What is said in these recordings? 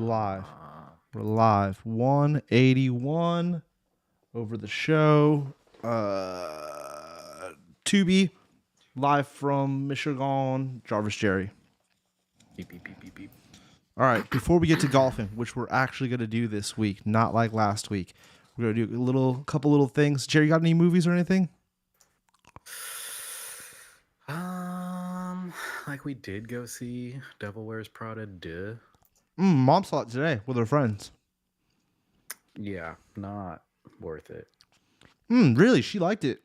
live. We're live. 181 over the show. Tubi, live from Michigan. Jarvis Jerry. Beep, beep, beep, beep, beep. All right, before we get to golfing, which we're actually going to do this week, not like last week, we're going to do a couple little things. Jerry, you got any movies or anything? Like we did go see Devil Wears Prada. Duh. Mom saw it today with her friends. Yeah, not worth it. Really? She liked it.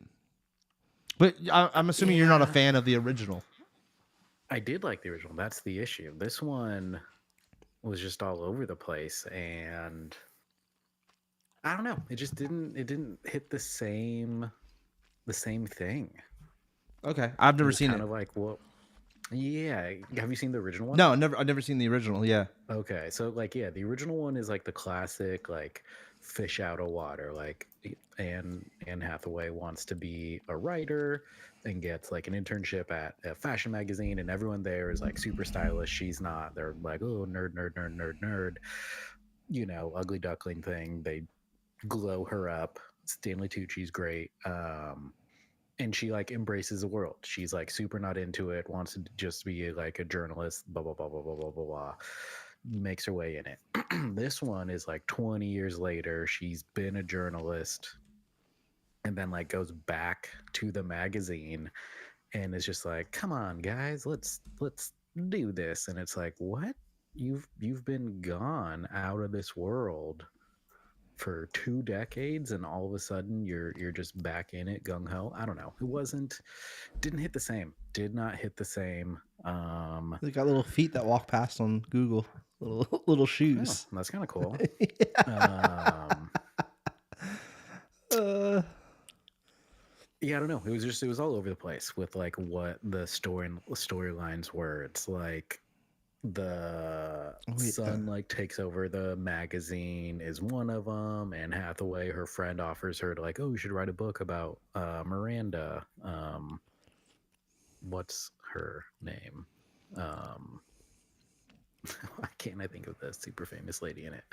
But I'm assuming you're not a fan of the original. I did like the original. That's the issue. This one was just all over the place, and I don't know. It just didn't hit the same thing. Okay, I've never seen it. Kind of like what? Yeah, have you seen the original one? No, never. I've never seen the original. Yeah. Okay, so like, yeah, the original one is like the classic, like fish out of water. Like Anne Hathaway wants to be a writer and gets like an internship at a fashion magazine, and everyone there is like super stylish. She's not. They're like, oh, nerd. You know, ugly duckling thing. They glow her up. Stanley Tucci's great. And she like embraces the world. She's like super not into it, wants to just be like a journalist, blah, blah, blah, blah, blah, blah, blah, blah. Makes her way in it. This one is like 20 years later. She's been a journalist and then like goes back to the magazine and is just like, come on, guys, let's do this. And it's like, what? You've been gone out of this world for 2 decades, and all of a sudden you're just back in it, gung-ho. I don't know. Didn't hit the same. Did not hit the same. They got little feet that walk past on Google. Little shoes. Oh, that's kind of cool. Yeah, I don't know. It was all over the place with like what the storylines were. It's like the son like takes over the magazine is one of them, and Hathaway, her friend, offers her to like, oh, you should write a book about Miranda. What's her name? Why can't I think of the super famous lady in it?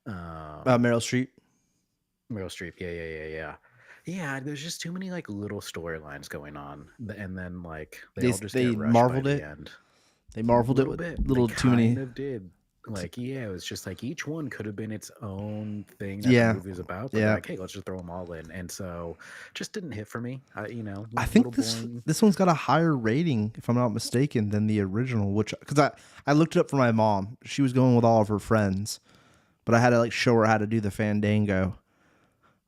Meryl Streep. Meryl Streep. Yeah. Yeah, there's just too many like little storylines going on, and then like they all just get rushed marveled by it. the end. They marveled it with little too many. Kind of did. Like, yeah, it was just like each one could have been its own thing that the movie was about. But like, hey, let's just throw them all in. And so, just didn't hit for me. I think this one's got a higher rating, if I'm not mistaken, than the original. Which, because I looked it up for my mom. She was going with all of her friends, but I had to like show her how to do the Fandango.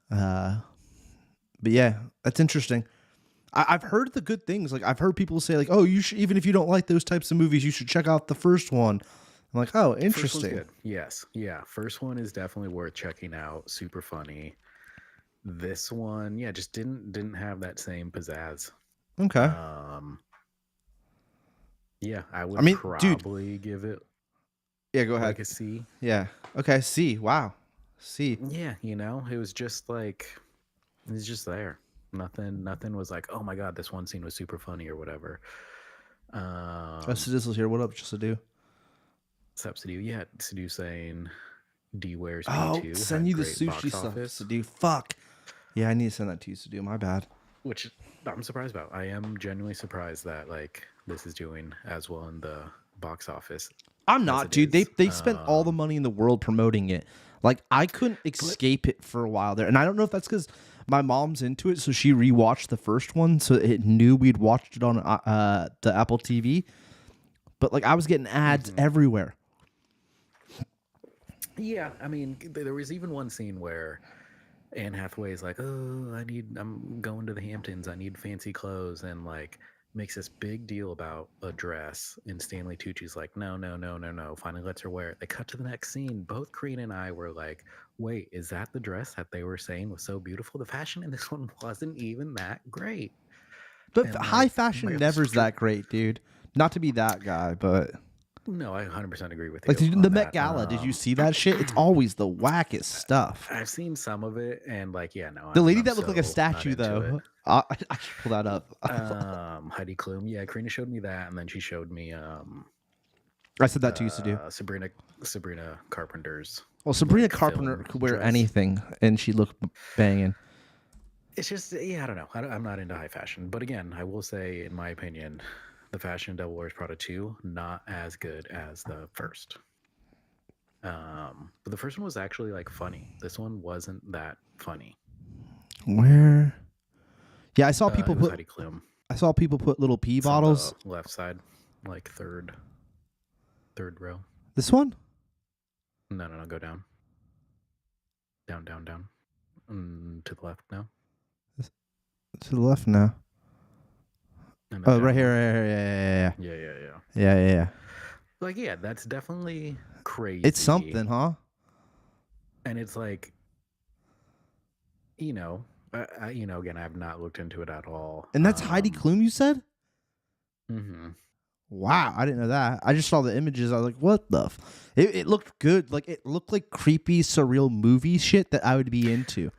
But yeah, that's interesting. I've heard the good things. Like I've heard people say, like, "Oh, you should, even if you don't like those types of movies, you should check out the first one." I'm like, "Oh, interesting." First one's good. Yes, yeah. First one is definitely worth checking out. Super funny. This one, yeah, just didn't have that same pizzazz. Okay. Yeah, I would probably give it. Yeah, go ahead. Like a C. Yeah. Okay. C. Wow. C. Yeah, it was just like it was just there. Nothing was like, oh my god, this one scene was super funny or whatever. Sizzle's here. What up, Sadu? What's up, Sadu? Yeah, Sadu saying D wears me too. Send you the sushi stuff, Sadu. Fuck. Yeah, I need to send that to you, Sadu. My bad. Which I'm surprised about. I am genuinely surprised that like this is doing as well in the box office. I'm not, dude. They spent all the money in the world promoting it. Like I couldn't escape it for a while there, and I don't know if that's because my mom's into it, so she rewatched the first one, so it knew we'd watched it on the Apple TV. But like I was getting ads everywhere. Yeah, I mean, there was even one scene where Anne Hathaway's like, "Oh, I'm going to the Hamptons. I need fancy clothes," and like makes this big deal about a dress, and Stanley Tucci's like, no, finally lets her wear it. They cut to the next scene. Both Karina and I were like, wait, is that the dress that they were saying was so beautiful? The fashion in this one wasn't even that great. But high fashion never's that great, dude. Not to be that guy, but... No, I 100% agree with you. Like the Met Gala, did you see that shit? It's always the wackest stuff. I've seen some of it, and like, yeah, no. The lady that looked like a statue, though. I should pull that up. Heidi Klum. Yeah, Karina showed me that, and then she showed me I said that to you, Sadu. Sabrina Carpenter's. Well, Sabrina like, Carpenter film could wear dress. anything, and she looked banging. It's just, yeah, I don't know. I'm not into high fashion, but again, I will say, in my opinion, the Fashion Devil Wears Prada 2 not as good as the first. But the first one was actually like funny. This one wasn't that funny. Where? Yeah, I saw It people was put. Heidi Klum. I saw people put little pee It's on bottles. the left side, like third row. This one? No, go down. Down. To the left now. To the left now. And then Oh, down right here, one. right here. Yeah. Like, yeah, that's definitely crazy. It's something, huh? And it's like, again, I have not looked into it at all. And that's Heidi Klum, you said? Mm-hmm. Wow, I didn't know that. I just saw the images. I was like, what the? It looked good. Like, it looked like creepy, surreal movie shit that I would be into.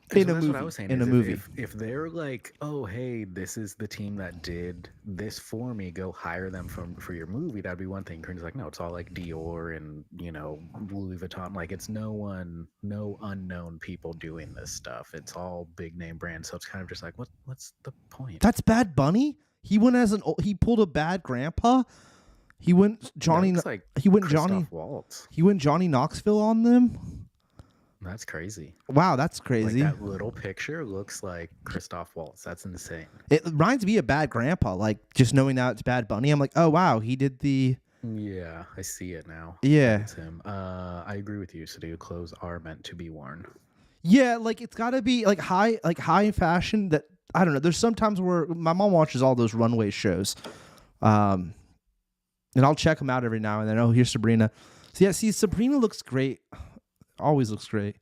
That's what I was saying. In a movie. If they're like, oh, hey, this is the team that did this for me, go hire them for your movie, that'd be one thing. Corinne's like, no, it's all like Dior and, Louis Vuitton. Like, it's no unknown people doing this stuff. It's all big name brands. So it's kind of just like, what's the point? That's Bad Bunny? He went he pulled a bad grandpa. He went Johnny. He went Johnny Waltz. He went Johnny Knoxville on them. That's crazy. Wow, that's crazy. Like, that little picture looks like Christoph Waltz. That's insane. It reminds me of Bad Grandpa. Like, just knowing now it's Bad Bunny, I'm like, oh wow, he did the. Yeah, I see it now. Yeah, it's him. I agree with you. Sadu, clothes are meant to be worn. Yeah, like it's got to be like high fashion. That I don't know. There's sometimes where my mom watches all those runway shows, and I'll check them out every now and then. Oh, here's Sabrina. So yeah, see, Sabrina looks great. Always looks great.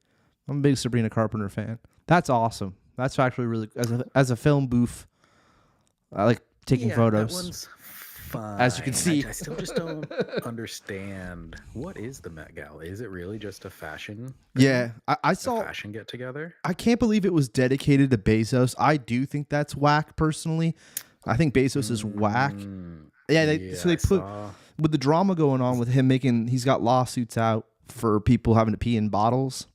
I'm a big Sabrina Carpenter fan. That's awesome. That's actually really as a film boof. I like taking photos. That one's fine. As you can see, I still just don't understand what is the Met Gala. Is it really just a fashion? Yeah, I saw a fashion get together. I can't believe it was dedicated to Bezos. I do think that's whack. Personally, I think Bezos is whack. Yeah, so they put with the drama going on with him he's got lawsuits out for people having to pee in bottles.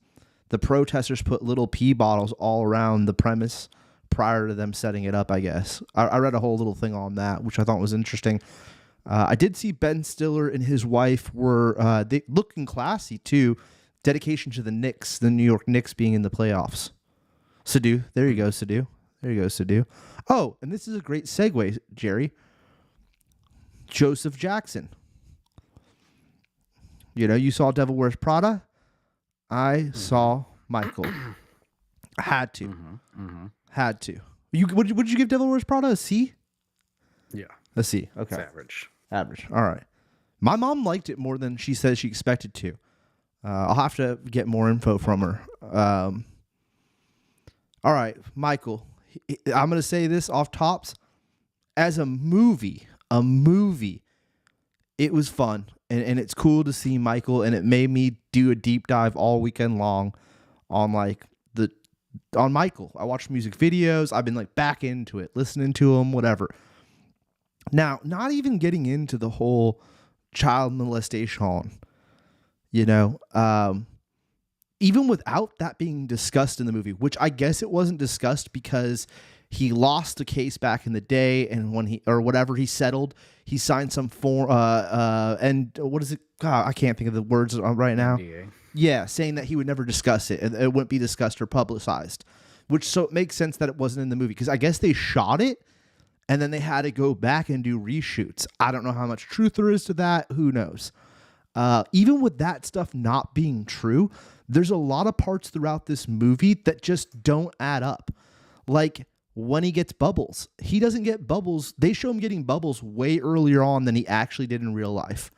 The protesters put little pee bottles all around the premise prior to them setting it up, I guess. I read a whole little thing on that, which I thought was interesting. I did see Ben Stiller and his wife were they looking classy too. Dedication to the Knicks, the New York Knicks being in the playoffs. Sadu, there you go, Sadu. There you go, Sadu. Oh, and this is a great segue, Jerry. Joseph Jackson. You saw Devil Wears Prada. I saw Michael. Had to. Had to. Would you give Devil Wears Prada a C? Yeah. A C. Okay. It's average. Average. All right. My mom liked it more than she said she expected to. I'll have to get more info from her. All right, Michael. I'm going to say this off tops. As a movie, it was fun. And it's cool to see Michael, and it made me do a deep dive all weekend long on on Michael. I watched music videos. I've been like back into it, listening to him, whatever. Now, not even getting into the whole child molestation, even without that being discussed in the movie, which I guess it wasn't discussed because he lost a case back in the day, and when he settled, he signed some form, and what is it? God, I can't think of the words right now. NDA. Yeah, saying that he would never discuss it, and it wouldn't be discussed or publicized, so it makes sense that it wasn't in the movie, because I guess they shot it, and then they had to go back and do reshoots. I don't know how much truth there is to that. Who knows? Even with that stuff not being true, there's a lot of parts throughout this movie that just don't add up. Like, when he gets bubbles, he doesn't get bubbles. They show him getting bubbles way earlier on than he actually did in real life.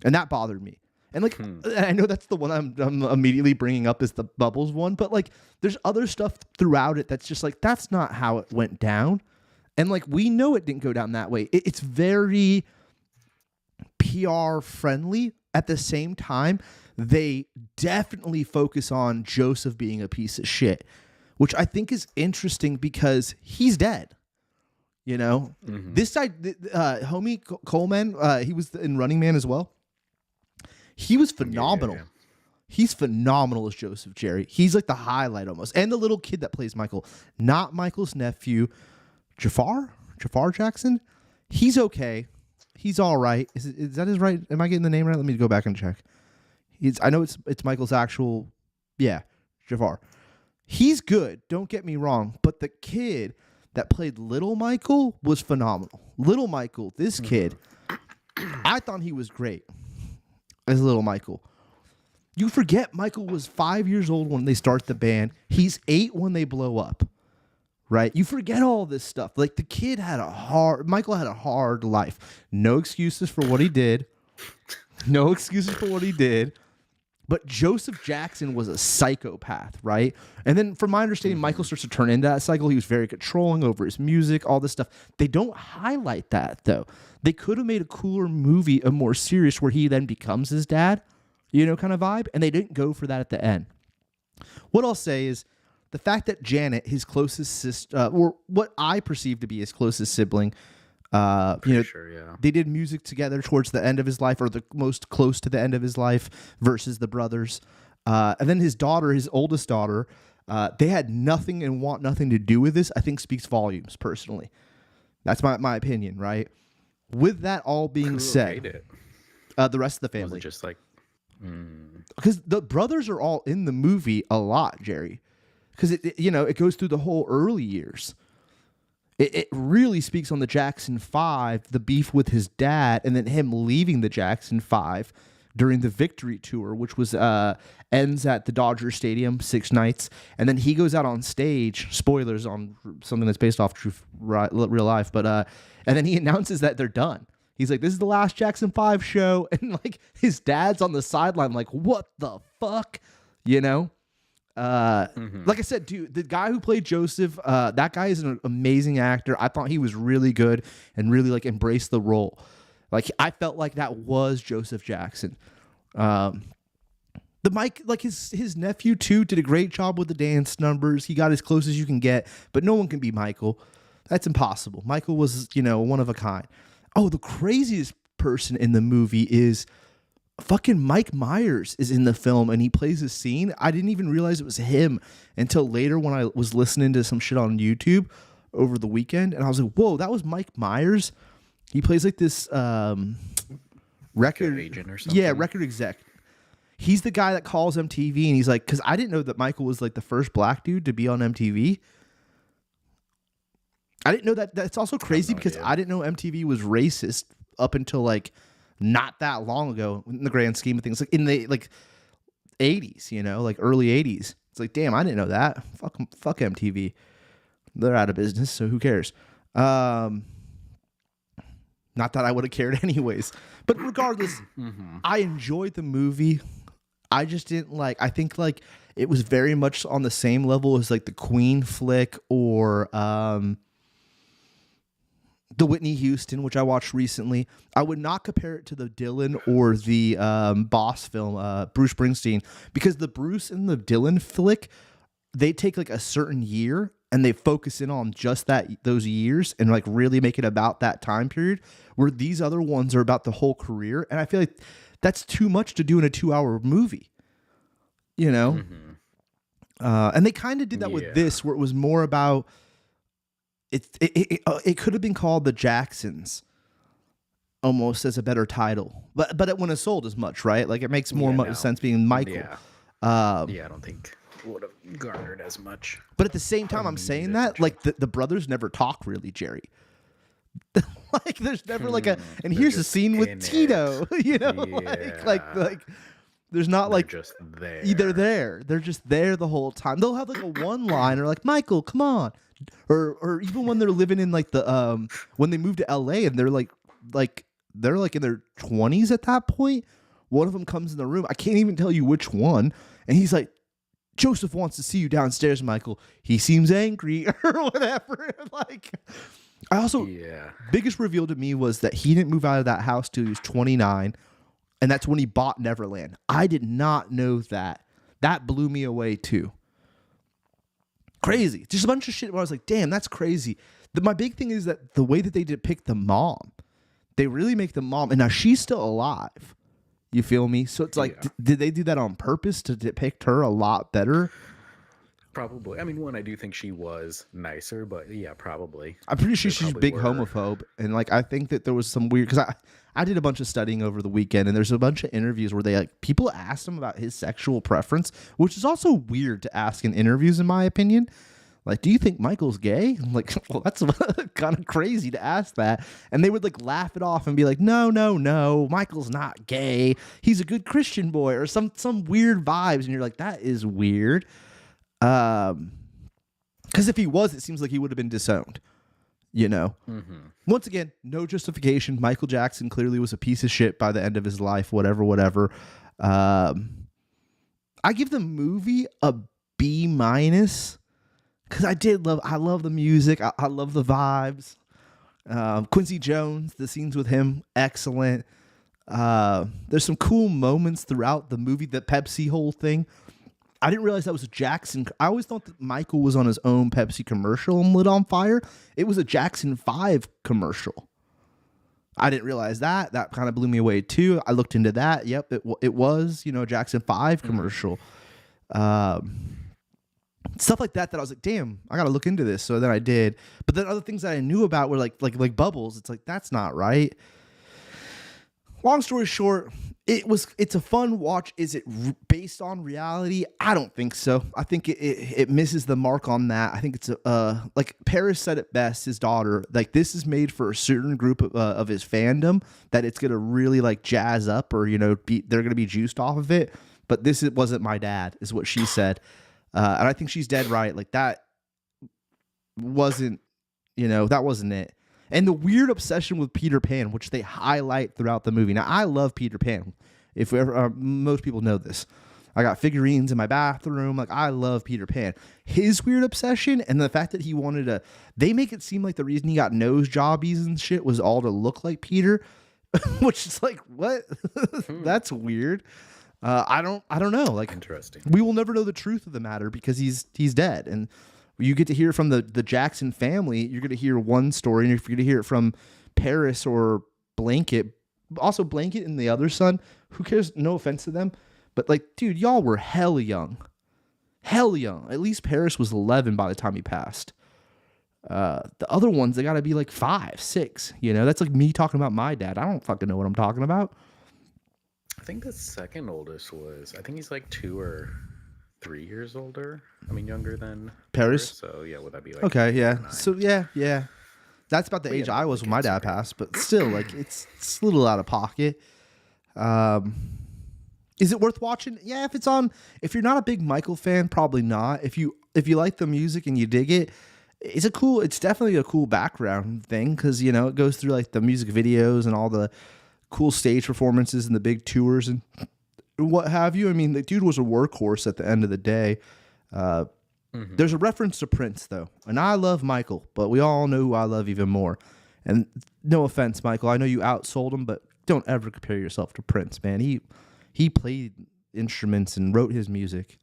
And that bothered me. And like, I know that's the one I'm immediately bringing up is the bubbles one, but like, there's other stuff throughout it that's just like, that's not how it went down. And like, we know it didn't go down that way. It's very PR friendly. At the same time, they definitely focus on Joseph being a piece of shit, which I think is interesting because he's dead. You know, Mhm. this side, homie Coleman, he was in Running Man as well. He was phenomenal. Yeah. He's phenomenal as Joseph Jerry. He's like the highlight almost. And the little kid that plays Michael, not Michael's nephew, Jafar Jackson. He's okay. He's all right. Is that his right? Am I getting the name right? Let me go back and check. I know it's Michael's actual, yeah, Jafar. He's good. Don't get me wrong. But the kid that played Little Michael was phenomenal. Little Michael, this kid, I thought he was great as Little Michael. You forget Michael was 5 years old when they start the band. He's 8 when they blow up, right? You forget all this stuff. Like Michael had a hard life. No excuses for what he did. No excuses for what he did. But Joseph Jackson was a psychopath, right? And then from my understanding, Michael starts to turn into that cycle. He was very controlling over his music, all this stuff. They don't highlight that, though. They could have made a cooler movie, a more serious, where he then becomes his dad, kind of vibe. And they didn't go for that at the end. What I'll say is the fact that Janet, his closest sister, or what I perceive to be his closest sibling, Sure, yeah. they did music together towards the end of his life, or the most close to the end of his life, versus the brothers. And then his daughter, his oldest daughter, they had nothing and want nothing to do with this. I think speaks volumes, personally. That's my opinion, right? With that all being said, the rest of the family. Was it just like, because the brothers are all in the movie a lot, Jerry. Because it goes through the whole early years. It really speaks on the Jackson 5, the beef with his dad, and then him leaving the Jackson 5 during the Victory Tour, which was ends at the Dodger Stadium 6 nights, and then he goes out on stage. Spoilers on something that's based off real life, but and then he announces that they're done. He's like, "This is the last Jackson 5 show," and like his dad's on the sideline, like, "What the fuck," Like I said, dude, the guy who played Joseph, that guy is an amazing actor. I thought he was really good and really like embraced the role. Like I felt like that was Joseph Jackson. The Mike, like his nephew too, did a great job with the dance numbers. He got as close as you can get, but no one can be Michael. That's impossible. Michael was, one of a kind. Oh, the craziest person in the movie is fucking Mike Myers is in the film, and he plays a scene. I didn't even realize it was him until later when I was listening to some shit on YouTube over the weekend, and I was like, whoa, that was Mike Myers? He plays like this record agent or something. Yeah, record exec. He's the guy that calls MTV, and he's like, because I didn't know that Michael was like the first black dude to be on MTV. I didn't know that. That's also crazy because I didn't know MTV was racist up until like not that long ago in the grand scheme of things, like in the 80s, like early 80s. It's like, damn, I didn't know that. Fuck MTV. They're out of business, so who cares? Not that I would have cared anyways. But regardless, I enjoyed the movie. I just didn't I think like it was very much on the same level as like the Queen flick or the Whitney Houston, which I watched recently. I would not compare it to the Dylan or the Boss film, Bruce Springsteen, because the Bruce and the Dylan flick, they take like a certain year and they focus in on just those years and like really make it about that time period, where these other ones are about the whole career. And I feel like that's too much to do in a 2-hour movie, and they kind of did that with this, where it was more about it could have been called The Jacksons almost as a better title, but it wouldn't have sold as much, right? Like it makes more sense being Michael. I don't think it would have garnered as much. But at the same time, I'm saying that like the brothers never talk really, Jerry. Like there's never like and here's a scene with Tito, like there's not like just there. They're there. They're just there the whole time. They'll have like a one liner like, Michael, come on. Or even when they're living in like the when they move to LA and they're like they're like in their 20s at that point. One of them comes in the room. I can't even tell you which one. And he's like, Joseph wants to see you downstairs, Michael. He seems angry or whatever. Like, I also, biggest reveal to me was that he didn't move out of that house till he was 29. And that's when he bought Neverland. I did not know that. That blew me away too. Crazy. Just a bunch of shit where I was like, damn, that's crazy. My big thing is that the way that they depict the mom, they really make the mom, and now she's still alive. You feel me? So it's like, did they do that on purpose to depict her a lot better? Probably. I mean, one, I do think she was nicer, but yeah, probably. I'm pretty sure she's a big homophobe, and like I think that there was some weird, because I did a bunch of studying over the weekend, and there's a bunch of interviews where they like people asked him about his sexual preference, which is also weird to ask in interviews, in my opinion. Like, do you think Michael's gay? I'm like, well, that's kind of crazy to ask that. And they would like laugh it off and be like, no, Michael's not gay. He's a good Christian boy, or some weird vibes. And you're like, that is weird. Because if he was, it seems like he would have been disowned. You know? Mm-hmm. Once again, no justification. Michael Jackson clearly was a piece of shit by the end of his life, whatever. I give the movie a B-, because I love the music. I love the vibes. Quincy Jones, the scenes with him, excellent. There's some cool moments throughout the movie. The Pepsi whole thing. I didn't realize that was a Jackson. I always thought that Michael was on his own Pepsi commercial and Lit on Fire. It was a Jackson 5 commercial. I didn't realize that. That kind of blew me away too. I looked into that. Yep, it was, a Jackson 5 commercial. Stuff like that I was like, damn, I got to look into this. So then I did. But then other things that I knew about were like Bubbles. It's like, that's not right. Long story short, it's a fun watch. Is it based on reality? I don't think so. I think it misses the mark on that. I think it's like Paris said it best, his daughter, like this is made for a certain group of his fandom that it's going to really like jazz up, or, they're going to be juiced off of it. But wasn't my dad, is what she said. And I think she's dead right. Like that wasn't it. And the weird obsession with Peter Pan, which they highlight throughout the movie. Now, I love Peter Pan. If we ever, most people know this. I got figurines in my bathroom. Like, I love Peter Pan. His weird obsession and the fact that he wanted to, they make it seem like the reason he got nose jobbies and shit was all to look like Peter, which is like, what? That's weird. I don't know. Like, interesting. We will never know the truth of the matter because he's dead. And you get to hear from the Jackson family. You're going to hear one story, and if you're going to hear it from Paris or Blanket, also Blanket and the other son, who cares? No offense to them, but like, dude, y'all were hella young. At least Paris was 11 by the time he passed. The other ones, they got to be like 5, 6. That's like me talking about my dad. I don't fucking know what I'm talking about. I think the second oldest I think he's like 2 or 3 years older. I mean, younger than Paris. So yeah, would that be like? Okay, yeah. So yeah. That's about the age I was when my dad passed, but still, like, it's a little out of pocket. Is it worth watching? Yeah, if you're not a big Michael fan, probably not. If you like the music and you dig it, it's definitely a cool background thing, because it goes through like the music videos and all the cool stage performances and the big tours and what have you. I mean, the dude was a workhorse at the end of the day. There's a reference to Prince, though, and I love Michael, but we all know who I love even more. And no offense, Michael, I know you outsold him, but don't ever compare yourself to Prince, man. He played instruments and wrote his music.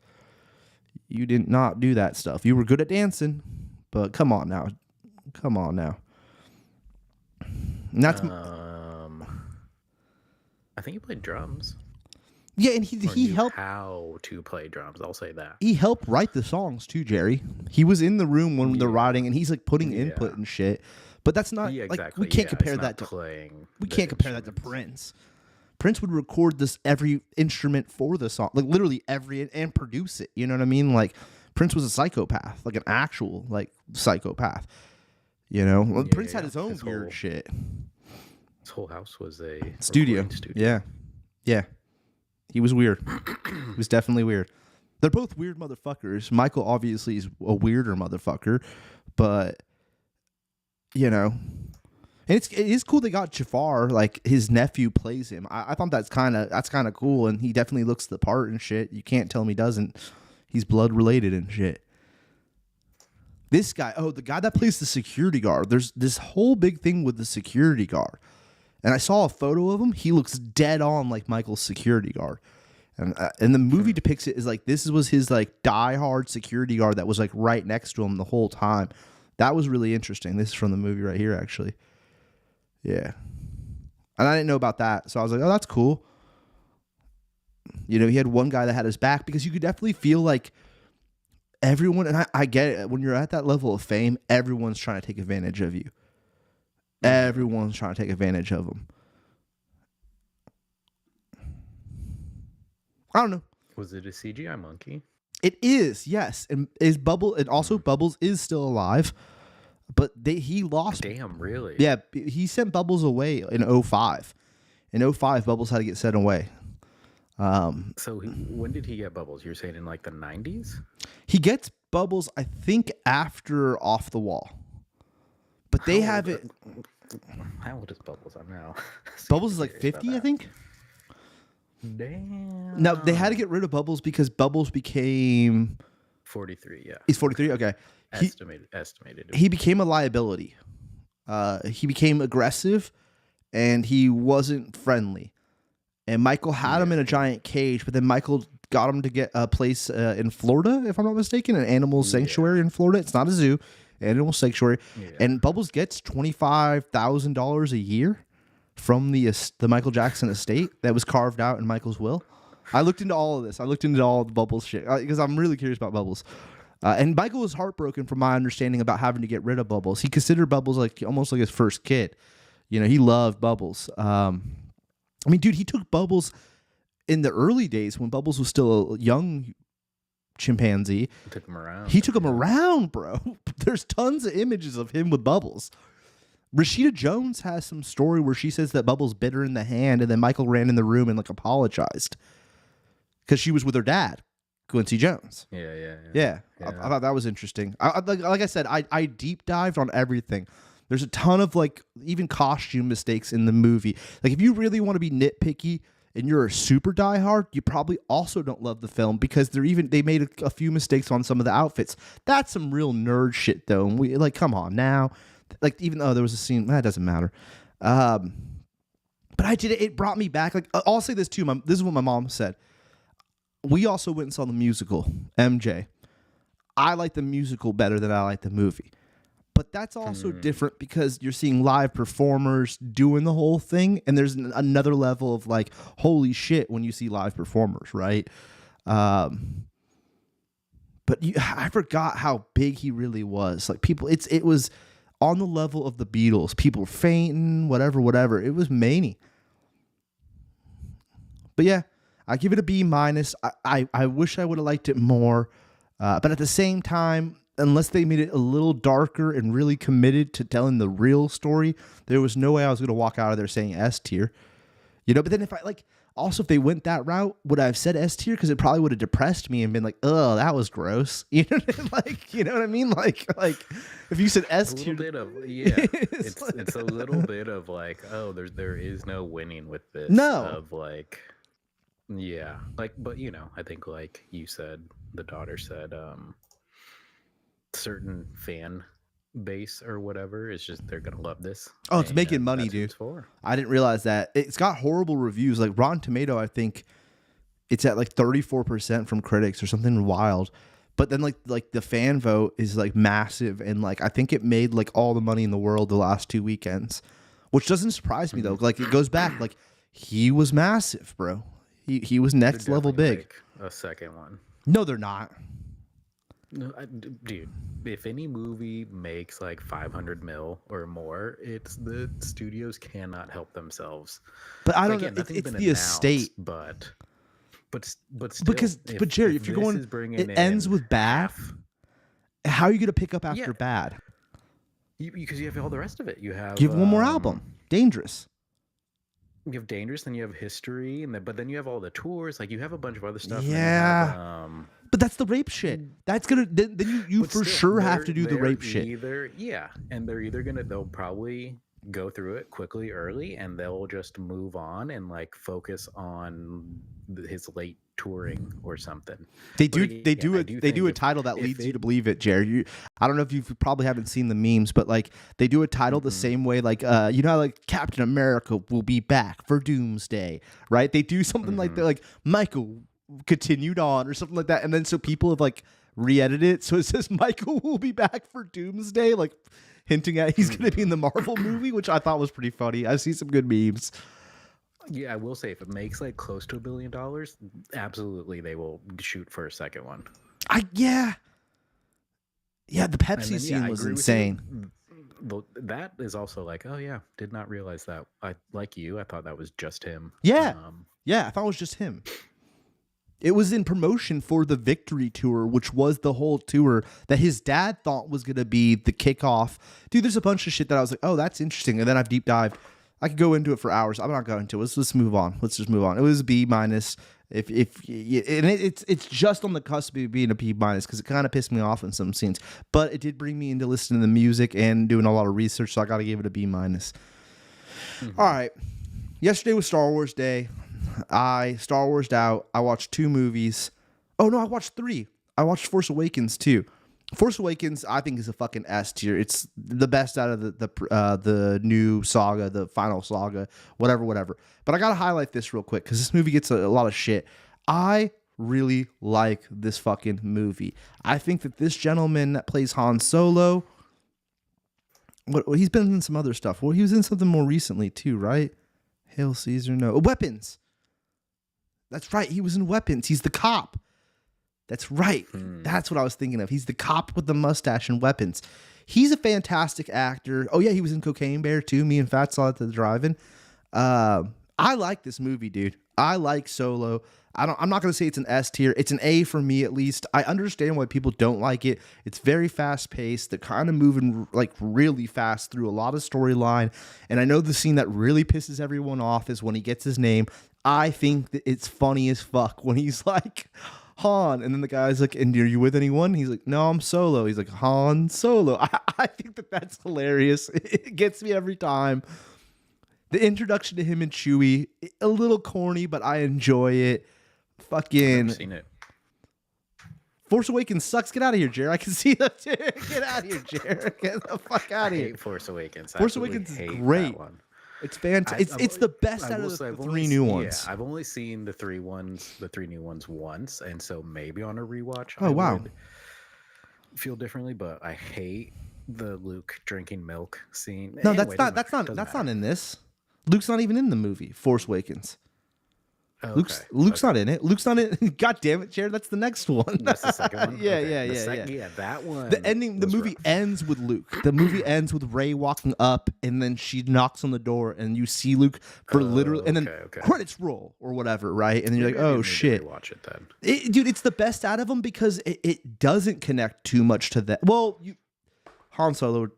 You did not do that stuff. You were good at dancing, but come on now. And that's I think he played drums. Yeah, and he helped how to play drums. I'll say that he helped write the songs too, Jerry. He was in the room when they're writing, and he's like putting input and shit. But that's not like we can't compare that to playing. We can't compare that to Prince. Prince would record every instrument for the song, like literally every, and produce it. You know what I mean? Like Prince was a psychopath, like an actual like psychopath. Prince had his own weird shit. His whole house was a studio. Yeah. He was weird. He was definitely weird. They're both weird motherfuckers. Michael obviously is a weirder motherfucker, but and it is cool they got Jafar, like his nephew plays him. I thought that's kind of cool, and he definitely looks the part and shit. You can't tell him he doesn't. He's blood related and shit. This guy, the guy that plays the security guard. There's this whole big thing with the security guard. And I saw a photo of him. He looks dead on like Michael's security guard. And the movie depicts it as like this was his like diehard security guard that was like right next to him the whole time. That was really interesting. This is from the movie right here, actually. Yeah. And I didn't know about that. So I was like, oh, that's cool. You know, he had one guy that had his back because you could definitely feel like everyone, and I get it, when you're at that level of fame, everyone's trying to take advantage of you. Everyone's trying to take advantage of them. I don't know. Was it a CGI monkey? It is, yes. And also Bubbles is still alive. But he lost. Damn, really? Yeah, he sent Bubbles away in 2005. In 2005, Bubbles had to get sent away. So when did he get Bubbles? You're saying in like the 90s? He gets Bubbles, I think, after Off the Wall. But they have it. How old is Bubbles? I'm now. Bubbles is like 50, I think. Damn. No, they had to get rid of Bubbles because Bubbles became 43. Yeah. He's 43. Okay. Estimated. He became a liability. He became aggressive, and he wasn't friendly. And Michael had him in a giant cage, but then Michael got him to get a place in Florida, if I'm not mistaken, an animal sanctuary in Florida. It's not a zoo, animal sanctuary. Yeah. And Bubbles gets $25,000 a year from the Michael Jackson estate that was carved out in Michael's will. I looked into all of this. I looked into all the Bubbles shit because I'm really curious about Bubbles. And Michael was heartbroken from my understanding about having to get rid of Bubbles. He considered Bubbles like almost like his first kid. You know, he loved Bubbles. I mean, dude, he took Bubbles in the early days when Bubbles was still a young chimpanzee. Took him around. He took him around, bro. There's tons of images of him with Bubbles. Rashida Jones has some story where she says that Bubbles bit her in the hand, and then Michael ran in the room and like apologized because she was with her dad, Quincy Jones. Yeah. I thought that was interesting. Like I said, I deep dived on everything. There's a ton of like even costume mistakes in the movie. Like if you really want to be nitpicky and you're a super diehard, you probably also don't love the film because they made a few mistakes on some of the outfits. That's some real nerd shit though. And we like, come on now. Like even though there was a scene, that doesn't matter. But I did it. It brought me back. Like I'll say this too. This is what my mom said. We also went and saw the musical MJ. I like the musical better than I like the movie. But that's also different because you're seeing live performers doing the whole thing, and there's another level of like, holy shit, when you see live performers, right? But I forgot how big he really was. Like people, it was on the level of the Beatles. People fainting, whatever. It was many. But yeah, I give it a B-. I wish I would have liked it more, but at the same time, unless they made it a little darker and really committed to telling the real story, there was no way I was going to walk out of there saying S tier. You know, but then if they went that route, would I have said S tier? Because it probably would have depressed me and been like, oh, that was gross. You know, you know what I mean? Like if you said S tier, it's a little bit of like, oh, there is no winning with this. No, of like, yeah, like, but you know, I think like you said, the daughter said, certain fan base or whatever is just they're gonna love this. Oh, it's making money, dude. I didn't realize that. It's got horrible reviews. Like Rotten Tomato, I think it's at like 34% from critics or something wild. But then like the fan vote is like massive, and like I think it made like all the money in the world the last 2 weekends, which doesn't surprise me though. Like it goes back, like he was massive, bro. He was next level big. A second one. No, they're not. No, dude, if any movie makes like 500 mil or more, it's the studios cannot help themselves. But I don't know. It's the estate. But still, but Jerry, if you're going, it ends with bad. How are you going to pick up after bad? Because you have all the rest of it. You have one more album, Dangerous. You have Dangerous, then you have History, but then you have all the tours. Like you have a bunch of other stuff. Yeah. But that's the rape shit. That's gonna then you for sure have to do the rape shit. And they'll probably go through it quickly early, and they'll just move on and like focus on his late touring or something. They do a title that leads you to believe it, Jerry. I don't know if you probably haven't seen the memes, but like they do a title the same way, like you know how like Captain America will be back for Doomsday, right? They do something like that, like Michael continued on or something like that. And then so people have like re-edited it. So it says Michael will be back for Doomsday, like hinting at he's going to be in the Marvel movie, which I thought was pretty funny. I've seen some good memes. Yeah, I will say if it makes like close to $1 billion, absolutely they will shoot for a second one. Yeah, the Pepsi Then, scene was insane. That is also like, oh yeah, did not realize that. I thought that was just him. Yeah, I thought it was just him. It was in promotion for the Victory Tour, which was the whole tour that his dad thought was going to be the kickoff. Dude, there's a bunch of shit that I was like, oh, that's interesting. And then I've deep dived. I could go into it for hours. I'm not going to. Let's move on. Let's just move on. It was a B-. And it's just on the cusp of being a B- because it kind of pissed me off in some scenes. But it did bring me into listening to the music and doing a lot of research, so I got to give it a B-. All right. Yesterday was Star Wars Day. I Star Wars'd out. I watched 2 movies. Oh no, I watched 3. I watched Force Awakens too. Force Awakens, I think, is a fucking S tier. It's the best out of the new saga, the final saga, whatever. But I gotta highlight this real quick because this movie gets a lot of shit. I really like this fucking movie. I think that this gentleman that plays Han Solo, he's been in some other stuff. Well, he was in something more recently too, right? Hail Caesar, no. Weapons. That's right. He was in Weapons. He's the cop. That's right. That's what I was thinking of. He's the cop with the mustache and Weapons. He's a fantastic actor. Oh, yeah, he was in Cocaine Bear, too. Me and Fat saw it at the drive-in. I like this movie, dude. I like Solo. I'm not going to say it's an S tier. It's an A for me, at least. I understand why people don't like it. It's very fast-paced. They're kind of moving like really fast through a lot of storyline. And I know the scene that really pisses everyone off is when he gets his name. I think that it's funny as fuck when he's like... Han, and then the guy's like, and are you with anyone? He's like, no, I'm solo. He's like, Han Solo. I think that's hilarious. It gets me every time. The introduction to him and Chewie, a little corny, but I enjoy it. Fucking I've never seen it. Force Awakens sucks. Get out of here, Jared. I can see that. Get out of here, Jared. Get the fuck out of here. I hate Force Awakens. Force Awakens is great. It's fantastic. It's the best out of the 3 new ones. Yeah, I've only seen the 3 new ones once, and so maybe on a rewatch, I would feel differently. But I hate the Luke drinking milk scene. No, anyway, that's not in this. Luke's not even in the movie Force Awakens. Okay. Luke's not in it. Luke's not in it. God damn it, Jared. That's the next one. That's the second one? Yeah. Yeah, that one. The movie ends with Luke. The movie ends with Rey walking up, and then she knocks on the door, and you see Luke for literally, and then credits roll or whatever, right? And then you're like, oh shit. Watch it then. Dude, it's the best out of them because it doesn't connect too much to that. Well, Han Solo...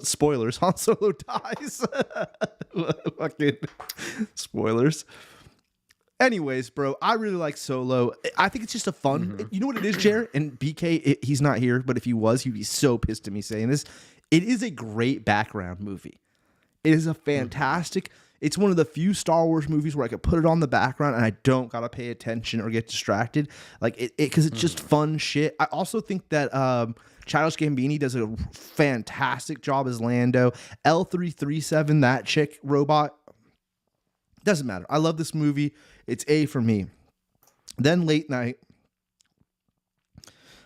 Spoilers. Han Solo dies. Fucking spoilers. Anyways, bro, I really like Solo. I think it's just a fun... You know what it is, Jared? And BK, he's not here, but if he was, he'd be so pissed at me saying this. It is a great background movie. It is a fantastic... It's one of the few Star Wars movies where I could put it on the background and I don't gotta pay attention or get distracted. Like because it's just fun shit. I also think that Childish Gambini does a fantastic job as Lando. L337, that chick robot, doesn't matter. I love this movie. It's A for me. Then late night,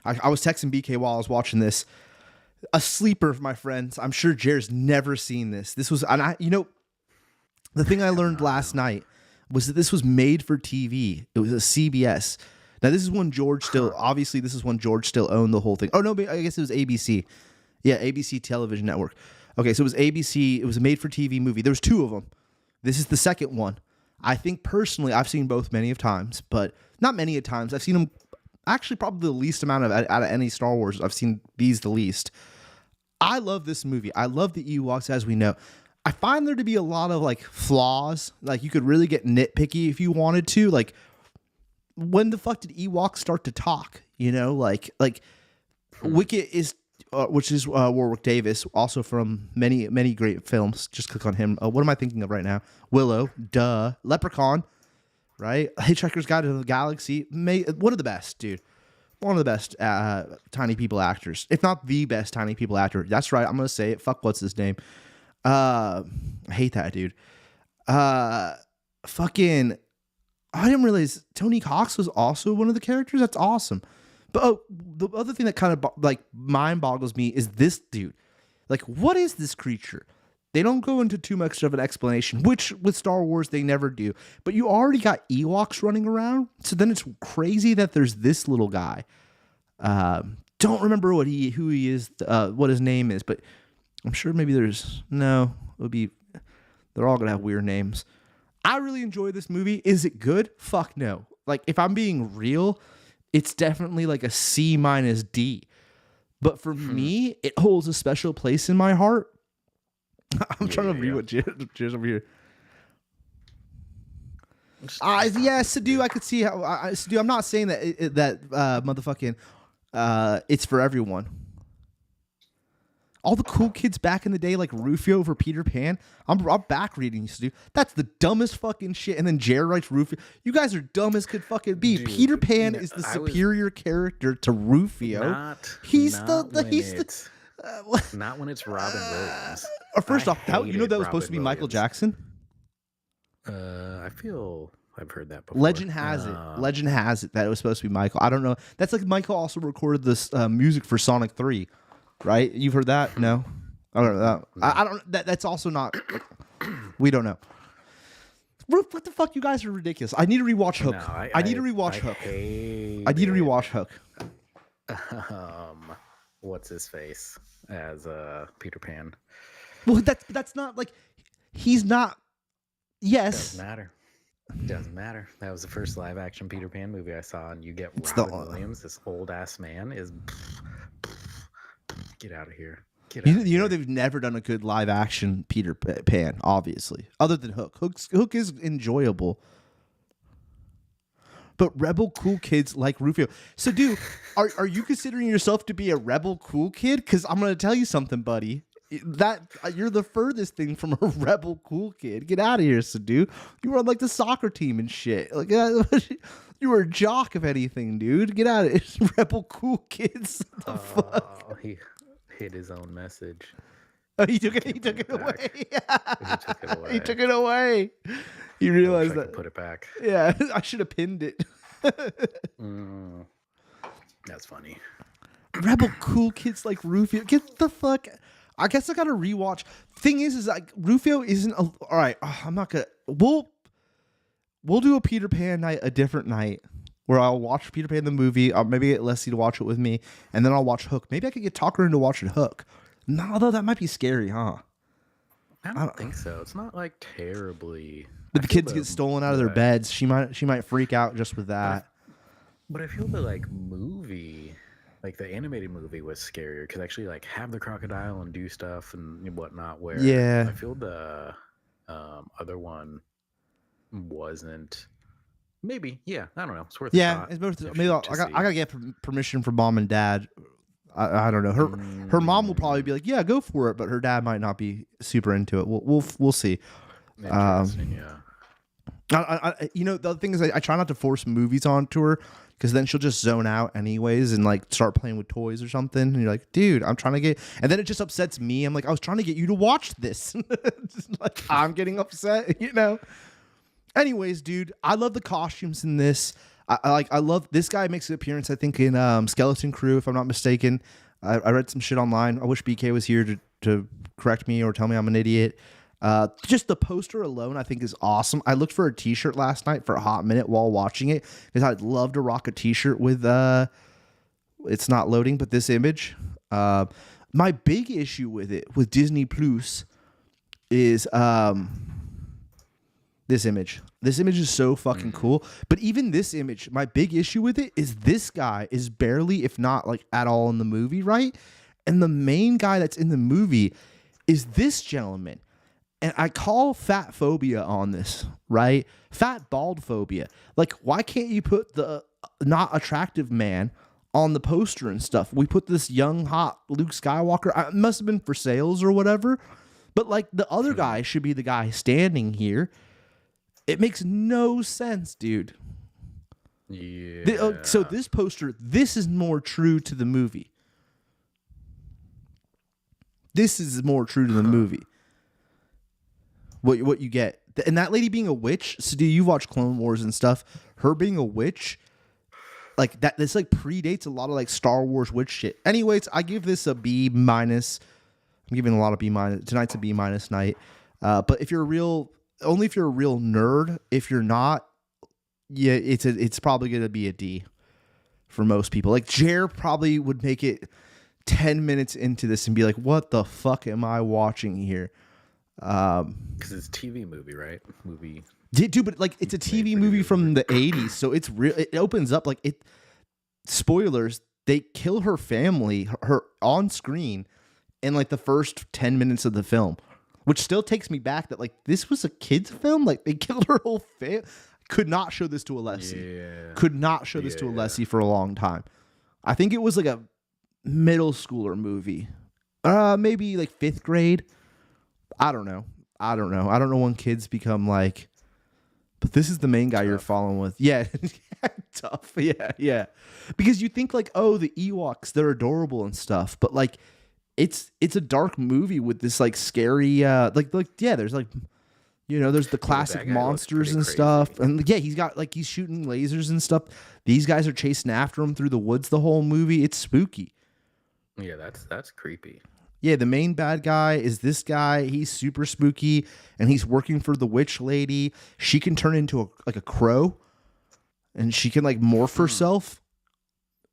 I was texting BK while I was watching this. A sleeper, my friends. I'm sure Jared's never seen this. This was, the thing I learned last night was that this was made for TV. It was a CBS. Now, this is when George still owned the whole thing. Oh, no, I guess it was ABC. Yeah, ABC Television Network. Okay, so it was ABC. It was a made for TV movie. There was 2 of them. This is the second one. I think personally, I've seen both many of times, but not many of times. I've seen them actually probably the least amount out of any Star Wars. I've seen these the least. I love this movie. I love the Ewoks, as we know. I find there to be a lot of like flaws. Like you could really get nitpicky if you wanted to. Like when the fuck did Ewoks start to talk? Like Wicket is, which is Warwick Davis, also from many great films. Just click on him. What am I thinking of right now? Willow, duh. Leprechaun, right? Hitchhiker's Guide to the Galaxy. One of the best, dude. One of the best tiny people actors, if not the best tiny people actor. That's right. I'm gonna say it. Fuck, what's his name? I hate that dude. Fucking I didn't realize Tony Cox was also one of the characters. That's awesome. But the other thing that kind of like mind boggles me is this dude. Like, what is this creature? They don't go into too much of an explanation, which with Star Wars they never do. But you already got Ewoks running around, so then it's crazy that there's this little guy. Don't remember who he is, what his name is, but I'm sure maybe it would be. They're all gonna have weird names. I really enjoy this movie. Is it good? Fuck no. Like, if I'm being real, it's definitely like a C minus D. But for me, it holds a special place in my heart. I'm trying to read what Jizz over here. Yeah, Sadu, I could see how. Sadu, I'm not saying that motherfucking it's for everyone. All the cool kids back in the day, like Rufio over Peter Pan. I'm back reading you, Sadu. That's the dumbest fucking shit. And then Jared writes Rufio. You guys are dumb as could fucking be. Dude, Peter Pan is the superior character to Rufio. Not when it's Robin Williams. First off, that was supposed to be Michael Jackson. I feel I've heard that before. Legend has it that it was supposed to be Michael. I don't know. That's like Michael also recorded this music for Sonic 3, right? You've heard that? No, I don't know that. No. I don't. That's also not. We don't know. What the fuck? You guys are ridiculous. I need to rewatch Hook. No, I need to rewatch Hook. I need to rewatch Hook. What's his face as Peter Pan? Well, that's not like he's not. Yes, Doesn't matter. That was the first live action Peter Pan movie I saw, and you get Robin Williams, this old ass man, is get out of here. You know they've never done a good live action Peter Pan, obviously, other than Hook. Hook is enjoyable. But rebel cool kids like Rufio. So, dude, are you considering yourself to be a rebel cool kid? Because I'm gonna tell you something, buddy. That you're the furthest thing from a rebel cool kid. Get out of here, Sadu. You were on like the soccer team and shit. Like you were a jock, if anything, dude. Get out of here, rebel cool kids. Fuck? He hit his own message. Oh, he took it away. He took it away. He took it away. He realized that. Put it back. Yeah, I should have pinned it. That's funny. Rebel cool kids like Rufio. Get the fuck. I guess I gotta rewatch. Thing is like Rufio isn't all right. I'm not gonna. We'll do a Peter Pan night, a different night, where I'll watch Peter Pan the movie. I'll maybe get Leslie to watch it with me, and then I'll watch Hook. Maybe I could get Tucker into watching Hook. No, although that might be scary, huh? I don't think so. It's not like terribly. But the kids get stolen out of their beds. She might freak out just with that. But I feel the like movie. Like the animated movie was scarier because actually like have the crocodile and do stuff and whatnot. Where I feel the other one wasn't. Maybe I don't know. It's worth. It's worth. Maybe I gotta get permission from mom and dad. I don't know. Her mom will probably be like, yeah, go for it, but her dad might not be super into it. We'll see. Interesting, the other thing is I try not to force movies onto her. Because then she'll just zone out anyways and like start playing with toys or something. And you're like, dude, I'm trying to get. And then it just upsets me. I'm like, I was trying to get you to watch this. Like, I'm getting upset, Anyways, dude, I love the costumes in this. I love this guy makes an appearance, I think, in Skeleton Crew, if I'm not mistaken. I read some shit online. I wish BK was here to correct me or tell me I'm an idiot. Just the poster alone, I think, is awesome. I looked for a t-shirt last night for a hot minute while watching it because I'd love to rock a t-shirt with it's not loading, but this image. My big issue with it, with Disney Plus, is this image. This image is so fucking cool. But even this image, my big issue with it is this guy is barely, if not like at all, in the movie, right? And the main guy that's in the movie is this gentleman. And I call fat phobia on this, right? Fat bald phobia. Like, why can't you put the not attractive man on the poster and stuff? We put this young, hot Luke Skywalker. It must have been for sales or whatever. But, like, the other guy should be the guy standing here. It makes no sense, dude. Yeah. So this poster, this is more true to the movie. This is more true to the movie. What you get, And that lady being a witch. So do you watch Clone Wars and stuff? Her being a witch, like that. This like predates a lot of like Star Wars witch shit. Anyways, I give this a B minus. I'm giving a lot of B minus. Tonight's a B minus night. But if you're a real, only if you're a real nerd. If you're not, yeah, it's probably gonna be a D for most people. Like Jer probably would make it 10 minutes into this and be like, "What the fuck am I watching here?" Because it's a TV movie, right? Dude, but like it's a TV movie from the 80s, so it's real. It opens up like it. Spoilers: they kill her family, her on screen, in like the first 10 minutes of the film, which still takes me back that like this was a kid's film. Like they killed her whole family. Could not show this to Alessi. Yeah. Could not show this to Alessi for a long time. I think it was like a middle schooler movie. Maybe like 5th grade. I don't know. I don't know when kids become like, but this is the main guy you're following with. Yeah. Tough. Yeah. Because you think like, oh, the Ewoks, they're adorable and stuff, but like it's a dark movie with this like scary yeah, there's like, you know, there's the classic monsters and stuff. And yeah, he's shooting lasers and stuff. These guys are chasing after him through the woods the whole movie. It's spooky. Yeah, that's creepy. Yeah, the main bad guy is this guy. He's super spooky, and he's working for the witch lady. She can turn into a crow, and she can like morph herself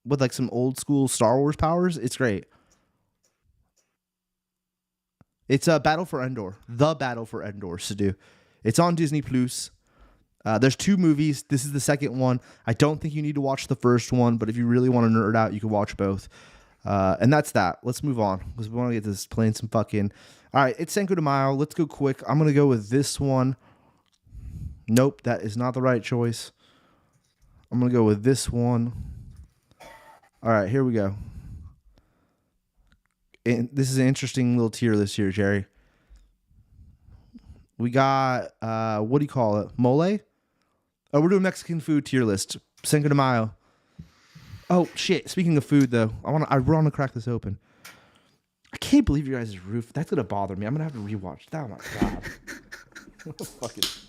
with like some old school Star Wars powers. It's great. It's a Battle for Endor. The Battle for Endor, Sadu. It's on Disney Plus. There's 2 movies. This is the second one. I don't think you need to watch the first one, but if you really want to nerd out, you can watch both. And that's that. Let's move on because we want to get this playing some fucking. All right, it's Cinco de Mayo. Let's go quick. I'm gonna go with this one. Nope, that is not the right choice. I'm gonna go with this one. All right, here we go. And this is an interesting little tier list here, Jerry. We got what do you call it? Mole? Oh, we're doing Mexican food tier list. Cinco de Mayo. Oh shit! Speaking of food, though, I want to crack this open. I can't believe you guys' roof. That's gonna bother me. I'm gonna have to rewatch that. Oh my god! What the fuck is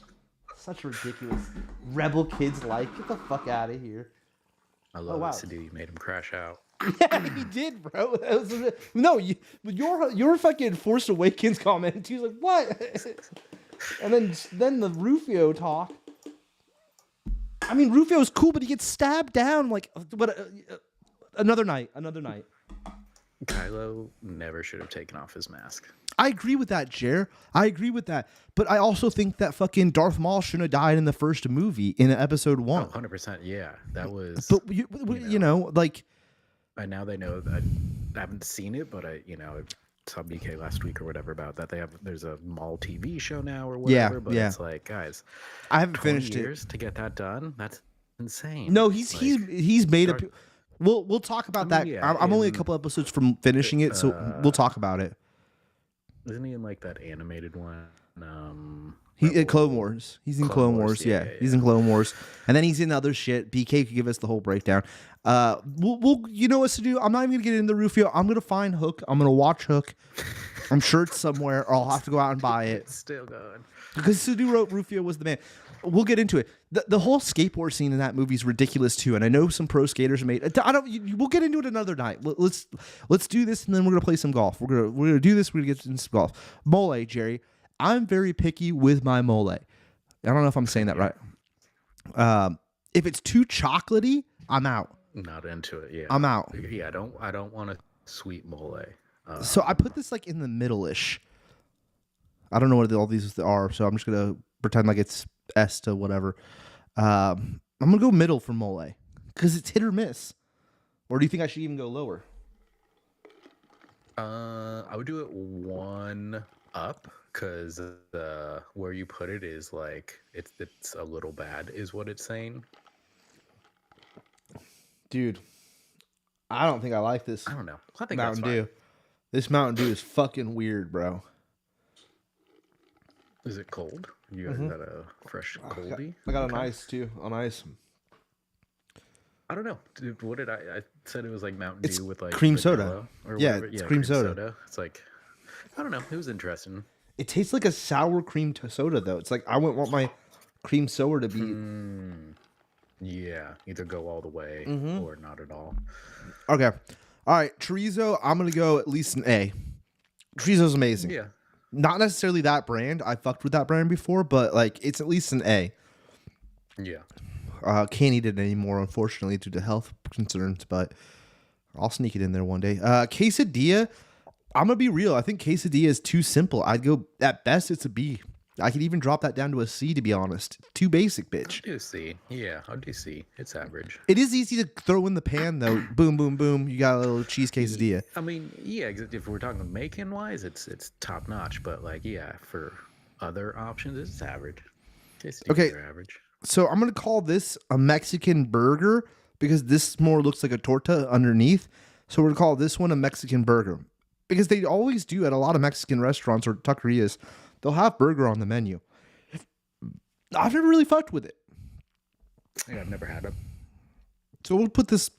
such ridiculous rebel kids like? Get the fuck out of here! I love it, Sadu. You made him crash out. Yeah, he did, bro. No, your fucking Force Awakens comment. He was like, "What?" And then the Rufio talk. I mean, Rufio's cool, but he gets stabbed down. Like, what? Another night. Kylo never should have taken off his mask. I agree with that, Jer. I agree with that. But I also think that fucking Darth Maul shouldn't have died in the first movie in episode 1. Oh, 100%. Yeah, that was. But you know, like. And now they know. I haven't seen it, but I saw BK last week or whatever about that. There's a Maul TV show now or whatever. But it's like, guys, I haven't finished years to get that done. That's insane. No, he's made a. We'll talk about that. Yeah, I'm only a couple episodes from finishing it, so we'll talk about it. Isn't he in like that animated one? He in Clone Wars. He's in Clone Wars. Yeah, he's in Clone Wars, and then he's in other shit. BK could give us the whole breakdown. We'll you know what to do. I'm not even gonna get into Rufio. I'm gonna find Hook. I'm gonna watch Hook. I'm sure it's somewhere, or I'll have to go out and buy it. It's still going because Sadu wrote Rufio was the man. We'll get into it. The whole skateboard scene in that movie is ridiculous too, and I know some pro skaters made. We'll get into it another night. Let's do this, and then we're gonna play some golf. We're gonna do this. We're gonna get into some golf. Mole, Jerry. I'm very picky with my mole. I don't know if I'm saying that right. If it's too chocolatey, I'm out. Not into it. Yeah, I'm out. Yeah, I don't want a sweet mole. So I put this like in the middle-ish. I don't know what all these are, so I'm just gonna pretend like it's S to whatever. I'm gonna go middle for mole because it's hit or miss. Or do you think I should even go lower? I would do it 1 up because where you put it is like it's a little bad is what it's saying. Dude, I don't think I like this. I don't know. I think Mountain Dew. This Mountain Dew is fucking weird, bro. Is it cold? You guys got a fresh coldie? I got an ice too. On ice. I don't know. Dude, what did I said it was like Mountain Dew with like cream soda. Or yeah, whatever. It's cream soda. It's like I don't know. It was interesting. It tastes like a sour cream soda though. It's like I wouldn't want my cream soda to be. Yeah, either go all the way or not at all. Okay. All right, chorizo. I'm gonna go at least an A. Chorizo's amazing. Yeah. Not necessarily that brand. I fucked with that brand before, but like it's at least an A. Yeah. Can't eat it anymore, unfortunately, due to health concerns. But I'll sneak it in there one day. Quesadilla. I'm gonna be real. I think quesadilla is too simple. I'd go at best it's a B. I could even drop that down to a C, to be honest. Too basic, bitch. I'll do C. Yeah, I'll do C. It's average. It is easy to throw in the pan though. Boom, boom, boom. You got a little cheese quesadilla. I mean, yeah, if we're talking making wise, it's top notch. But like, yeah, for other options, it's average. Okay. Are average. So I'm gonna call this a Mexican burger because this more looks like a torta underneath. So we're gonna call this one a Mexican burger because they always do at a lot of Mexican restaurants or taquerias. They'll have burger on the menu. I've never really fucked with it. Yeah, I've never had it. So we'll put this.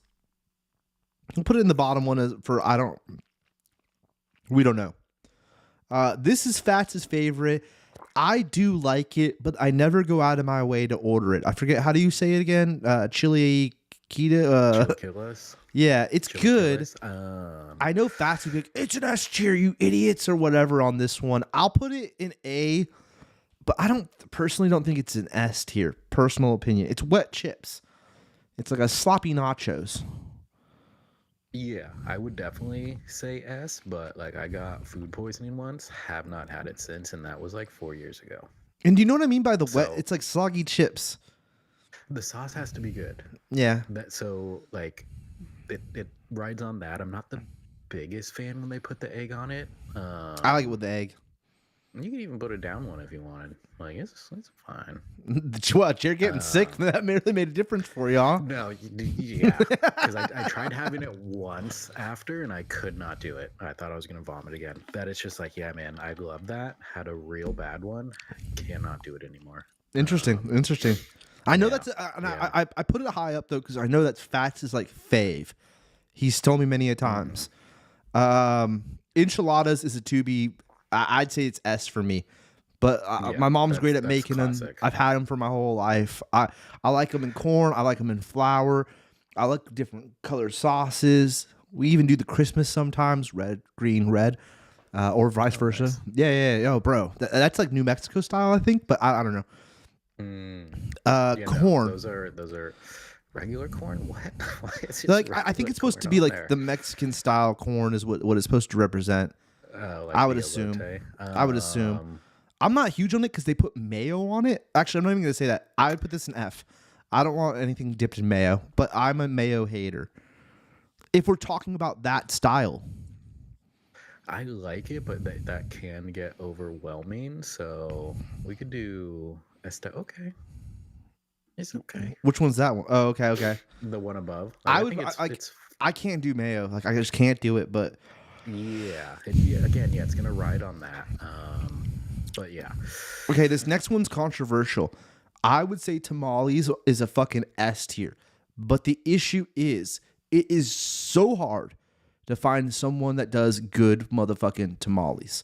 We'll put it in the bottom one as for we don't know. This is Fats' favorite. I do like it, but I never go out of my way to order it. I forget how do you say it again? Chili Kita. Chilaquiles. Yeah, it's good. Chilaquiles. I know Fats would be like, it's an S tier, you idiots, or whatever on this one. I'll put it in A, but I don't think it's an S tier. Personal opinion. It's wet chips. It's like a sloppy nachos. Yeah, I would definitely say S, but like I got food poisoning once, have not had it since, and that was like 4 years ago. And do you know what I mean by the wet? So- It's like soggy chips. The sauce has to be good. Yeah. So like it rides on that. I'm not the biggest fan when they put the egg on it. I like it with the egg. You could even put a down one if you wanted. Like it's fine. What? You're getting sick? That merely made a difference for you, huh? No, yeah, because I tried having it once after and I could not do it. I thought I was gonna vomit again. That it's just like, yeah, man, I love that. Had a real bad one. Cannot do it anymore. Interesting. I know yeah, that's. I put it high up though because I know that's Fats is like fave. He's told me many a times. Enchiladas is a 2B. I'd say it's S for me. But my mom's great at making classic. them. I've had them for my whole life. I like them in corn. I like them in flour. I like different colored sauces. We even do the Christmas sometimes, red, green, red, or vice versa. Nice. Yeah. Oh, bro, that's like New Mexico style, I think. But I don't know. Yeah, Corn. No, those are regular corn. What? Why is it Like just I think regular it's supposed to corn be on like there? the Mexican style corn is what it's supposed to represent. Like I would the assume. elote. I would assume. I'm not huge on it because they put mayo on it. Actually, I'm not even gonna say that. I would put this in F. I don't want anything dipped in mayo, but I'm a mayo hater. If we're talking about that style, I like it, but that can get overwhelming. So we could do okay. It's okay. which one's that one? Oh, okay. The one above. I I would. think it's I can't do mayo. Like I just can't do it. But yeah. Again, it's gonna ride on that. But yeah. okay, this next one's controversial. I would say tamales is a fucking S tier, but the issue is it is so hard to find someone that does good motherfucking tamales.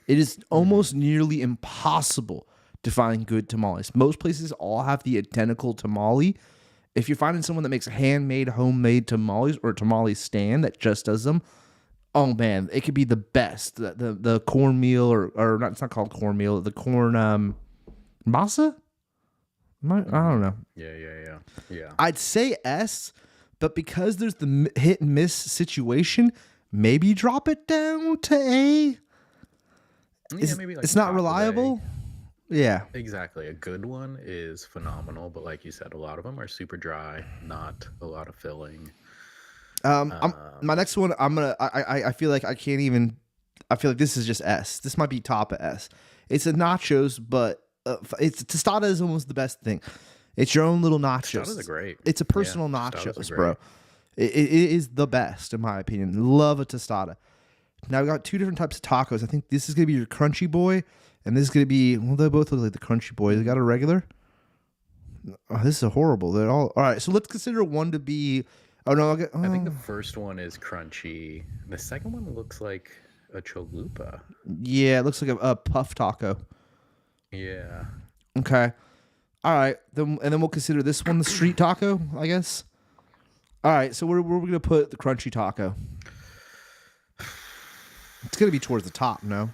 It is almost nearly impossible to find good tamales. Most places all have the identical tamale. If you're finding someone that makes handmade, homemade tamales or a tamale stand that just does them, oh man, it could be the best. The cornmeal or not, it's not called cornmeal. The corn masa. I don't know. Yeah. I'd say S, but because there's the hit and miss situation, maybe drop it down to A. Maybe like It's not top of A. reliable. Yeah. Exactly. A good one is phenomenal, but like you said, a lot of them are super dry, not a lot of filling. My next one, I feel like I can't even. I feel like this is just S. This might be top of S. It's a nachos, but it's tostada is almost the best thing. It's your own little nachos. Tostadas are great. It's a personal tostadas are nachos, great. bro. It is the best in my opinion. Love a tostada. Now we got two different types of tacos. I think this is gonna be your crunchy boy, and this is gonna be they both look like the crunchy boy. They got a regular. Oh, this is horrible. They're all right. So let's consider one to be. Oh no! I think the first one is crunchy. The second one looks like a chalupa. Yeah, it looks like a puff taco. Yeah. Okay. All right. Then we'll consider this one the street taco, I guess. All right. So where are we gonna put the crunchy taco? It's gonna be towards the top. No,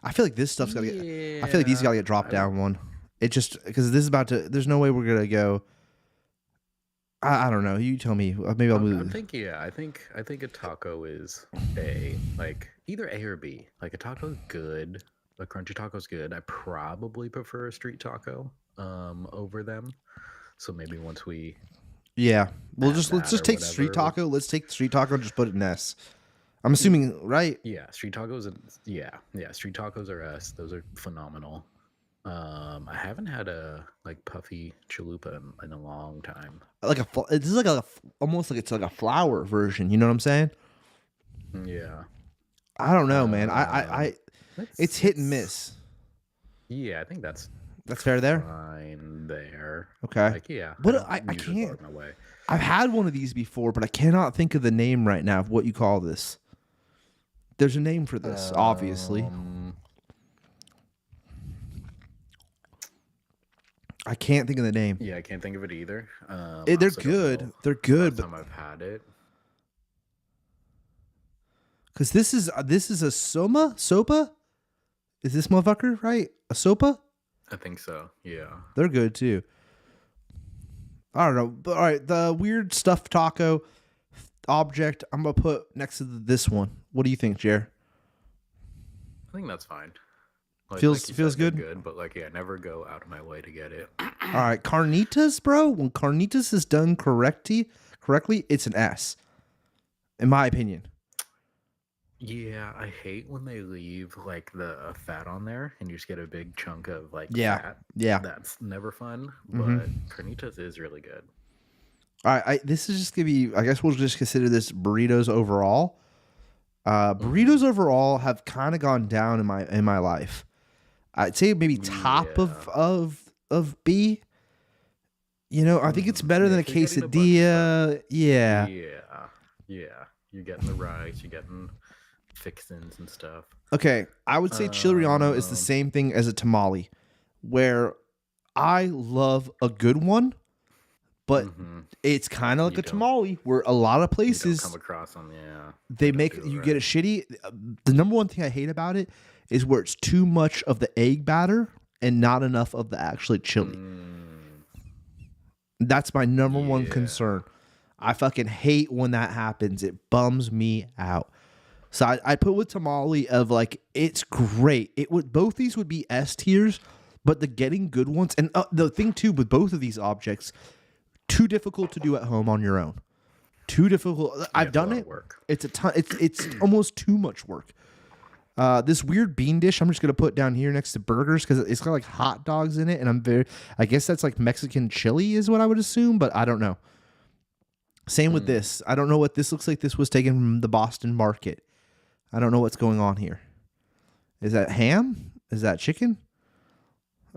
I feel like this stuff's gotta get. I feel like these gotta get dropped down one. It just because this is about to. There's no way we're gonna go. I don't know. You tell me. Maybe I'll move. I think a taco is like either A or B. Like a taco's good. A crunchy taco's good. I probably prefer a street taco over them. So maybe once we Yeah, let's that just or take street whatever. taco. Let's take the street taco and just put it in S. I'm assuming, right? Yeah, street tacos. Street tacos are S. Those are phenomenal. I haven't had a like puffy chalupa in a long time. Like this is like almost like it's like a flour version. You know what I'm saying? Yeah. I don't know, man. I it's hit and miss. Yeah, I think that's fair there. fine there. Okay. Like yeah, What I I usually can't. bark my way. I've had one of these before, but I cannot think of the name right now of what you call this. There's a name for this, obviously. I can't think of the name. Yeah, I can't think of it either. They're good. They're good. Last time I've had it. Because this is a sopa. Is this motherfucker right? A sopa? I think so. Yeah. They're good too. I don't know. But all right, the weird stuffed taco object I'm gonna put next to this one. What do you think, Jer? I think that's fine. Like, Feels you feels said, they're good. good, but like yeah, never go out of my way to get it. All right, carnitas, bro. When carnitas is done correctly, it's an S, in my opinion. Yeah, I hate when they leave like the fat on there and you just get a big chunk of like fat. Yeah. That's never fun. Mm-hmm. But carnitas is really good. All right, this is just gonna be. I guess we'll just consider this burritos overall. Burritos overall have kind of gone down in my life. I'd say maybe top of B. You know, I think it's better than a quesadilla. Yeah. Yeah. You're getting the rice. You're getting fixins and stuff. Okay, I would say chilriano is the same thing as a tamale, where I love a good one, but it's kind of like a tamale where a lot of places come across them. Yeah, they make you get a shitty. The number one thing I hate about it is where it's too much of the egg batter and not enough of the actually chili. That's my number one concern. I fucking hate when that happens. It bums me out. So I put with tamale of like, it's great. Both these would be S tiers, but the getting good ones, and the thing too with both of these objects, too difficult to do at home on your own. Too difficult. I've done it. Work. It's a ton. It's almost too much work. This weird bean dish I'm just gonna put down here next to burgers because it's got like hot dogs in it, and I guess that's like Mexican chili is what I would assume, but I don't know. Same with this. I don't know what this looks like. This was taken from the Boston market. I don't know what's going on here. Is that ham? Is that chicken?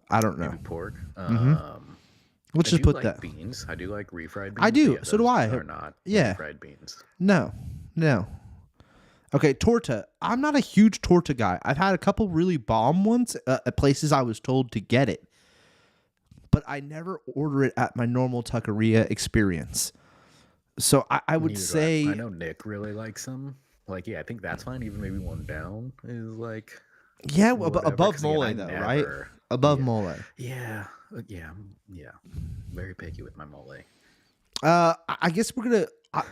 I don't know. Maybe pork. Let's just put that. Beans. I do like refried beans. I do. So do I. Or not. Yeah. Refried beans. No. Okay, torta. I'm not a huge torta guy. I've had a couple really bomb ones at places I was told to get it, but I never order it at my normal taqueria experience. So I would say I know Nick really likes them. Like, yeah, I think that's fine. Even maybe one down is like above mole though, right? Above mole. Yeah. Very picky with my mole. I guess we're gonna.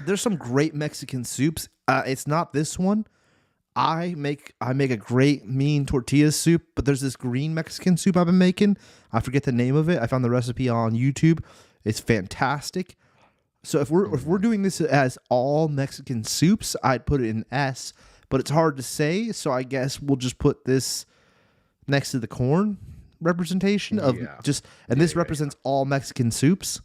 There's some great Mexican soups. It's not this one. I make a great mean tortilla soup, but there's this green Mexican soup I've been making. I forget the name of it. I found the recipe on YouTube. It's fantastic. So if we're doing this as all Mexican soups, I'd put it in S, but it's hard to say. So I guess we'll just put this next to the corn representation of this represents all Mexican soups.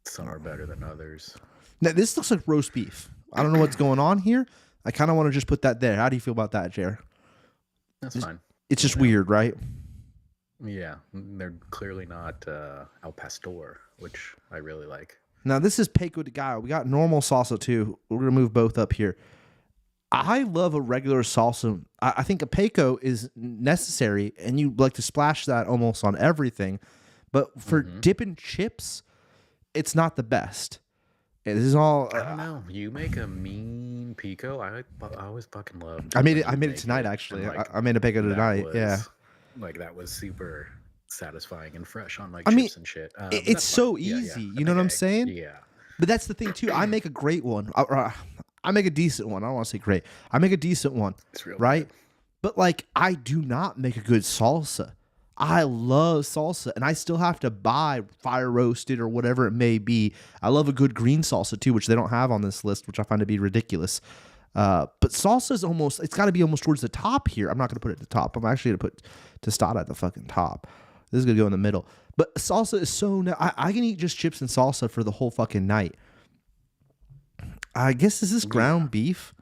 Some are better than others. Now this looks like roast beef. I don't know what's going on here. I kind of want to just put that there. How do you feel about that, Jer? That's fine. It's just weird, right? Yeah, they're clearly not al pastor, which I really like. Now this is pico de gallo. We got normal salsa too. We're gonna move both up here. I love a regular salsa. I think a peco is necessary, and you like to splash that almost on everything. But for dipping chips, it's not the best. And this is all. I don't know. You make a mean pico. I always fucking loved. I made when it. I you made it make tonight. it, Actually, and like I made a peco that tonight. Yeah. was like that was super satisfying and fresh on like I mean, chips and shit. But it's that's fine. so Yeah, easy. yeah. You know what I'm saying? Yeah. But that's the thing too. I make a great one. I make a decent one. I don't want to say great. I make a decent one, It's real right? good. But like, I do not make a good salsa. I love salsa, and I still have to buy fire roasted or whatever it may be. I love a good green salsa too, which they don't have on this list, which I find to be ridiculous. But salsa is almost, it's got to be almost towards the top here. I'm not going to put it at the top. I'm actually going to put tostada at the fucking top. This is going to go in the middle. But salsa is so, I can eat just chips and salsa for the whole fucking night. I guess this is ground beef.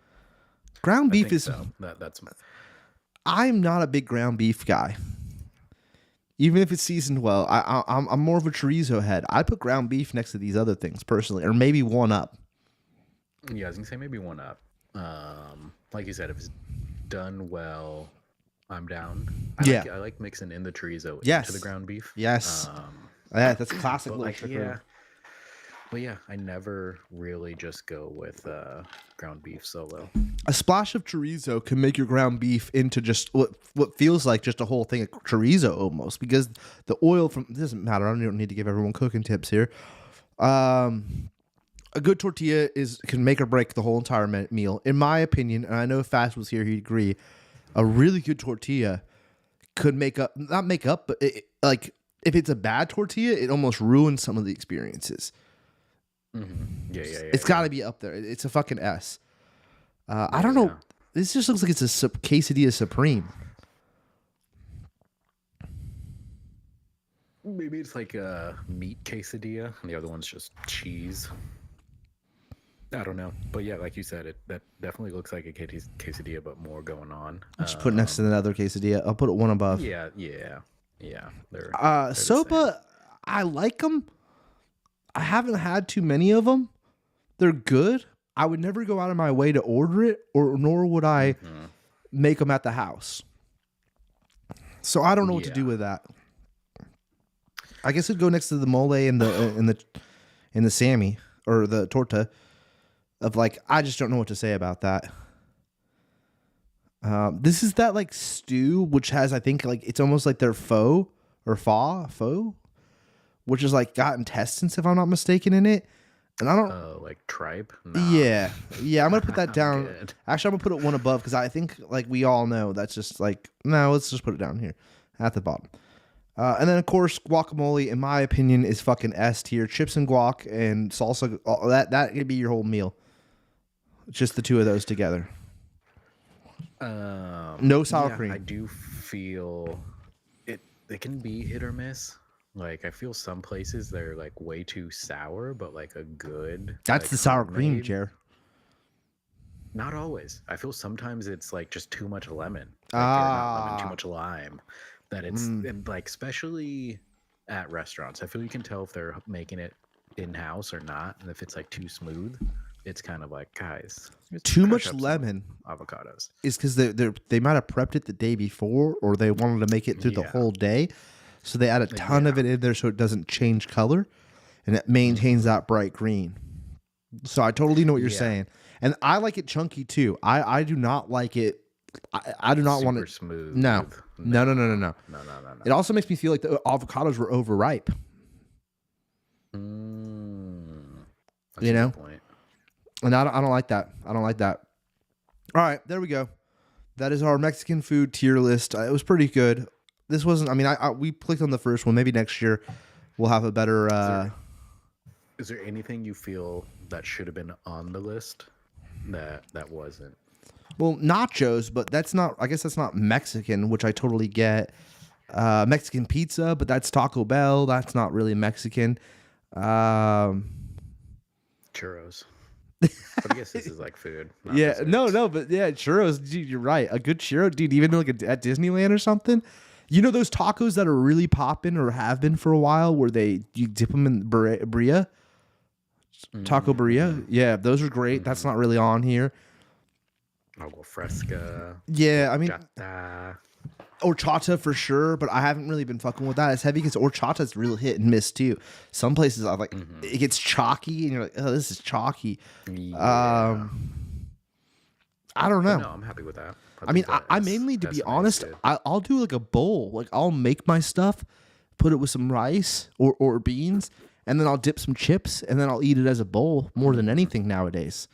Ground beef is, so. That's I'm not a big ground beef guy. Even if it's seasoned well, I'm more of a chorizo head. I put ground beef next to these other things personally, or maybe one up. Yeah, I was gonna say maybe one up. Like you said, if it's done well, I'm down. I like mixing in the chorizo into the ground beef. Yes. Yeah, that's classic But little like, trickery. but yeah, I never really just go with ground beef solo. A splash of chorizo can make your ground beef into just what feels like just a whole thing of chorizo almost, because the oil from, it doesn't matter. I don't need to give everyone cooking tips here. A good tortilla can make or break the whole entire meal, in my opinion. And I know if Fast was here, he'd agree. A really good tortilla could not make up, but like if it's a bad tortilla, it almost ruins some of the experiences. Mm-hmm. Yeah. It's got to be up there. It's a fucking S. I don't know. This just looks like it's a quesadilla supreme. Maybe it's like a meat quesadilla, and the other one's just cheese. I don't know, but yeah, like you said, that definitely looks like a quesadilla, but more going on. I'll just put it next to another quesadilla. I'll put it one above. Yeah. They're Sopa, I like them. I haven't had too many of them. They're good. I would never go out of my way to order it, nor would I make them at the house. So I don't know what to do with that. I guess it'd go next to the mole and the Sammy or the torta. Of like, I just don't know what to say about that. This is that like stew, which has, I think, like it's almost like their pho, which is like got intestines, if I'm not mistaken, in it. And I don't like tripe. Nah. Yeah. I'm gonna put that down. Actually, I'm gonna put it one above because I think, like we all know, that's just like, no. Let's just put it down here at the bottom. And then of course, guacamole, in my opinion, is fucking S tier. Chips and guac and salsa. That could be your whole meal. Just the two of those together. No sour cream. I do feel it. It can be hit or miss. Like I feel some places they're like way too sour, but like a good. That's like, the sour cream, homemade. Jer. Not always. I feel sometimes it's like just too much lemon. Like, or not lemon, too much lime. That it's and like especially at restaurants. I feel you can tell if they're making it in house or not, and if it's like too smooth. It's kind of like, guys, too much lemon avocados is because they might have prepped it the day before, or they wanted to make it through the whole day, so they add a ton of it in there so it doesn't change color, and it maintains that bright green. So I totally know what you're saying, and I like it chunky too. I do not like it. I do not super want it smooth. No. No. It also makes me feel like the avocados were overripe. That's a good point. And I don't like that. I don't like that. All right, there we go. That is our Mexican food tier list. It was pretty good. This wasn't. I mean, we clicked on the first one. Maybe next year we'll have a better. Is there anything you feel that should have been on the list that wasn't? Well, nachos, but that's not. I guess that's not Mexican, which I totally get. Mexican pizza, but that's Taco Bell. That's not really Mexican. Churros. But I guess this is like food. Yeah, no, but yeah, churros. Dude, you're right. A good churro, dude. Even like at Disneyland or something. You know those tacos that are really popping or have been for a while, where you dip them in birria, taco birria. Yeah, those are great. That's not really on here. Agua fresca, Yeah, I mean, horchata. horchata for sure, but I haven't really been fucking with that. It's heavy because horchata's real hit and miss too. Some places I like Mm-hmm. it gets chalky, and you're like, oh, this is chalky. Yeah. I don't But know. no, I'm happy with that. I mean, I mainly, to be honest, I'll do like a bowl. Like I'll make my stuff, put it with some rice or beans, and then I'll dip some chips, and then I'll eat it as a bowl more than anything nowadays.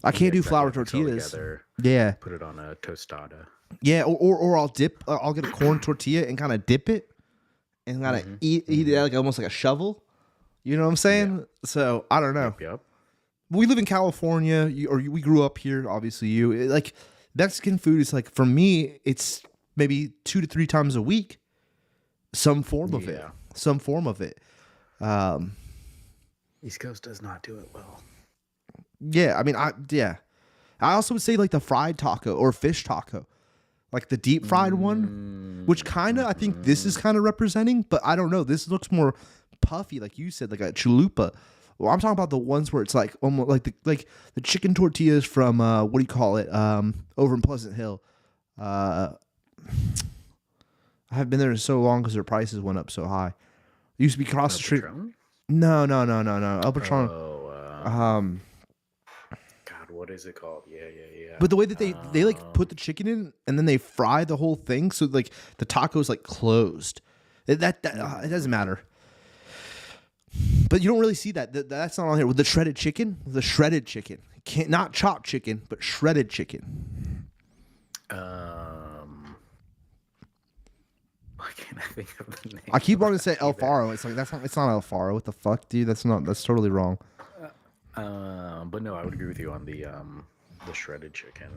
I can't do flour tortillas. Yeah, Put it on a tostada. yeah, or I'll dip. I'll get a corn tortilla and kind of dip it, and kind of eat it like almost like a shovel. You know what I'm saying? Yeah. So I don't know. Yep. We live in California, we grew up here. Obviously, like Mexican food is like for me, it's maybe 2 to 3 times a week, some form of it, some form of it. East Coast does not do it well. Yeah, I mean, I also would say like the fried taco or fish taco, like the deep fried one, which kind of I think this is kind of representing, but I don't know. This looks more puffy, like you said, like a chalupa. Well, I'm talking about the ones where it's like almost like the chicken tortillas from what do you call it? Over in Pleasant Hill. I haven't been there in so long because their prices went up so high. It used to be across the street. No. El Patron. God, what is it called? Yeah. But the way that they like put the chicken in and then they fry the whole thing, so like the taco's like closed. It doesn't matter. But you don't really see that. That's not on here with the shredded chicken. The shredded chicken, not chopped chicken, but shredded chicken. Why can't I think of the name? I keep wanting to say El Faro. It's like it's not El Faro. What the fuck, dude? That's totally wrong. But no, I would agree with you on the shredded chicken.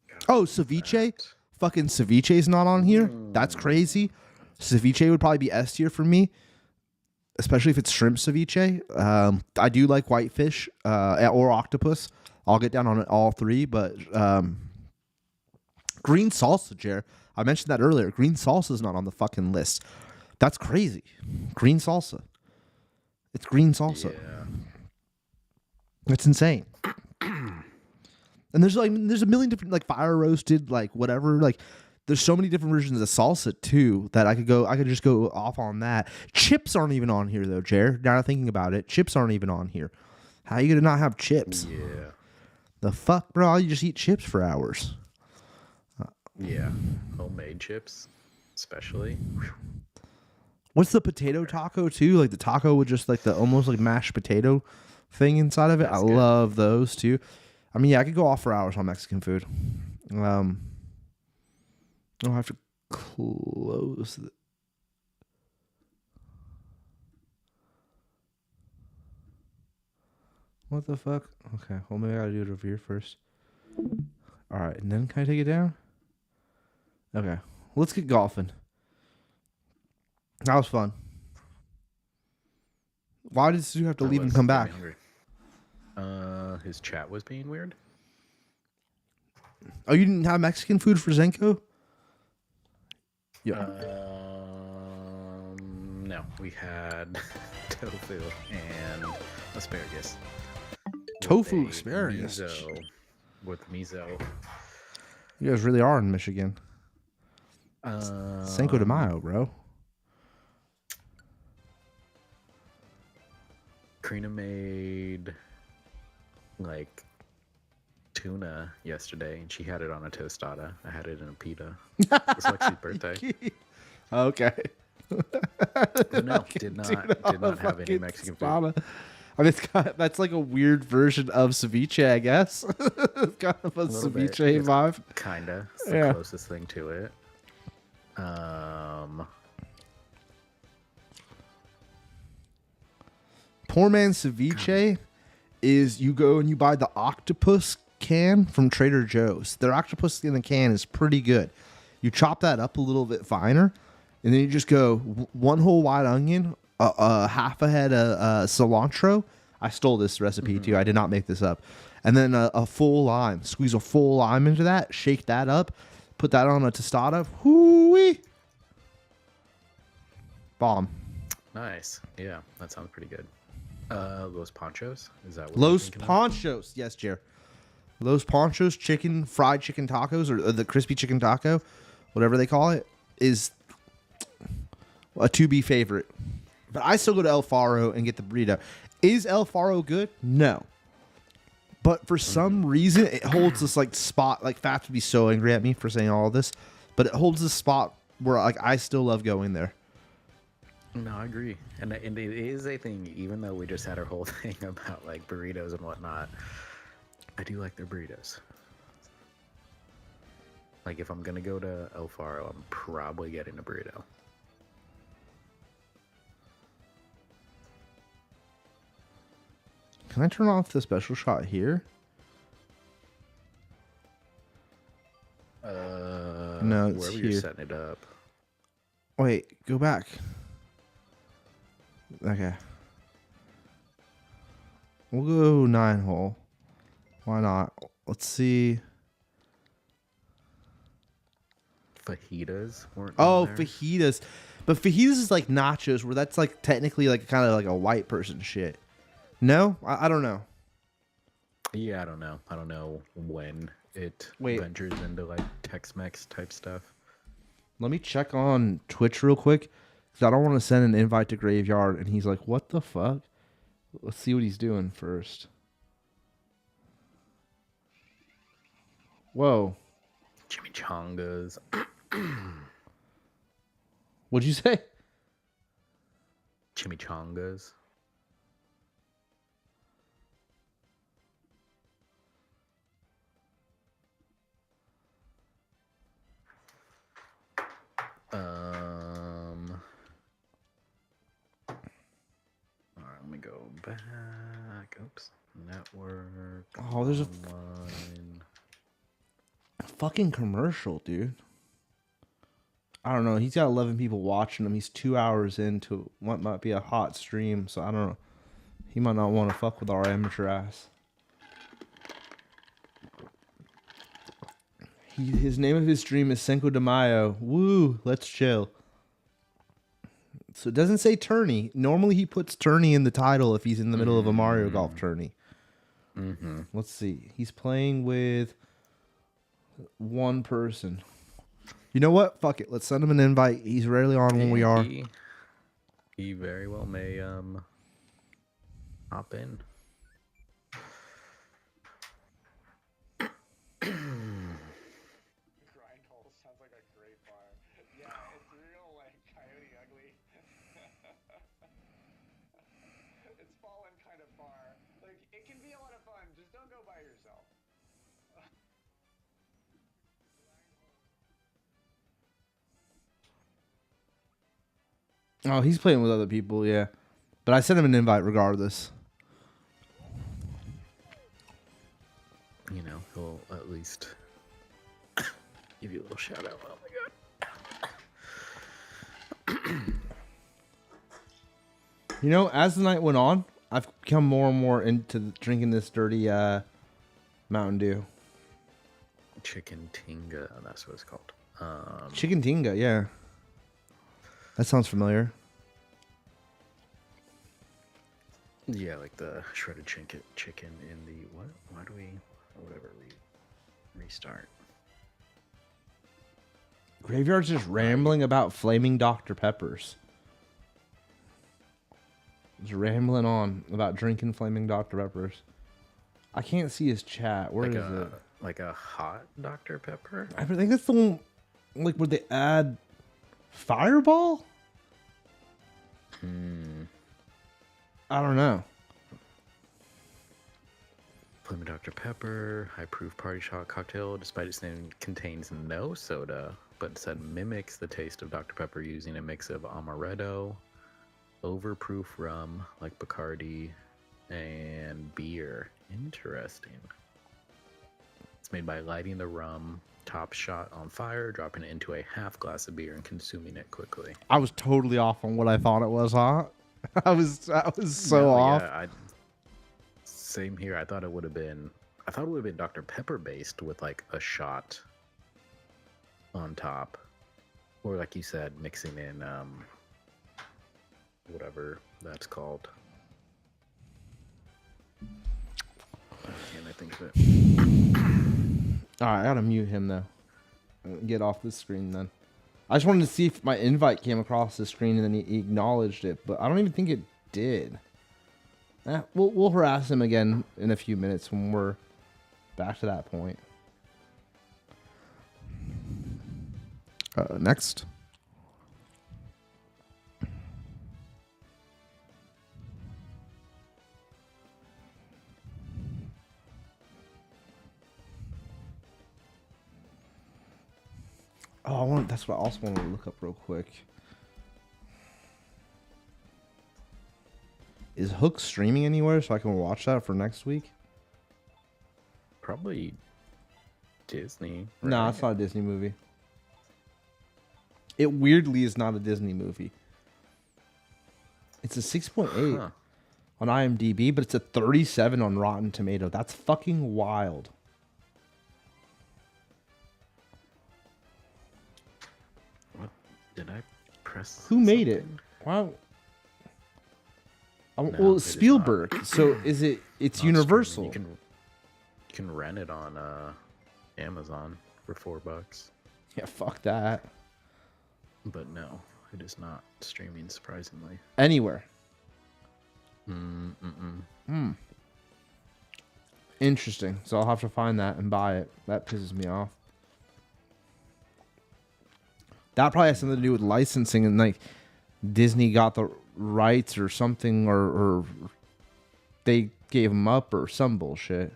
God, oh, ceviche. Fucking ceviche is not on here. That's crazy. Ceviche would probably be S tier for me, especially if it's shrimp ceviche. I do like whitefish or octopus. I'll get down on all three, but green salsa, Jer. I mentioned that earlier. Green salsa is not on the fucking list. That's crazy. Green salsa. It's green salsa. Yeah. It's insane. And there's a million different like fire roasted, like whatever, like there's so many different versions of salsa too that I could just go off on that. Chips aren't even on here though, Jer. Now thinking about it, chips aren't even on here. How are you gonna not have chips? Yeah. The fuck, bro? You just eat chips for hours. Yeah. Homemade chips, especially. What's the potato taco too? Like the taco with just like the almost like mashed potato thing inside of it. I love those too. I mean, yeah, I could go off for hours on Mexican food. I'll have to close the... What the fuck? Okay, well, maybe I gotta do it over here first. All right, and then can I take it down? Okay, let's get golfing. That was fun. Why did Stu have to leave and come back? His chat was being weird. Oh, you didn't have Mexican food for Zenko? Yeah. No, we had tofu and asparagus. Tofu asparagus. With miso. You guys really are in Michigan. Um, Cinco de Mayo, bro. Karina made like tuna yesterday, and she had it on a tostada. I had it in a pita. It was Lexi's birthday. Okay. But no, did not have any Mexican food. I mean, that's like a weird version of ceviche, I guess. It's kind of a ceviche vibe. Kinda. It's the closest thing to it. Poor man ceviche is you go and you buy the octopus can from Trader Joe's. Their octopus in the can is pretty good. You chop that up a little bit finer, and then you just go one whole white onion, half a head of cilantro. I stole this recipe too. I did not make this up. And then a full lime. Squeeze a full lime into that. Shake that up. Put that on a tostada. Hoo-wee. Bomb. Nice. Yeah, that sounds pretty good. Los Ponchos? Is that what Los Ponchos. Yes, Jer. Los Ponchos fried chicken tacos, or the crispy chicken taco, whatever they call it, is a to-be favorite. But I still go to El Faro and get the burrito. Is El Faro good? No. But for some reason, it holds this like spot. Like Fats would be so angry at me for saying all this, but it holds this spot where like I still love going there. No, I agree, and it is a thing. Even though we just had our whole thing about like burritos and whatnot, I do like their burritos. Like if I'm gonna go to El Faro, I'm probably getting a burrito. Can I turn off the special shot here? No, it's wherever here. you're setting it up. Wait, go back. Okay. We'll go 9-hole. Why not? Let's see. Fajitas weren't. Oh, on there. fajitas. But fajitas is like nachos, where that's like technically like kind of like a white person shit. No? I don't know. Yeah, I don't know. I don't know when it Wait. ventures into like Tex-Mex type stuff. Let me check on Twitch real quick, because I don't want to send an invite to Graveyard, and he's like, what the fuck? Let's see what he's doing first. Whoa. Chimichangas. What'd you say? Chimichangas. All right, let me go back. Oops. Network. Oh, there's online. a fucking commercial, dude. I don't know. He's got 11 people watching him. He's 2 hours into what might be a hot stream, so I don't know. He might not want to fuck with our amateur ass. His name of his stream is Cinco de Mayo. Woo, let's chill. So it doesn't say tourney. Normally he puts tourney in the title if he's in the middle of a Mario Golf tourney. Mm-hmm. Let's see. He's playing with one person. You know what? Fuck it. Let's send him an invite. He's rarely on when we are. He very well may hop in. Grindhole sounds like a great bar. Yeah, it's real like Coyote Ugly. It's fallen kind of far. Like it can be a lot of fun. Just don't go by yourself. Oh, he's playing with other people, yeah. But I sent him an invite regardless. You know, he'll at least give you a little shout out. Oh my god. You know, as the night went on, I've become more and more into drinking this dirty Mountain Dew. Chicken Tinga, that's what it's called. Chicken Tinga, yeah. That sounds familiar. Yeah, like the shredded chicken in the what? Why do we? Whatever. Restart. Graveyard's just rambling about flaming Dr. Peppers. Just rambling on about drinking flaming Dr. Peppers. I can't see his chat. Where like is it? Like a hot Dr. Pepper? I think that's the one, like, where they add Fireball? I don't know. Flaming Dr. Pepper, high proof party shot cocktail, despite its name contains no soda, but instead mimics the taste of Dr. Pepper using a mix of amaretto, overproof rum like Bacardi, and beer. Interesting. It's made by lighting the rum top shot on fire, dropping it into a half glass of beer, and consuming it quickly. I was totally off on what I thought it was, huh? I was so off. Yeah, same here. I thought it would have been Dr. Pepper based with like a shot on top, or like you said, mixing in whatever that's called. Why can't I think of it? All right, I gotta mute him though. Get off this screen then. I just wanted to see if my invite came across the screen and then he acknowledged it, but I don't even think it did. We'll harass him again in a few minutes when we're back to that point. Next. Oh, that's what I also wanted to look up real quick. Is Hook streaming anywhere so I can watch that for next week? Probably Disney. No, it's not a Disney movie. It weirdly is not a Disney movie. It's a 6.8 on IMDb, but it's a 37 on Rotten Tomato. That's fucking wild. What did I press? Who made it? something? Wow. No, Well, it it's is Spielberg. So is it? It's Not Universal. streaming. You can rent it on Amazon for $4. Yeah, fuck that. But no, it is not streaming. Surprisingly. Anywhere. Mm-mm. Interesting. So I'll have to find that and buy it. That pisses me off. That probably has something to do with licensing and like Disney got the rights or something, or they gave them up or some bullshit.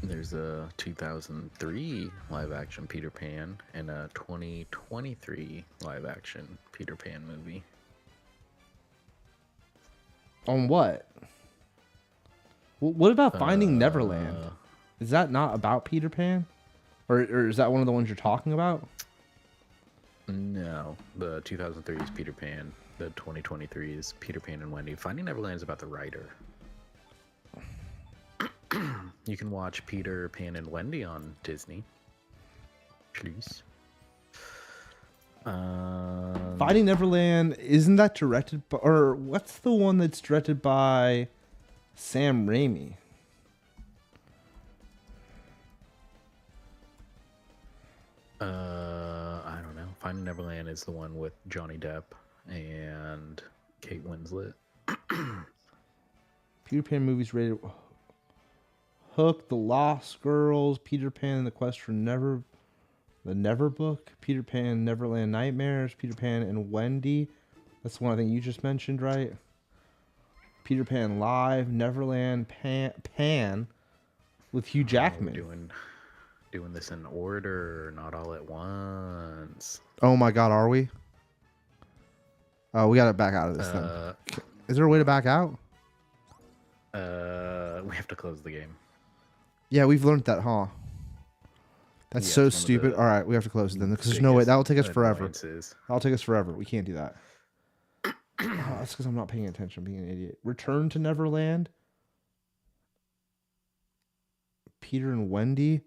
There's a 2003 live-action Peter Pan and a 2023 live-action Peter Pan movie. On what? What about Finding Neverland? Is that not about Peter Pan? Or is that one of the ones you're talking about? No, the 2003 is Peter Pan. The 2023 is Peter Pan and Wendy. Finding Neverland is about the writer. You can watch Peter Pan and Wendy on Disney. Please. Finding Neverland, isn't that directed by, or what's the one that's directed by Sam Raimi? I don't know. Finding Neverland is the one with Johnny Depp and Kate Winslet. Peter Pan movies rated Hook, The Lost Girls, Peter Pan and the Quest for the Never Book, Peter Pan, Neverland Nightmares, Peter Pan and Wendy. That's the one I think you just mentioned, right? Peter Pan Live, Neverland Pan with Hugh Jackman. Doing this in order, not all at once. Oh my God, are we? Oh, we got to back out of this then. Is there a way to back out? We have to close the game. Yeah, we've learned that, huh? That's Yeah, so it's one of stupid. the All right, we have to close it then because there's no way. That'll take us forever. Annoyances. That'll take us forever. We can't do that. Oh, that's because I'm not paying attention. I'm being an idiot. Return to Neverland. Peter and Wendy.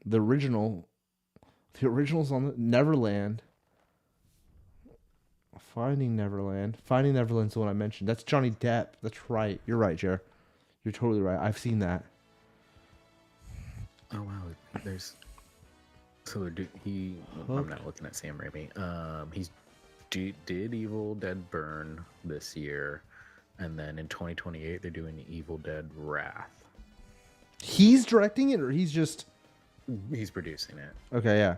The original's on the Neverland. Finding Neverland. Finding Neverland's the one I mentioned. That's Johnny Depp. That's right. You're right, Jer. You're totally right. I've seen that. Oh wow, there's I'm not looking at Sam Raimi. He's did Evil Dead Burn this year, and then in 2028 they're doing Evil Dead Wrath. He's directing it, or he's just... He's producing it. Okay, yeah.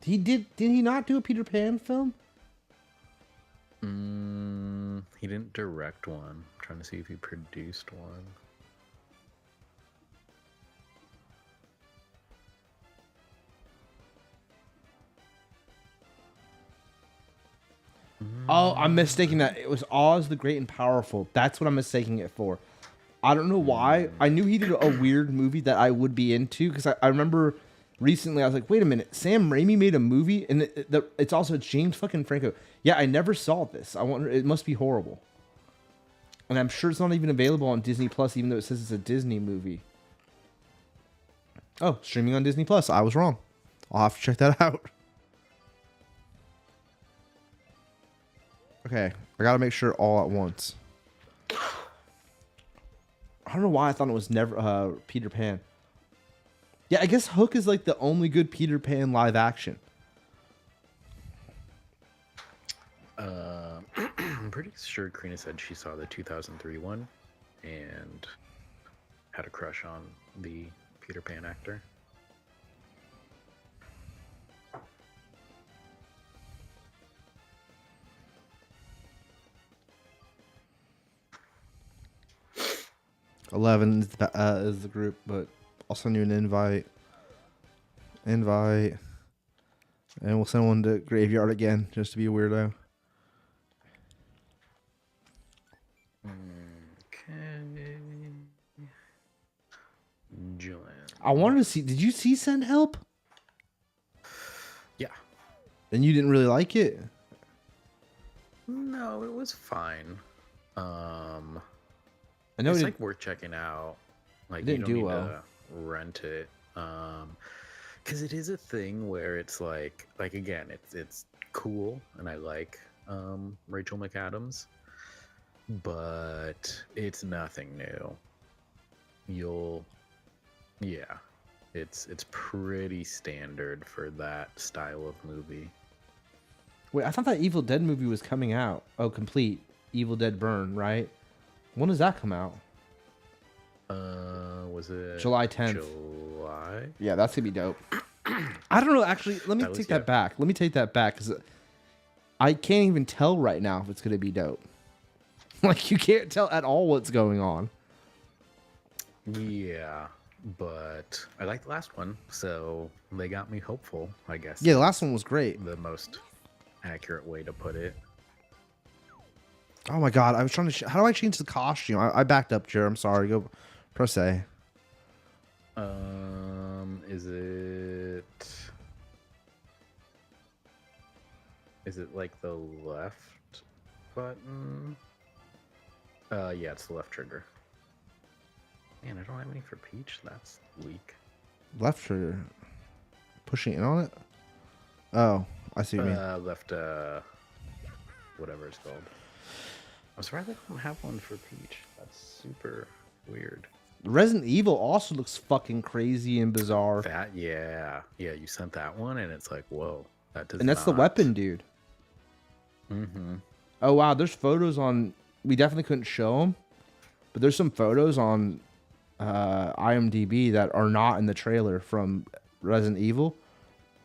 Did he not do a Peter Pan film? He didn't direct one. I'm trying to see if he produced one. Oh, I'm mistaking that. It was Oz the Great and Powerful. That's what I'm mistaking it for. I don't know why. I knew he did a weird movie that I would be into because I remember recently I was like, wait a minute, Sam Raimi made a movie and it's also James fucking Franco. Yeah, I never saw this. I wonder, it must be horrible. And I'm sure it's not even available on Disney Plus, even though it says it's a Disney movie. Oh, streaming on Disney Plus. I was wrong. I'll have to check that out. Okay, I gotta make sure all at once. I don't know why I thought it was never Peter Pan. Yeah, I guess Hook is like the only good Peter Pan live action. I'm pretty sure Karina said she saw the 2003 one and had a crush on the Peter Pan actor. $11 is the group, but I'll send you an invite. And we'll send one to Graveyard again, just to be a weirdo. Okay. Joanne. I wanted to see. Did you see Send Help? Yeah. And you didn't really like it? No, it was fine. I know it's it like worth checking out. Like It didn't you don't do need well. to rent it. Because it is a thing where it's like again, it's cool and I like Rachel McAdams, but it's nothing new. It's pretty standard for that style of movie. Wait, I thought that Evil Dead movie was coming out. Oh, complete. Evil Dead Burn, right? When does that come out? Was it July 10th. July? Yeah, that's gonna be dope. I don't know. Actually, let me take that back. Let me take that back because I can't even tell right now if it's gonna be dope. Like you can't tell at all what's going on. Yeah, but I liked the last one, so they got me hopeful, I guess. Yeah, the last one was great. The most accurate way to put it. Oh my god, I was trying to. How do I change the costume? I backed up, Jer. I'm sorry. Go press A. Is it like the left button? Yeah, it's the left trigger. Man, I don't have any for Peach. That's weak. Left trigger. Pushing in on it. Oh, I see what you mean. Left, whatever it's called. I'm surprised I don't have one for Peach. That's super weird. Resident Evil also looks fucking crazy and bizarre. Yeah, you sent that one, and it's like, whoa, that does. And that's the weapon, dude. Mm-hmm. Oh wow, there's photos on. We definitely couldn't show them, but there's some photos on IMDb that are not in the trailer from Resident Evil,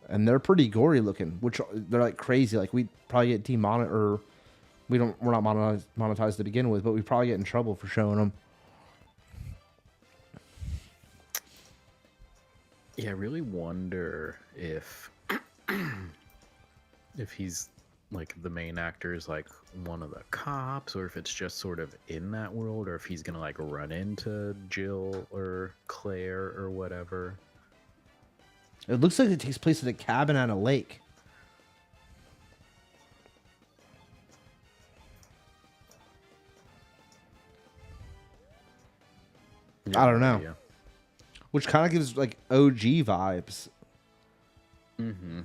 and they're pretty gory looking. Which they're like crazy. Like we probably get demonetized, or we're not monetized to begin with, but we probably get in trouble for showing them. Yeah, I really wonder if he's like the main actor is like one of the cops, or if it's just sort of in that world, or if he's gonna like run into Jill or Claire or whatever. It looks like it takes place at a cabin at a lake. I don't know. Yeah. Which kind of gives like OG vibes. Mm-hmm.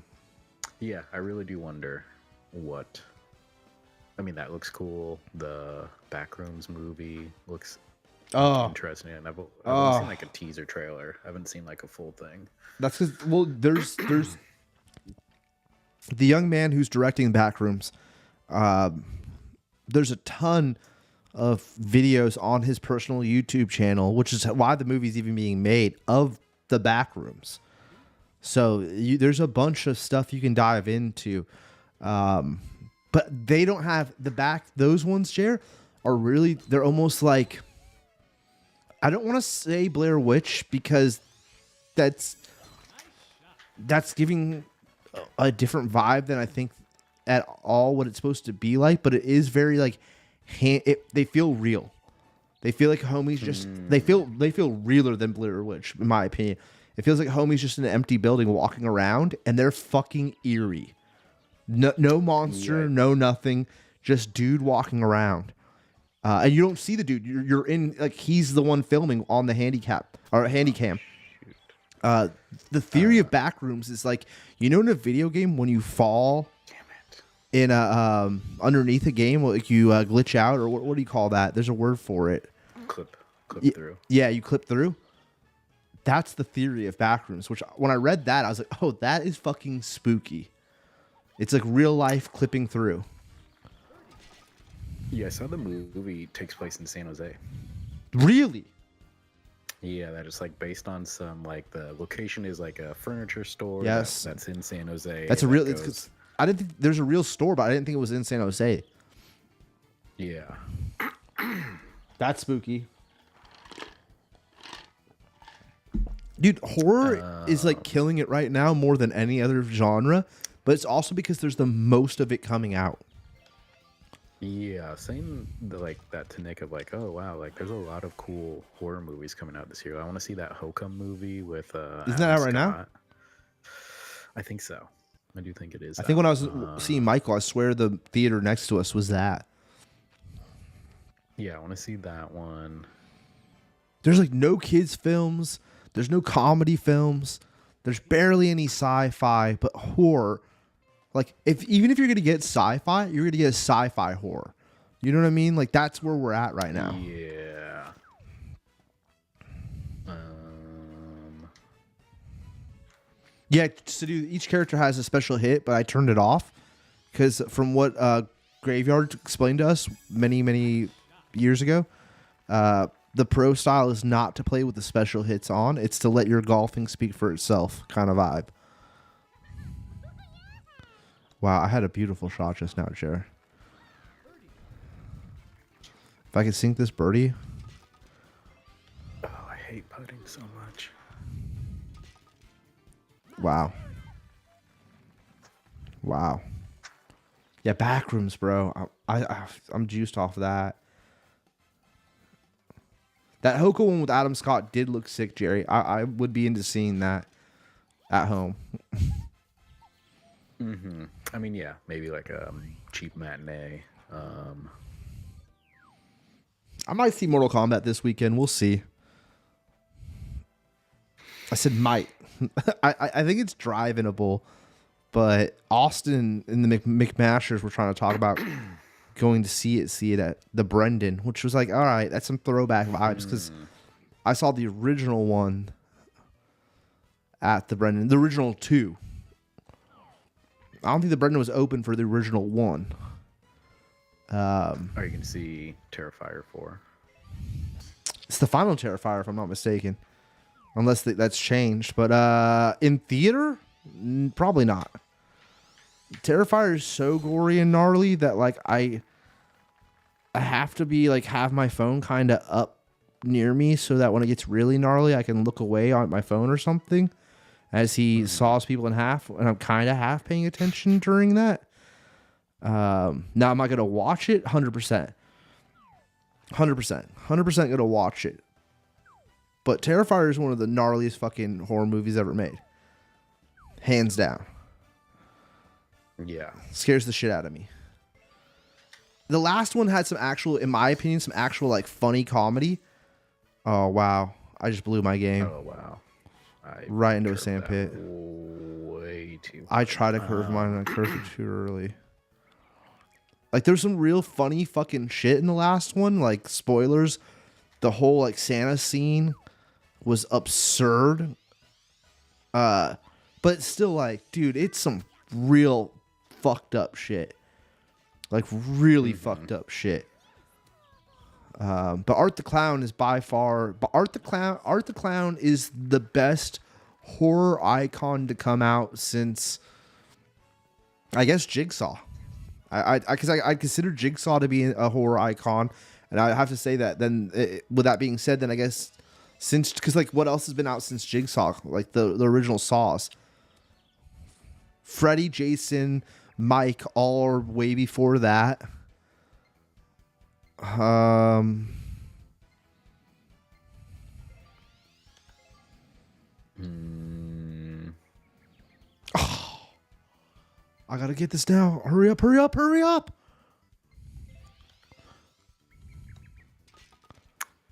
Yeah, I really do wonder what. I mean, that looks cool. The Backrooms movie looks interesting. And I've only seen like a teaser trailer. I haven't seen like a full thing. That's because, well, there's the young man who's directing Backrooms. There's a ton of videos on his personal YouTube channel, which is why the movie's even being made, of the Backrooms. So there's a bunch of stuff you can dive into. But they don't have those ones, Jer, are really, they're almost like, I don't want to say Blair Witch because that's giving a different vibe than I think at all what it's supposed to be like, but it is very like, they feel real. They feel like homies just, they feel realer than Blair Witch, in my opinion. It feels like homies just in an empty building walking around, and they're fucking eerie. No monster, no nothing, just dude walking around. And you don't see the dude. You're in, like, he's the one filming on the handy cam. The theory of backrooms is like, you know, in a video game when you fall Damn it. in a underneath a game, like you glitch out, or what do you call that? There's a word for it. Clip through. Yeah, you clip through. That's the theory of backrooms. Which when I read that, I was like, oh, that is fucking spooky. It's like real life clipping through. Yeah, I saw the movie takes place in San Jose. Really? Yeah, that is like based on some like the location is like a furniture store. Yes. That's in San Jose. That's a real. It's, I didn't think there's a real store, but I didn't think it was in San Jose. Yeah. That's spooky. Dude, horror is like killing it right now more than any other genre, but it's also because there's the most of it coming out. Yeah, saying like that to Nick of like, oh wow, like there's a lot of cool horror movies coming out this year. I want to see that Hokum movie with Isn't that out right now? I think so. I do think it is. I think when I was seeing Michael, I swear the theater next to us was that. Yeah, I want to see that one. There's like no kids films. There's no comedy films. There's barely any sci-fi, but horror. Like even if you're gonna get sci-fi, you're gonna get a sci-fi horror. You know what I mean? Like that's where we're at right now. Yeah. Yeah, to do each character has a special hit, but I turned it off because from what Graveyard explained to us many years ago, the pro style is not to play with the special hits on. It's to let your golfing speak for itself kind of vibe. Wow, I had a beautiful shot just now, Jared. If I could sink this birdie. Oh, I hate putting so much. Wow. Wow. Yeah, backrooms, bro. I'm juiced off of that. That Hoka one with Adam Scott did look sick, Jerry. I would be into seeing that at home. Mm-hmm. I mean, yeah, maybe like a cheap matinee. I might see Mortal Kombat this weekend. We'll see. I said might. I think it's drivable, but Austin and the McMashers were trying to talk about going to see it at the Brendan, which was like, all right, that's some throwback vibes because I saw the original one at the Brendan, the original 2. I don't think the Brendan was open for the original 1. Are you going to see Terrifier 4? It's the final Terrifier, if I'm not mistaken. Unless that's changed. But in theater, probably not. Terrifier is so gory and gnarly that like I have to be like have my phone kind of up near me so that when it gets really gnarly, I can look away on my phone or something as he saws people in half, and I'm kind of half paying attention during that. Now, am I gonna watch it? 100%. 100% gonna watch it. But Terrifier is one of the gnarliest fucking horror movies ever made. Hands down. Yeah. Scares the shit out of me. The last one had some actual, in my opinion, some actual like funny comedy. Oh, wow. I just blew my game. Oh, wow. Right into a sand pit. Way too. I tried to curve mine and I curved it too early. Like there's some real funny fucking shit in the last one. Like spoilers. The whole like Santa scene was absurd. But still like, dude, it's some real fucked up shit. Like really fucked up shit. But Art the Clown is by far, but Art the Clown is the best horror icon to come out since, I guess, Jigsaw. I consider Jigsaw to be a horror icon, and I have to say that. Then, with that being said, then I guess because like what else has been out since Jigsaw? Like the original Saws. Freddy, Jason, Mike, all are way before that. Oh, I gotta get this now. Hurry up.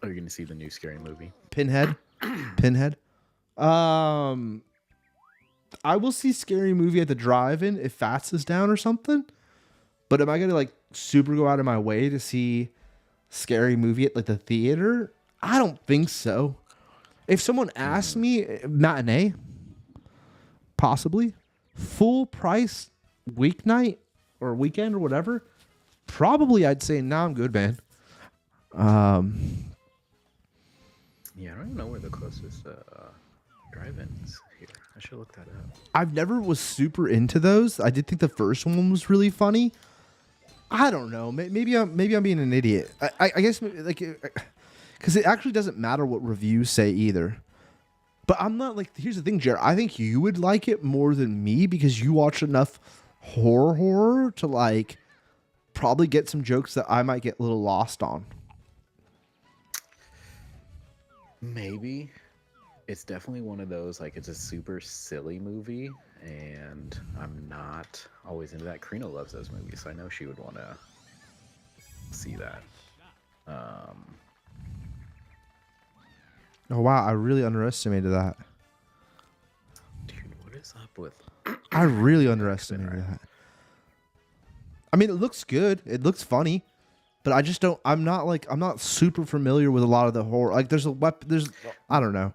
Are you going to see the new scary movie? Pinhead. I will see Scary Movie at the drive-in if Fats is down or something. But am I gonna like super go out of my way to see Scary Movie at like the theater? I don't think so. If someone asked me, matinee, possibly, full price weeknight or weekend or whatever, probably I'd say, nah, I'm good, man. Yeah, I don't even know where the closest drive-in is here. I should look that up. I've never was super into those. I did think the first one was really funny. I don't know. Maybe I'm being an idiot. I guess like because it actually doesn't matter what reviews say either. But I'm not like. Here's the thing, Jared. I think you would like it more than me because you watch enough horror to like probably get some jokes that I might get a little lost on. Maybe. It's definitely one of those, like, it's a super silly movie, and I'm not always into that. Karina loves those movies, so I know she would want to see that. Oh wow, I really underestimated that. Dude, what is up with... I really underestimated that. I mean, it looks good. It looks funny. But I just don't. I'm not super familiar with a lot of the horror. Like, there's I don't know.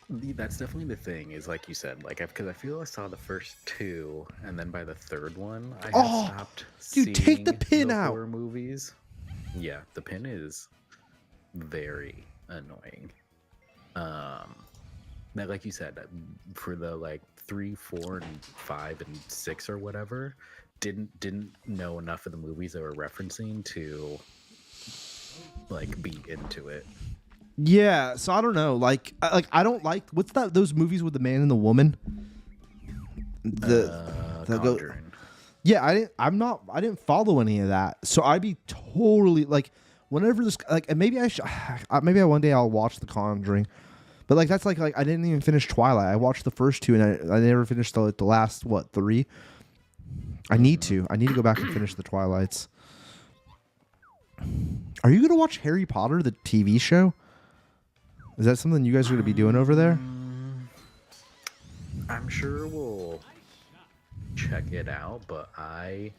That's definitely the thing, is like you said, like, because I feel I saw the first two, and then by the third one, I had stopped dude, take the seeing pin out. horror movies. Yeah, the pin is very annoying. That, like you said, for the like 3, 4, and 5, and 6 or whatever, didn't know enough of the movies they were referencing to like be into it. Yeah, so I don't know. Like I don't like what's that? Those movies with the man and the woman. The Conjuring. Yeah, I didn't follow any of that. So I'd be totally like, whenever this like, and maybe maybe one day I'll watch The Conjuring, but like that's like I didn't even finish Twilight. I watched the first 2 and I never finished the last 3. I need to go back and finish the Twilights. Are you gonna watch Harry Potter the TV show? Is that something you guys are gonna be doing over there? I'm sure we'll check it out, but I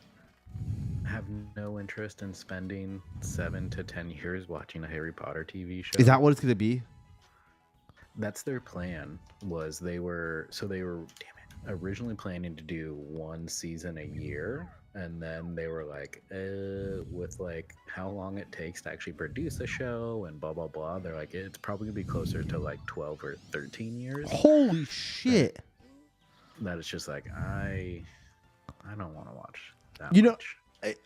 have no interest in spending 7 to 10 years watching a Harry Potter TV show. Is that what it's gonna be? That's their plan. They were originally planning to do 1 season a year, and then they were like, with like how long it takes to actually produce a show and blah blah blah, they're like, it's probably gonna be closer to like 12 or 13 years. Holy shit. That it's just like I don't want to watch that You know, much.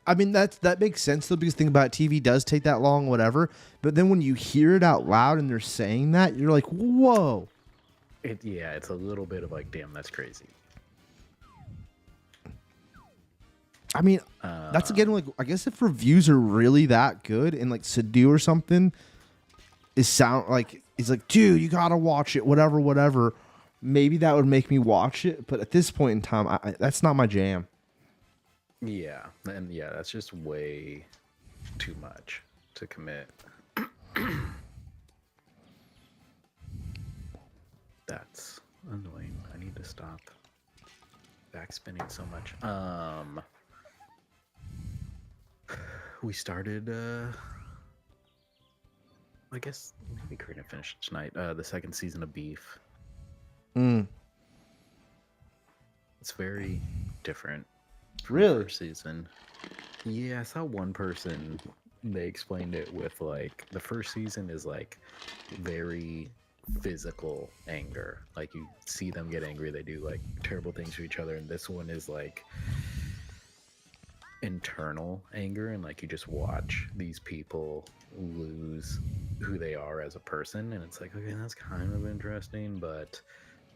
I mean that makes sense though, because think about it, TV does take that long, whatever. But then when you hear it out loud and they're saying that, you're like, whoa. It's a little bit of like, damn, that's crazy. I mean, that's again like, I guess if reviews are really that good and like Sadu or something he's like, dude, you gotta watch it, whatever. Maybe that would make me watch it, but at this point in time, that's not my jam. Yeah, and that's just way too much to commit. That's annoying. I need to stop backspinning so much. We started, I guess maybe Karina finished tonight, the 2nd season of Beef. It's very different from the first season. Yeah, I saw one person, they explained it with like, the first season is like very physical anger. Like, you see them get angry, they do like terrible things to each other, and this one is like internal anger, and like you just watch these people lose who they are as a person, and it's like, okay, that's kind of interesting, but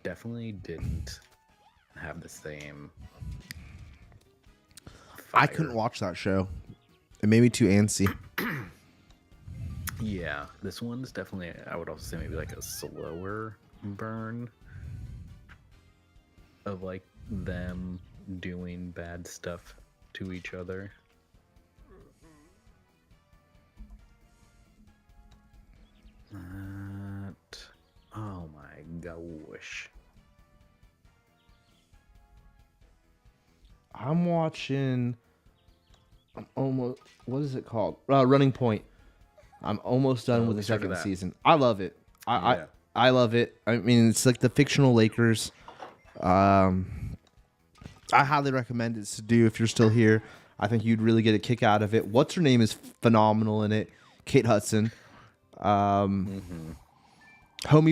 definitely didn't have the same fire. I couldn't watch that show. It made me too antsy. Yeah, this one's definitely, I would also say, maybe like a slower burn of like them doing bad stuff to each other. Oh my god. Whoosh. I'm watching. I'm almost. What is it called? Running Point. I'm almost done with the we started second that. season. I love it. Yeah. I love it. I mean, it's like the fictional Lakers. I highly recommend it to do if you're still here. I think you'd really get a kick out of it. What's her name is phenomenal in it. Kate Hudson. Homie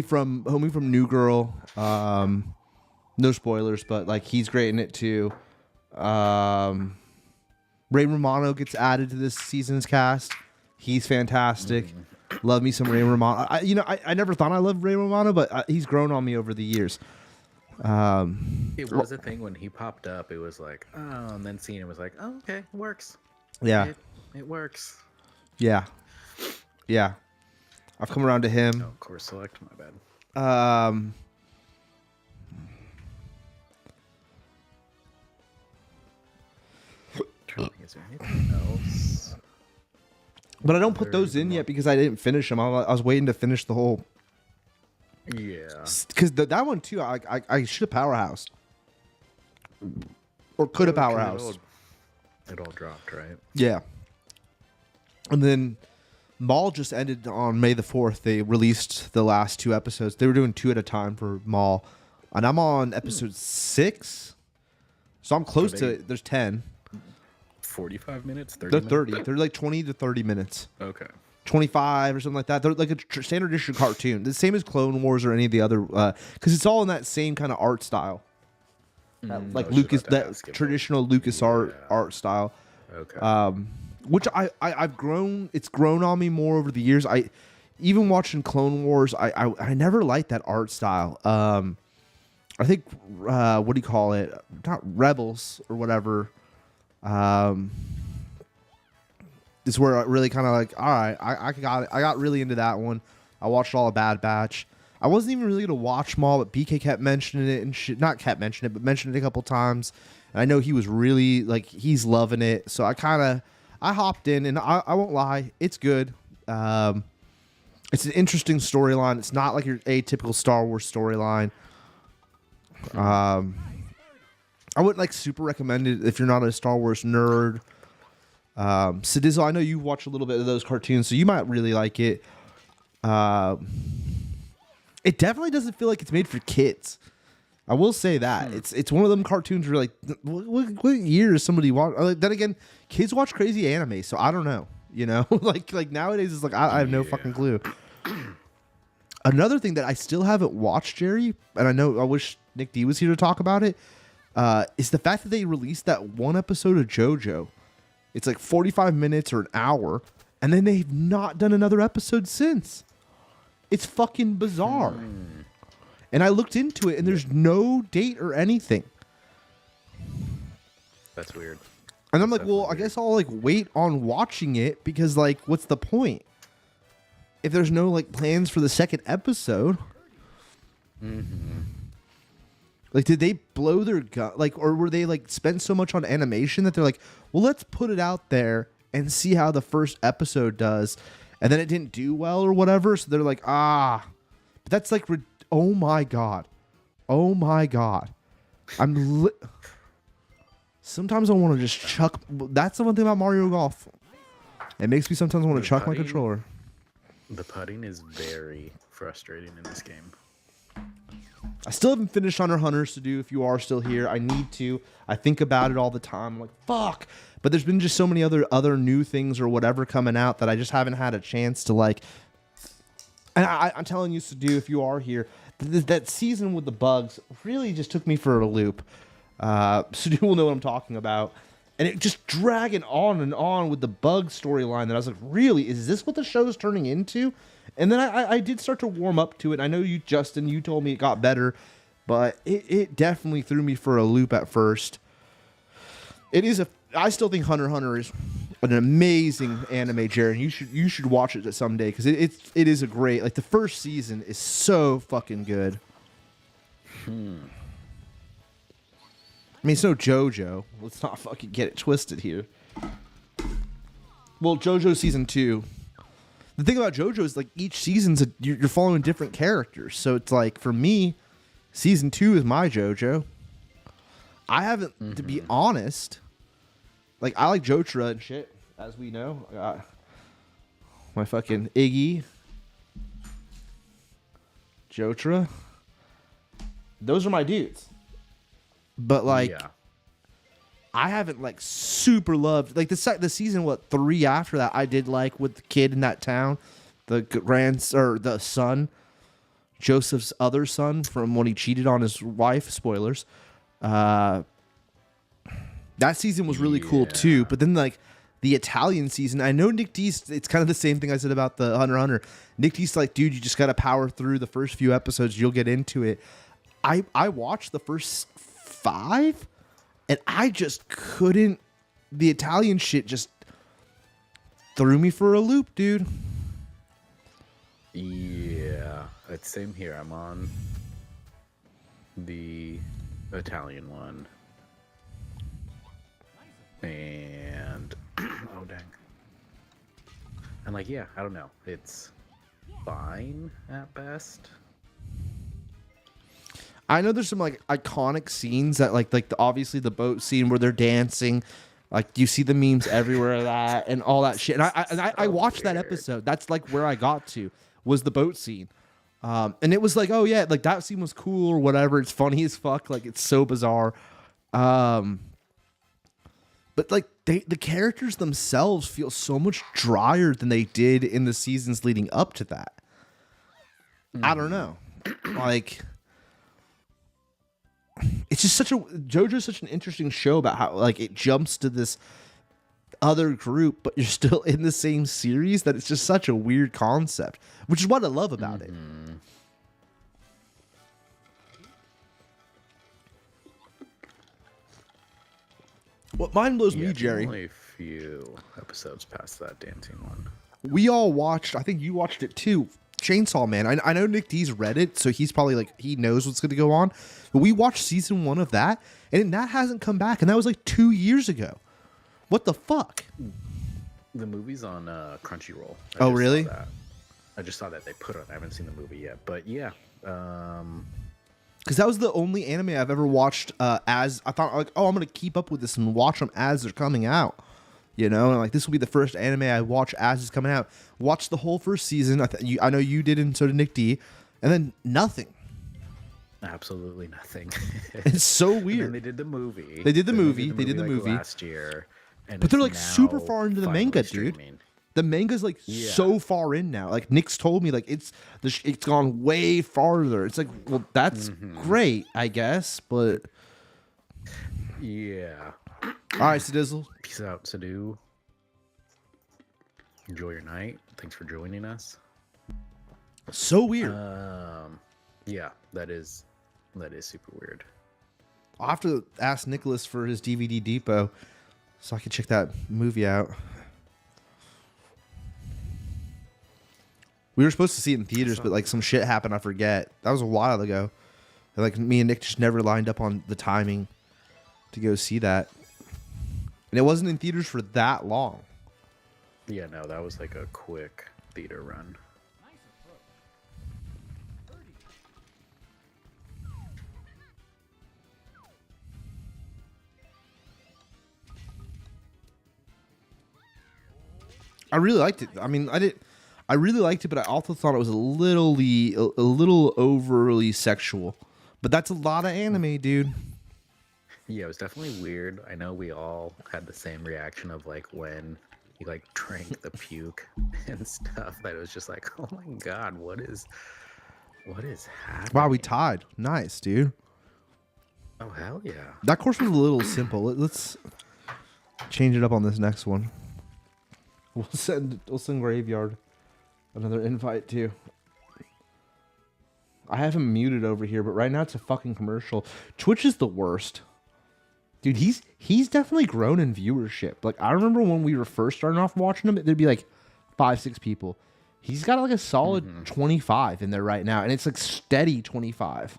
from New Girl. No spoilers, but like he's great in it too. Ray Romano gets added to this season's cast. He's fantastic. Love me some Ray Romano. I never thought I loved Ray Romano, but he's grown on me over the years. It was a thing when he popped up. It was like, oh, and then seeing it was like, oh, okay, it works. Yeah, It works. yeah. I've come around to him. Oh, course select, my bad. Trying to think, is there anything else? But I don't put those in yet because I didn't finish them. I was waiting to finish the whole. Yeah. Because that one too, I should have powerhoused. Or could have powerhoused. It all dropped, right? Yeah. And then Maul just ended on May the 4th. They released the last 2 episodes. They were doing 2 at a time for Maul. And I'm on episode 6. So I'm close to it. There's 10. 45 minutes? 30 They're minutes? 30. They're like 20 to 30 minutes. Okay. 25 or something like that. They're like a standard issue cartoon. The same as Clone Wars or any of the other, because it's all in that same kind of art style. Like traditional Lucas art style. Okay. Which I've grown. It's grown on me more over the years. I even watching Clone Wars. I never liked that art style. I think what do you call it? Not Rebels or whatever. Is where I really kind of like, all right, I got it. I got really into that one. I watched all of Bad Batch. I wasn't even really gonna watch Maul, but BK kept mentioning it and shit. Not kept mentioning it, but mentioned it a couple times. And I know he was really like he's loving it. So I hopped in, and I won't lie, it's good. It's an interesting storyline. It's not like your atypical Star Wars storyline. I wouldn't like super recommend it if you're not a Star Wars nerd. Sadizzle, I know you watch a little bit of those cartoons, so you might really like it. It definitely doesn't feel like it's made for kids. I will say that it's one of them cartoons where like, what year is somebody watch? Like, then again, kids watch crazy anime, so I don't know. You know, like nowadays it's like I have no fucking clue. Another thing that I still haven't watched, Jerry, and I wish Nick D was here to talk about it, is the fact that they released that one episode of JoJo. It's like 45 minutes or an hour, and then they've not done another episode since. It's fucking bizarre. And I looked into it, and there's no date or anything. That's weird. And I'm like, well, I guess I'll like wait on watching it because like, what's the point? If there's no like plans for the second episode. Like, did they blow their gun? Like, or were they like spend so much on animation that they're like, well, let's put it out there and see how the first episode does, and then it didn't do well or whatever. So they're like, but that's like, oh my god, sometimes I want to just chuck. That's the one thing about Mario Golf. It makes me sometimes want to chuck my controller. The putting is very frustrating in this game. I still haven't finished Hunter x Hunter, so if you are still here, I need to. I think about it all the time. I'm like, fuck. But there's been just so many other new things or whatever coming out that I just haven't had a chance to like. And I'm telling you, Sadu, if you are here, that season with the bugs really just took me for a loop. Sadu will know what I'm talking about. And it just dragging on and on with the bug storyline that I was like, really? Is this what the show is turning into? And then I did start to warm up to it. I know you, Justin, you told me it got better, but it definitely threw me for a loop at first. I still think Hunter x Hunter is an amazing anime, Jared. You should watch it someday because it is a great, like the first season is so fucking good. I mean, it's no JoJo. Let's not fucking get it twisted here. Well, JoJo season 2. the thing about JoJo is like each season's you're following different characters. So it's like for me, season 2 is my JoJo. I haven't, to be honest, like I like Jotra and shit, as we know. I got my fucking Iggy, Jotra. Those are my dudes. But like, Yeah. I haven't like super loved like the season 3 after that. I did like with the kid in that town, the son, Joseph's other son from when he cheated on his wife. Spoilers. That season was really cool too. But then like the Italian season, I know Nick D's. It's kind of the same thing I said about the Hunter x Hunter. Nick D's like, dude, you just got to power through the first few episodes. You'll get into it. I watched the first 5. And I just couldn't. The Italian shit just threw me for a loop, dude. Yeah, it's same here. I'm on the Italian one. And oh dang. And like, yeah, I don't know. It's fine at best. I know there's some like iconic scenes that obviously the boat scene where they're dancing, like you see the memes everywhere of that and all that shit. And I watched that episode. That's like where I got to was the boat scene, and it was like, oh yeah, like that scene was cool or whatever. It's funny as fuck. Like it's so bizarre. But like the characters themselves feel so much drier than they did in the seasons leading up to that. I don't know, like. It's just JoJo's such an interesting show about how like it jumps to this other group, but you're still in the same series. That it's just such a weird concept, which is what I love about it. What mind blows me, Jerry. Only a few episodes past that dancing one. We all watched. I think you watched it too. Chainsaw Man. I know Nick D's read it, so he's probably like he knows what's going to go on. But we watched season 1 of that, and that hasn't come back, and that was like 2 years ago. What the fuck? The movie's on Crunchyroll. Oh, really? I just saw that they put on. I haven't seen the movie yet, but yeah. Because that was the only anime I've ever watched. As I thought, like, oh, I'm gonna keep up with this and watch them as they're coming out. You know, and like this will be the first anime I watch as it's coming out. Watch the whole first season. I know you did, and so did Nick D. And then nothing. Absolutely nothing. It's so weird. And they did the movie. They did the movie last year. And but they're like super far into the manga, dude. The manga's like so far in now. Like Nick's told me, like it's gone way farther. It's like, well, that's great, I guess, but yeah. All right, Sadizzle. Peace out, Sadu. Enjoy your night. Thanks for joining us. So weird. Yeah, that is super weird. I'll have to ask Nicholas for his DVD depot so I can check that movie out. We were supposed to see it in theaters, but like some shit happened. I forget. That was a while ago. And, like me and Nick just never lined up on the timing to go see that. And it wasn't in theaters for that long. Yeah, no, that was like a quick theater run. I really liked it. I mean, I really liked it, but I also thought it was a little overly sexual. But that's a lot of anime, dude. Yeah, it was definitely weird. I know we all had the same reaction of like when he like drank the puke and stuff. That it was just like, oh my god, what is happening? Wow, we tied. Nice, dude. Oh hell yeah. That course was a little simple. Let's change it up on this next one. We'll send Graveyard another invite too. I have him muted over here, but right now it's a fucking commercial. Twitch is the worst. Dude, he's definitely grown in viewership. Like I remember when we were first starting off watching him, there'd be like 5-6 people. He's got like a solid 25 in there right now, and it's like steady 25.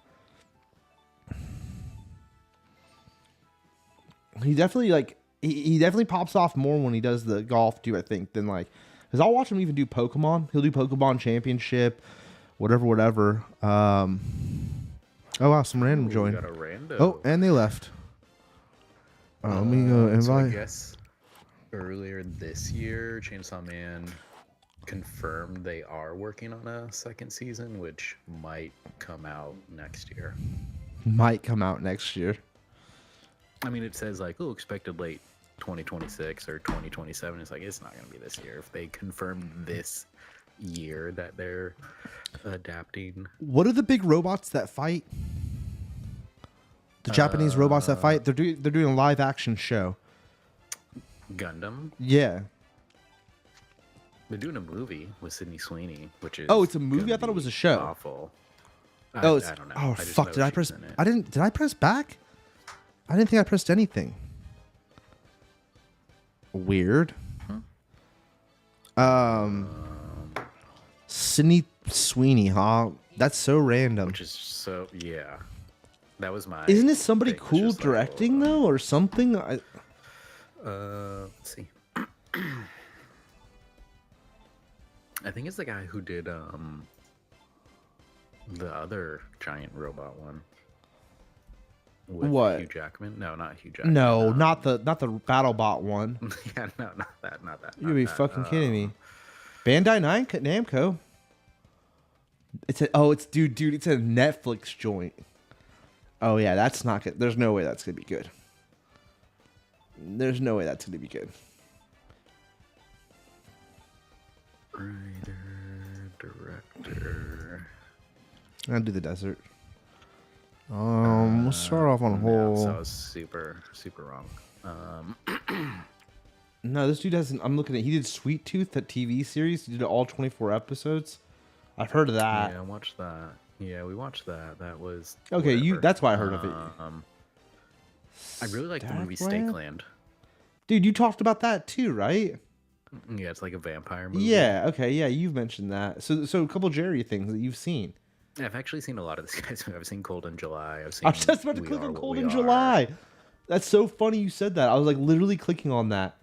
He definitely like he definitely pops off more when he does the golf too, I think, than like Because I'll watch him even do Pokemon. He'll do Pokemon Championship, whatever. Oh wow, some random Ooh, joined. got a rando. Oh, and they left. Let me go invite. So I guess earlier this year, Chainsaw Man confirmed they are working on a second season, which might come out next year. Might come out next year. I mean, it says like, oh, expected late 2026 or 2027. It's like, it's not going to be this year. If they confirm this year that they're adapting. What are the big robots that fight? The Japanese robots that fight? They're doing a live action show. Gundam. Yeah. They're doing a movie with Sydney Sweeney, which is. Oh, it's a movie? gonna I thought it was be a show. Awful. I don't know. Oh I just fuck! know Did I she's press? in it. I didn't. Did I press back? I didn't think I pressed anything. Weird. Sydney Sweeney, huh? That's so random. Which is so yeah. That was my. Isn't it somebody thing, was cool just like, directing though, or something? Let's see. I think it's the guy who did the other giant robot one. With What? Hugh Jackman? No, not Hugh Jackman. No, not the BattleBot one. Yeah, no, not that. You'd be fucking kidding me. Bandai Namco. It's a dude. It's a Netflix joint. Oh yeah, that's not good. There's no way that's gonna be good. There's no way that's gonna be good. Writer, director. I'll do the desert. Let's start off on a No, whole. so I was super wrong. No, this dude doesn't. I'm looking at. He did Sweet Tooth, that TV series. He did all 24 episodes. I've heard of that. Yeah, I watched that. Yeah, we watched that. That was Okay, whatever. that's why I heard of it. I really like the movie Starkland? Stakeland. Dude, you talked about that too, right? Yeah, it's like a vampire movie. Yeah. Okay. Yeah, you've mentioned that. So a couple Jerry things that you've seen. Yeah, I've actually seen a lot of this guy's movie. I've seen Cold in July. I've seen. I was just about to We click Are on What Cold We in Are. July. That's so funny you said that. I was like literally clicking on that.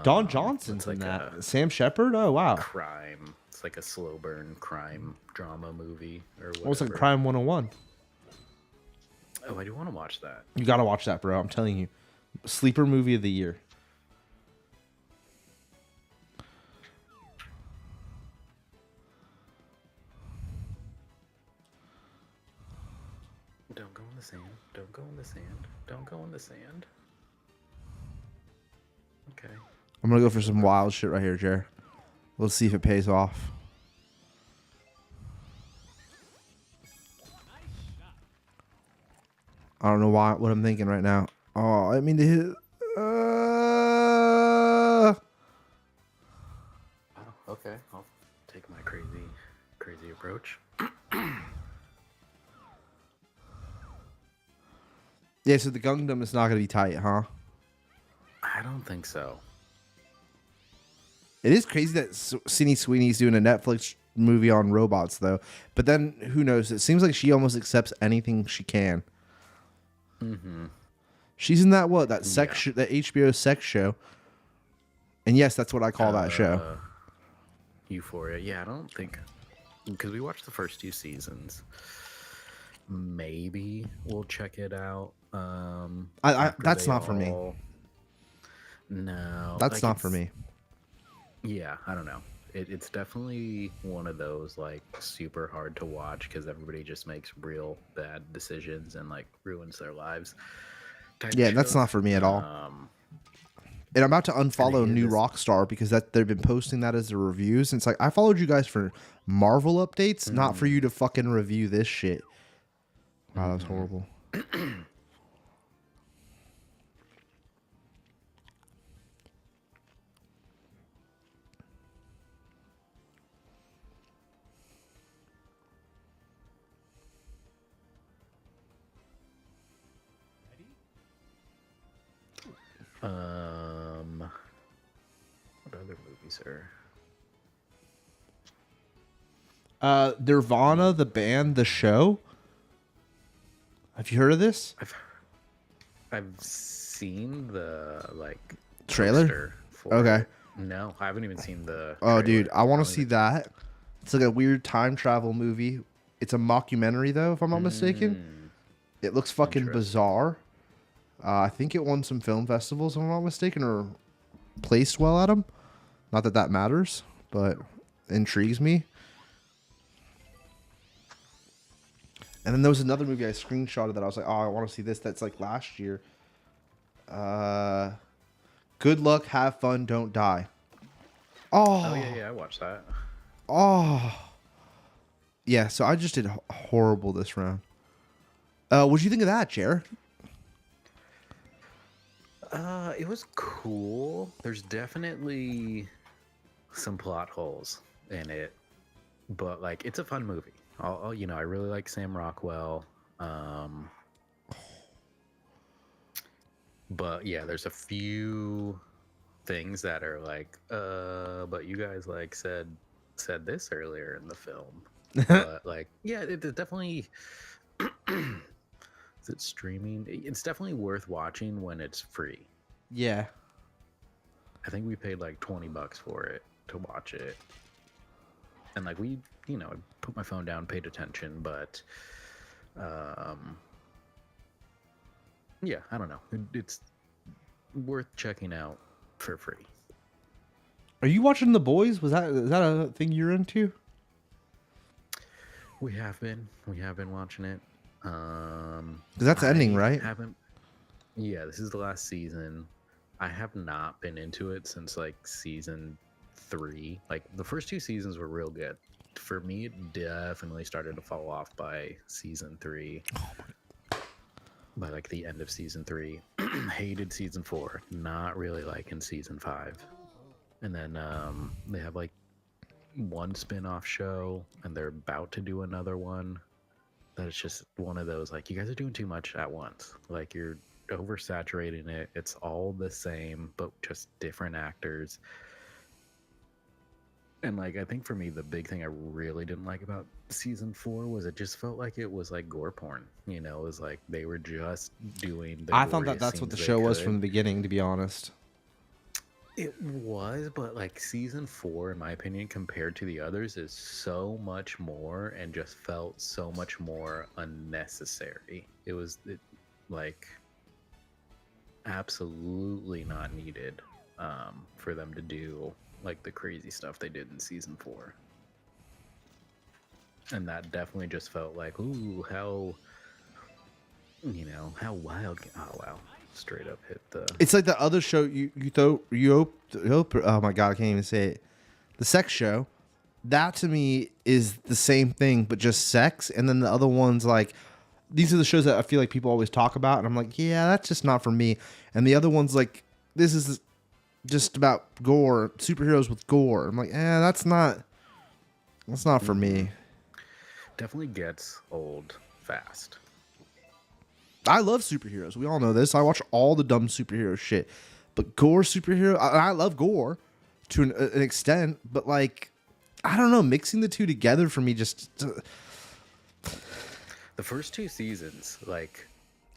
Don Johnson's it's like in that. a Sam Shepard. Oh wow. crime. It's like a slow burn crime drama movie or whatever. Almost like Crime 101. Oh, I do want to watch that. You gotta watch that, bro. I'm telling you. Sleeper movie of the year. Don't go in the sand. Don't go in the sand. Don't go in the sand. Okay. I'm gonna go for some wild shit right here, Jer. Let's see if it pays off. I don't know what I'm thinking right now. Oh, I mean to hit. Oh, okay. I'll take my crazy approach. Yeah, so the Gundam is not gonna be tight, huh? I don't think so. It is crazy that Sydney Sweeney's doing a Netflix movie on robots, though. But then, who knows? It seems like she almost accepts anything she can. Mm-hmm. She's in that that that HBO sex show. And yes, that's what I call that show. Euphoria. Yeah, I don't think because we watched the first 2 seasons. Maybe we'll check it out. That's not for me. No, That's not for me. Yeah, I don't know. It's definitely one of those like super hard to watch because everybody just makes real bad decisions and like ruins their lives. Yeah, that's not for me at all. And I'm about to unfollow New this- Rockstar because they've been posting that as the reviews. And it's like, I followed you guys for Marvel updates, not for you to fucking review this shit. Wow, that was horrible. What other movies are? Nirvana, the band, the show. Have you heard of this? I've seen the like Trailer? poster for Okay. it. No, I haven't even seen the. Oh, trailer. dude, I I want don't to see even- that. It's like a weird time travel movie. It's a mockumentary, though, if I'm not mistaken. Mm, It looks fucking Interesting. bizarre. I think it won some film festivals, if I'm not mistaken, or placed well at them. Not that that matters, but intrigues me. And then there was another movie I screenshotted that I was like, oh, I want to see this. That's like last year. Good luck, have fun, don't die. Oh Oh, yeah, I watched that. oh. Yeah, so I just did horrible this round. What'd you think of that, Jer? It was cool. There's definitely some plot holes in it, but like it's a fun movie. I really like Sam Rockwell. But yeah, there's a few things that are like, but you guys like said this earlier in the film. But like, yeah, it's definitely. Is it streaming? It's definitely worth watching when it's free. Yeah. I think we paid like $20 for it to watch it. And like I put my phone down, paid attention, but yeah, I don't know. It's worth checking out for free. Are you watching The Boys? Is that a thing you're into? We have been watching it. Because that's ending, right? Yeah, this is the last season. I have not been into it since like season 3. Like the first 2 seasons were real good. For me, it definitely started to fall off by season 3. By like the end of season 3. Hated season 4. Not really liking season 5. And then they have like one spin-off show, and they're about to do another one. That it's just one of those, like, you guys are doing too much at once. Like, you're oversaturating it. It's all the same, but just different actors. And like, I think for me, the big thing I really didn't like about season 4 was it just felt like it was like gore porn. It was like they were just doing the I thought goriest that's what the scenes show they was could. from the beginning, to be honest. It was, but like season 4, in my opinion, compared to the others, is so much more and just felt so much more unnecessary. It was like absolutely not needed for them to do like the crazy stuff they did in season 4. And that definitely just felt like, ooh, how wild. Oh, wow. Straight up hit the. It's like the other show oh my god, I can't even say it. The sex show. That to me is the same thing, but just sex. And then the other ones, like, these are the shows that I feel like people always talk about, and I'm like, yeah, that's just not for me. And the other ones, like, this is just about gore, superheroes with gore. I'm like, that's not for me. Definitely gets old fast. I love superheroes. We all know this. I watch all the dumb superhero shit. But gore superhero, I love gore to an extent, but like, I don't know, mixing the two together for me just. The first 2 seasons like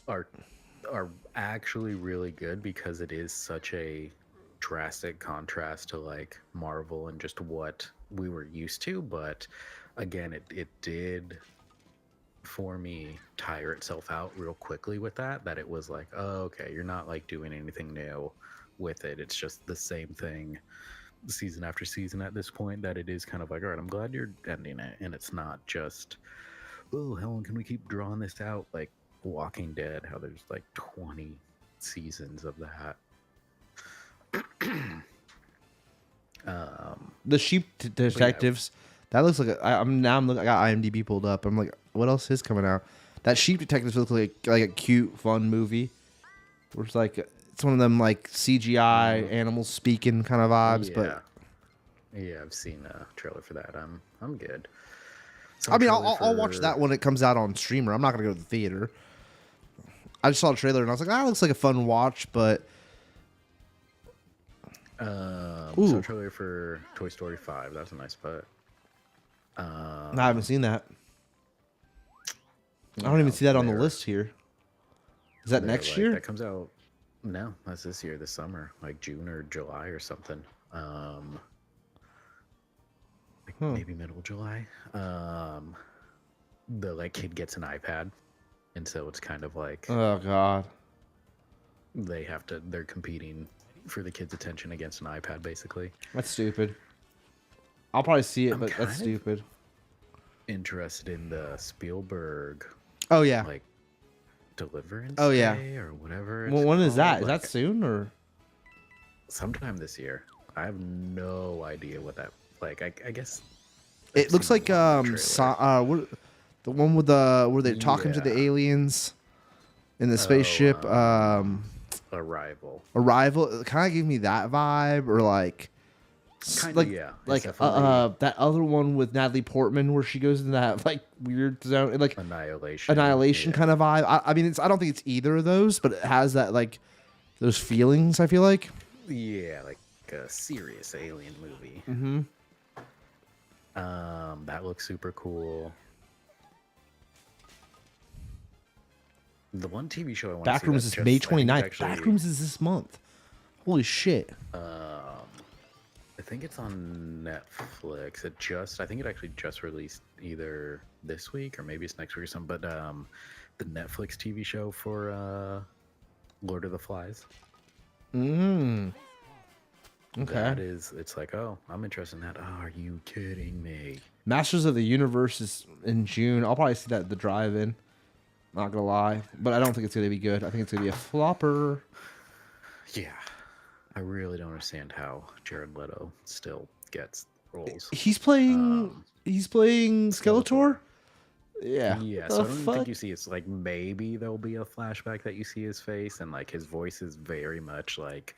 are actually really good because it is such a drastic contrast to like Marvel and just what we were used to. But again, it did for me tire itself out real quickly with that it was like, oh, okay, you're not like doing anything new with it. It's just the same thing season after season at this point, that it is kind of like, all right, I'm glad you're ending it, and it's not just, oh, how long can we keep drawing this out, like Walking Dead, how there's like 20 seasons of that. The Sheep Detectives. That looks like I'm looking. I got IMDb pulled up. I'm like, what else is coming out? That Sheep Detectives looks like a cute, fun movie. Where it's like it's one of them like CGI animals speaking kind of vibes. Yeah. But Yeah, I've seen a trailer for that. I'm good. I mean, I'll watch that when it comes out on streamer. I'm not gonna go to the theater. I just saw a trailer and I was like, that looks like a fun watch, but. So trailer for Toy Story 5. That's a nice put. I haven't seen that. I don't even see that on the list here. Is that next year? That comes out No, that's this year, this summer, like June or July or something. Like maybe middle of July. The like kid gets an iPad, and so it's kind of like Oh God. they're competing for the kid's attention against an iPad, basically. That's stupid. I'll probably see it, I'm but kind that's of stupid. interested in the Spielberg Oh yeah. like Deliverance Oh, yeah. Day or whatever. Well, it's when is called. that? Is Like, that soon or? sometime this year? I have no idea what that like. I guess It I've looks seen like one of the trailers. what, the one with the where they're talking to the Yeah. aliens in the spaceship. Arrival. Arrival. It kind of gave me that vibe, or like, Kinda, like yeah. It's like definitely that other one with Natalie Portman where she goes into that like weird zone, like Annihilation. kind of vibe. I mean, I don't think it's either of those, but it has that like those feelings. I feel like. Yeah, like a serious alien movie. Mm-hmm. That looks super cool. The one TV show I want to see. Backrooms is May 29th. Actually, Backrooms is this month. Holy shit. I think it's on Netflix. I think it actually just released either this week or maybe it's next week or something. But the Netflix TV show for Lord of the Flies. Mm. Okay. It's like, oh, I'm interested in that. Oh, are you kidding me? Masters of the Universe is in June. I'll probably see that at the drive-in. Not gonna lie, but I don't think it's gonna be good. I think it's gonna be a flopper. Yeah, I really don't understand how Jared Leto still gets roles. He's playing. He's playing Skeletor. Yeah. Yeah, The so I don't even fuck? think you see it's like maybe there'll be a flashback that you see his face and like his voice is very much like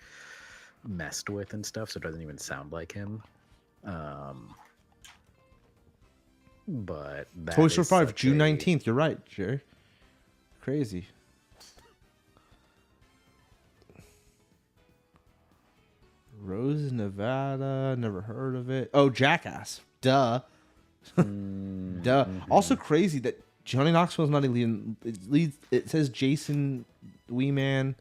messed with and stuff, so it doesn't even sound like him. But that Toy Story is 5, such June a- 19th. You're right, Jerry. Crazy. Rose, Nevada. Never heard of it. Oh, Jackass. Duh. Duh. Also crazy that Johnny Knoxville's not even. It says Jason Weeman.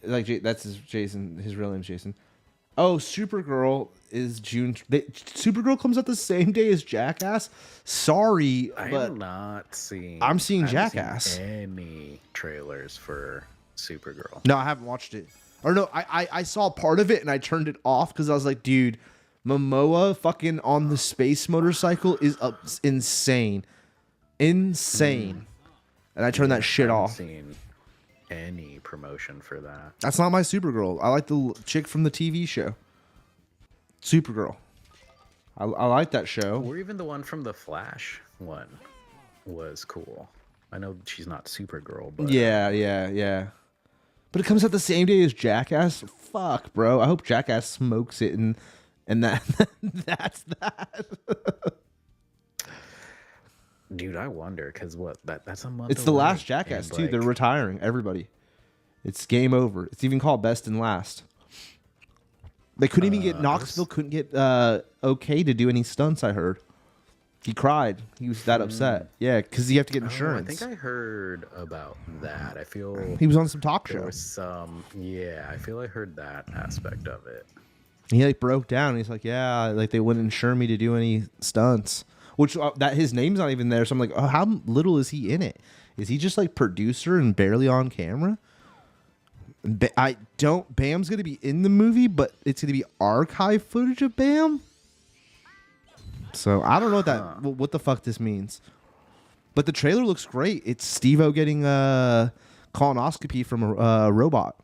Like that's his Jason. His real name's Jason. Oh, Supergirl is June. Supergirl comes out the same day as Jackass. Sorry, I but am not seeing. I'm seeing I haven't Jackass. seen any trailers for Supergirl. no, I haven't watched it. Or no, I saw part of it and I turned it off because I was like, dude, Momoa fucking on the space motorcycle is insane, insane. And I turned that shit I haven't off. seen any promotion for that. That's not my Supergirl. I like the chick from the TV show. Supergirl. I like that show. Or even the one from the Flash one was cool. I know she's not Supergirl, but Yeah. But it comes out the same day as Jackass. Fuck, bro. I hope Jackass smokes it and that that's that. dude, I wonder because that's a month. It's the away, last Jackass and, too. like, They're retiring everybody. It's game over. It's even called Best and Last. They couldn't even get Knoxville. Couldn't get okay to do any stunts. I heard. He cried. He was that upset. Yeah, because you have to get I insurance. think I heard about that. I feel He was on some talk there show. was some. Yeah, I feel I heard that aspect of it. He like broke down. He's like, yeah, like they wouldn't insure me to do any stunts. Which that his name's not even there. So I'm like, oh, how little is he in it? Is he just like producer and barely on camera? Bam's gonna be in the movie, but it's gonna be archive footage of Bam. So I don't know what the fuck this means. But the trailer looks great. It's Steve-O getting a colonoscopy from a robot.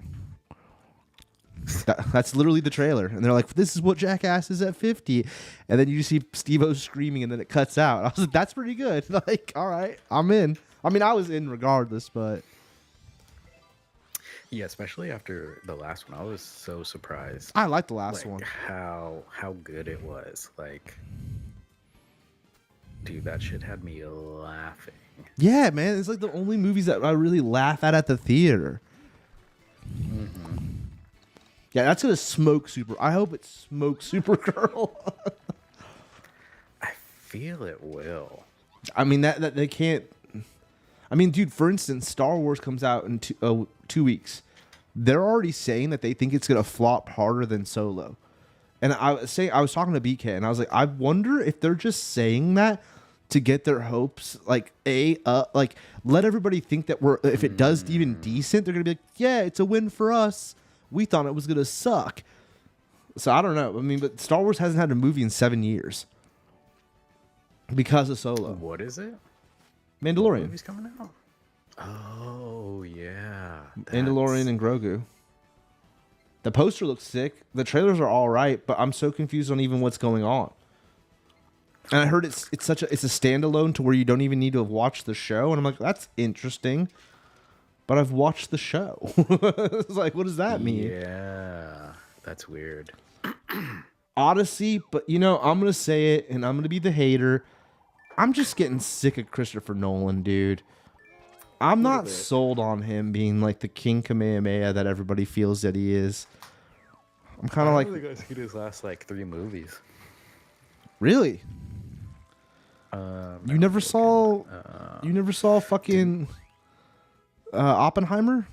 That's literally the trailer. And they're like, this is what Jackass is at 50. And then you see Steve-O screaming and then it cuts out. I was like, that's pretty good. Like, all right, I'm in. I mean, I was in regardless, but... Yeah, especially after the last one, I was so surprised. I like the last Like one. how good it was. Like, dude, that shit had me laughing. Yeah, man. It's like the only movies that I really laugh at the theater. Yeah, that's gonna smoke Super. I hope it smokes Supergirl. I feel it will. I mean that they can't. I mean, dude. For instance, Star Wars comes out in 2 weeks. they're already saying that they think it's gonna flop harder than Solo. And I was talking to BK, and I was like, I wonder if they're just saying that to get their hopes, like like let everybody think that if it does even decent, they're gonna be like, yeah, it's a win for us. We thought it was gonna suck. So I don't know. I mean, but Star Wars hasn't had a movie in 7 years because of Solo. What is it? Mandalorian. Movie's coming out. Oh yeah, Mandalorian and Grogu. The poster looks sick. The trailers are all right, but I'm so confused on even what's going on. And I heard it's a standalone to where you don't even need to have watched the show, and I'm like, that's interesting. But I've watched the show. It's like, what does that mean? Yeah, that's weird. Odyssey, but I'm gonna say it, and I'm gonna be the hater. I'm just getting sick of Christopher Nolan, dude. I'm not sold on him being like the King Kamehameha that everybody feels that he is. I'm kind of like, I think I've seen his last like 3 movies. Really? No, You never saw fucking Oppenheimer?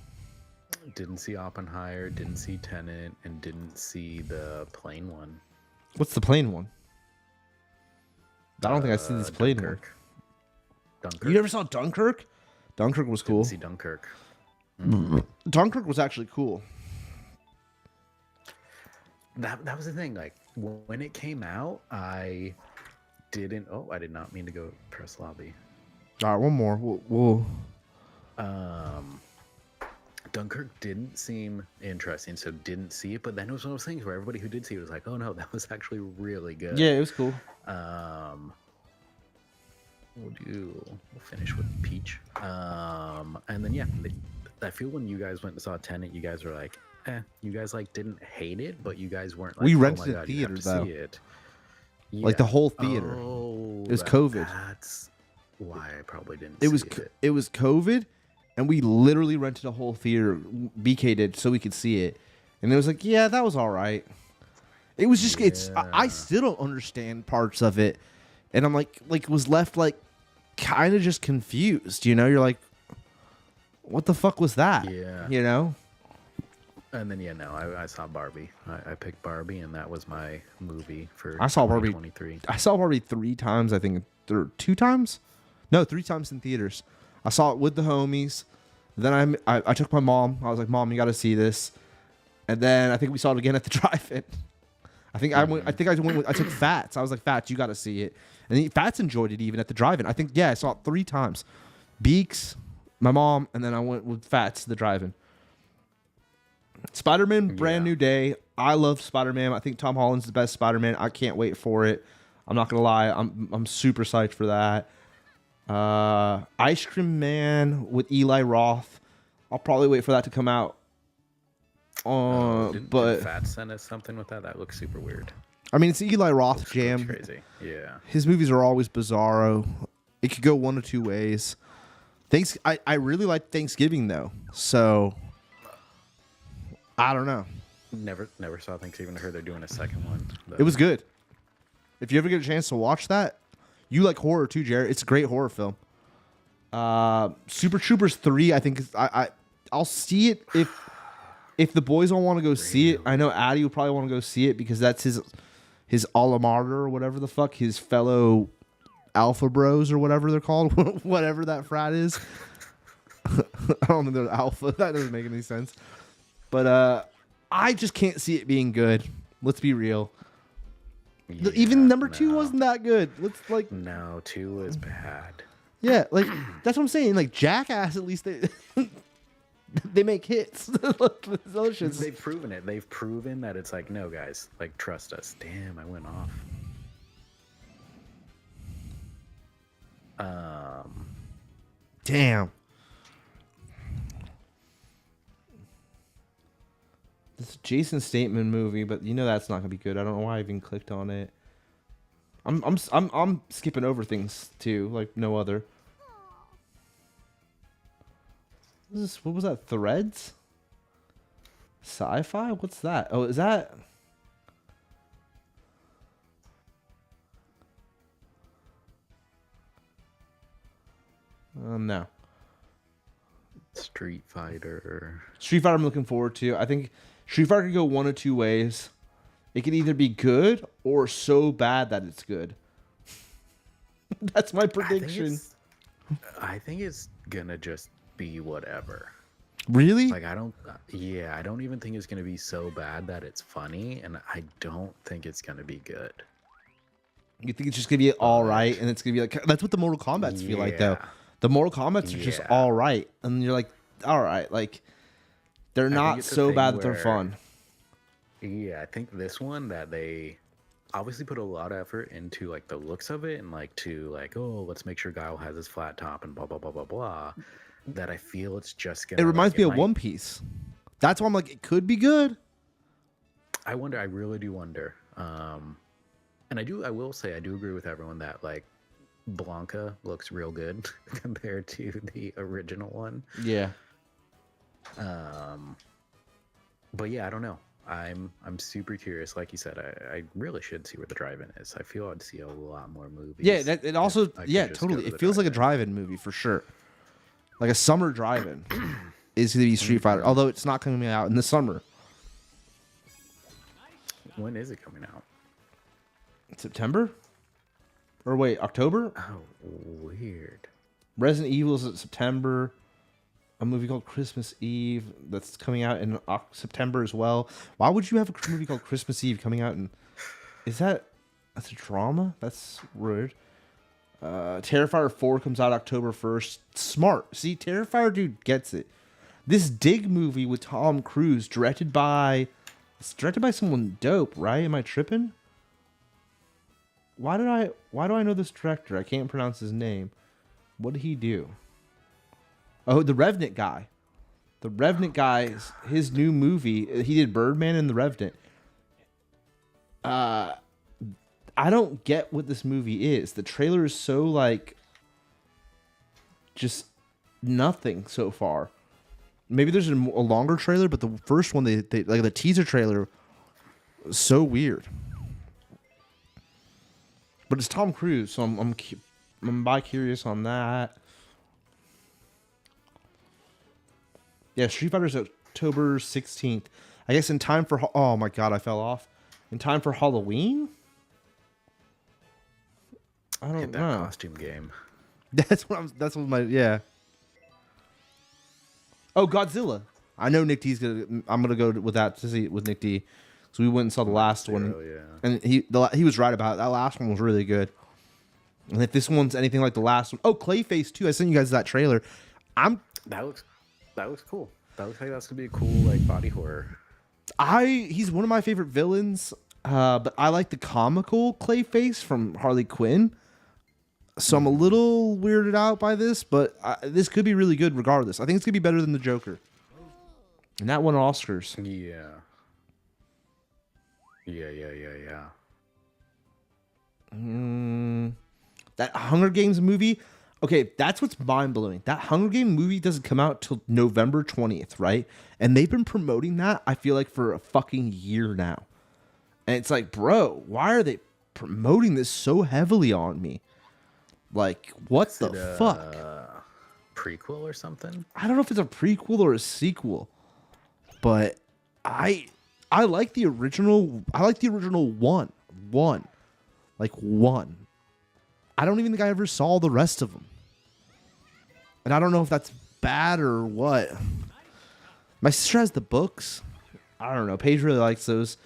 Didn't see Oppenheimer, didn't see Tenet, and didn't see the plane one. What's the plane one? I don't think I've seen this plane one. Dunkirk. You never saw Dunkirk? Dunkirk was cool. Didn't see Dunkirk. Dunkirk was actually cool. That was the thing. Like when it came out, I didn't. Oh, I did not mean to go press lobby. All right, one more. We'll Dunkirk didn't seem interesting, so didn't see it. But then it was one of those things where everybody who did see it was like, "Oh no, that was actually really good." Yeah, it was cool. We'll finish with Peach. And then I feel when you guys went and saw Tenet, you guys were like, you guys like didn't hate it, but you guys weren't like, we oh rented my the God, you have theater to though. see it. Like the whole theater. Oh, it was COVID. That's why I probably didn't It see was it. It was COVID, and we literally rented a whole theater. BK did so we could see it, and it was like, yeah, that was all right. It was just I still don't understand parts of it, and I'm like was left like kind of just confused. You're like, what the fuck was that? Yeah. And then I saw Barbie. I picked Barbie, and that was my movie for. I saw Barbie 2023. I saw Barbie 3 times. I think 2 times. No, 3 times in theaters. I saw it with the homies. Then I took my mom. I was like, Mom, you got to see this. And then I think we saw it again at the drive-in. I took Fats. I was like, Fats, you got to see it. And Fats enjoyed it even at the drive-in. I think, I saw it 3 times. Beaks, my mom, and then I went with Fats to the drive-in. Spider-Man, Brand New Day. I love Spider-Man. I think Tom Holland's the best Spider-Man. I can't wait for it. I'm not gonna lie. I'm super psyched for that. Ice Cream Man with Eli Roth. I'll probably wait for that to come out. Did But Fat send us something with that? That looks super weird. I mean, it's Eli Roth Looks jam. crazy. Yeah. His movies are always bizarro. It could go one of 2 ways. I really like Thanksgiving though, so I don't know. Never saw Thanksgiving. I heard they're doing a second one. It was good. If you ever get a chance to watch that, you like horror too, Jared. It's a great horror film. Super Troopers 3, I think I'll see it if the boys all want to go see it. I know Addy would probably want to go see it because that's his alma mater or whatever the fuck, his fellow alpha bros or whatever they're called, whatever that frat is. I don't think they're alpha. That doesn't make any sense. But I just can't see it being good. Let's be real. Yeah, Even number 2 wasn't that good. No, 2 was bad. Yeah, like that's what I'm saying. Like Jackass, at least they make hits. They've proven it. They've proven that it's like, no, guys, like trust us. Damn, I went off. Damn. This Jason Statham movie, but that's not gonna be good. I don't know why I even clicked on it. I'm skipping over things too, like no other. What was that? Threads? Sci-fi? What's that? Oh, is that? No. Street Fighter. Street Fighter I'm looking forward to. I think Street Fighter could go one of two ways. It could either be good or so bad that it's good. That's my prediction. I think it's gonna just be whatever. Really? Like I don't even think it's gonna be so bad that it's funny, and I don't think it's gonna be good. You think it's just gonna be all right, and it's gonna be like that's what the Mortal Kombats feel like though. The Mortal Kombats are just all right, and you're like, all right, like they're not so bad that they're fun. Yeah, I think this one that they obviously put a lot of effort into like the looks of it and like to like, oh, let's make sure Guile has his flat top and blah blah blah blah blah. That I feel it's just gonna. It reminds me of One Piece. That's why I'm like, it could be good. I wonder. I really do wonder. And I will say, I do agree with everyone that like Blanca looks real good compared to the original one. Yeah. But yeah, I don't know. I'm super curious. Like you said, I really should see where the drive-in is. I feel I'd see a lot more movies. Yeah, it also totally. It feels like a drive-in movie for sure. Like a summer drive-in is going to be Street Fighter, although it's not coming out in the summer. When is it coming out? September? Or wait, October? Oh, weird. Resident Evil is in September. A movie called Christmas Eve that's coming out in September as well. Why would you have a movie called Christmas Eve coming out in... that's a drama? That's weird. Terrifier 4 comes out October 1st. Smart. See, Terrifier dude gets it. This Dig movie with Tom Cruise, directed by someone dope, right? Am I tripping? Why do I know this director? I can't pronounce his name. What did he do? Oh, the Revenant guy. The Revenant guy, his new movie, he did Birdman and The Revenant. I don't get what this movie is. The trailer is so like just nothing so far. Maybe there's a longer trailer, but the first one they like the teaser trailer was so weird. But it's Tom Cruise, so I'm bi-curious on that. Yeah, Street Fighter's October 16th. I guess in time for oh my god, I fell off. In time for Halloween? I don't know. Costume game. That's what my yeah. Oh, Godzilla. I know Nick D's I'm gonna go with that to see it with Nick D. So we went and saw the last one, and he was right about it. That last one was really good. And if this one's anything like the last one, oh, Clayface too. I sent you guys that trailer. That looks cool. That looks like that's gonna be a cool like body horror. He's one of my favorite villains, but I like the comical Clayface from Harley Quinn. So I'm a little weirded out by this, but this could be really good regardless. I think it's gonna be better than the Joker, and that won Oscars. Yeah. That Hunger Games movie. Okay, that's what's mind-blowing. That Hunger Games movie doesn't come out till November 20th, right? And they've been promoting that, I feel like, for a fucking year now. And it's like, bro, why are they promoting this so heavily on me? Like, what the fuck? Prequel or something? I don't know if it's a prequel or a sequel. But I like the original. I like the original one. Like one. I don't even think I ever saw the rest of them. And I don't know if that's bad or what. My sister has the books. I don't know. Paige really likes those.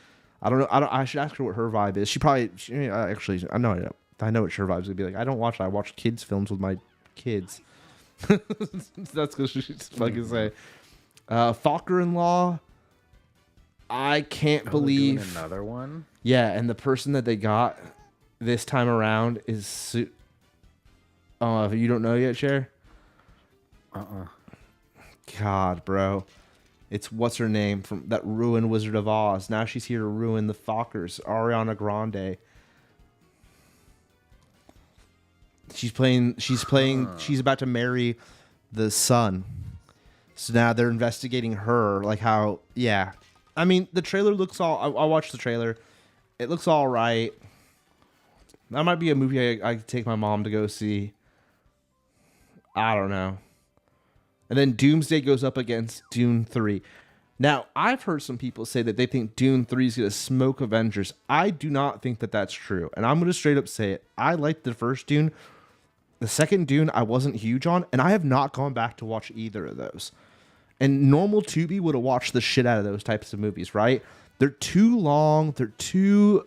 I don't know. I should ask her what her vibe is. Actually, I know what her vibe's gonna be like. I don't watch it. I watch kids films with my kids. That's what she's fucking say. Fokker-in-Law. I can't believe another one. Yeah, and the person that they got this time around is you don't know yet, Cher? God, bro. It's what's her name from that ruined Wizard of Oz. Now she's here to ruin the Fockers. Ariana Grande. She's about to marry the son. So now they're investigating her, like how, yeah. I mean, the trailer looks I watched the trailer. It looks all right. That might be a movie I could take my mom to go see. I don't know. And then Doomsday goes up against Dune 3. Now, I've heard some people say that they think Dune 3 is going to smoke Avengers. I do not think that that's true. And I'm going to straight up say it. I liked the first Dune. The second Dune, I wasn't huge on. And I have not gone back to watch either of those. And normal Tubi would have watched the shit out of those types of movies, right? They're too long. They're too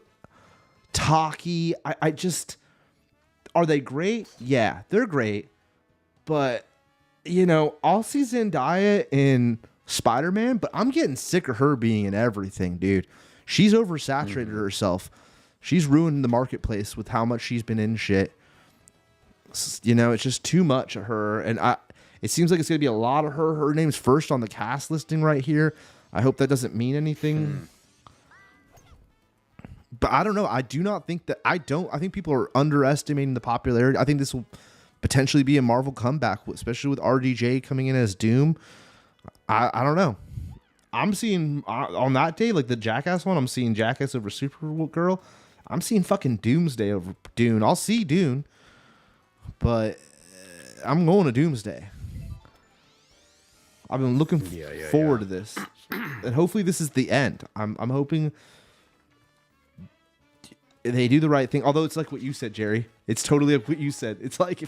talky. I just... Are they great? Yeah, they're great. But... I'll see Zendaya in Spider-Man, but I'm getting sick of her being in everything, dude. She's oversaturated herself. She's ruined the marketplace with how much she's been in shit. It's just too much of her. And it seems like it's going to be a lot of her. Her name's first on the cast listing right here. I hope that doesn't mean anything. But I don't know. I do not think that... I think people are underestimating the popularity. I think this will... potentially be a Marvel comeback, especially with RDJ coming in as Doom. I don't know. I'm seeing on that day, like the Jackass one, I'm seeing Jackass over Supergirl. I'm seeing fucking Doomsday over Dune. I'll see Dune, but I'm going to Doomsday. I've been looking forward to this, and hopefully this is the end. I'm hoping they do the right thing. Although it's like what you said, Jerry. It's totally like what you said. It's like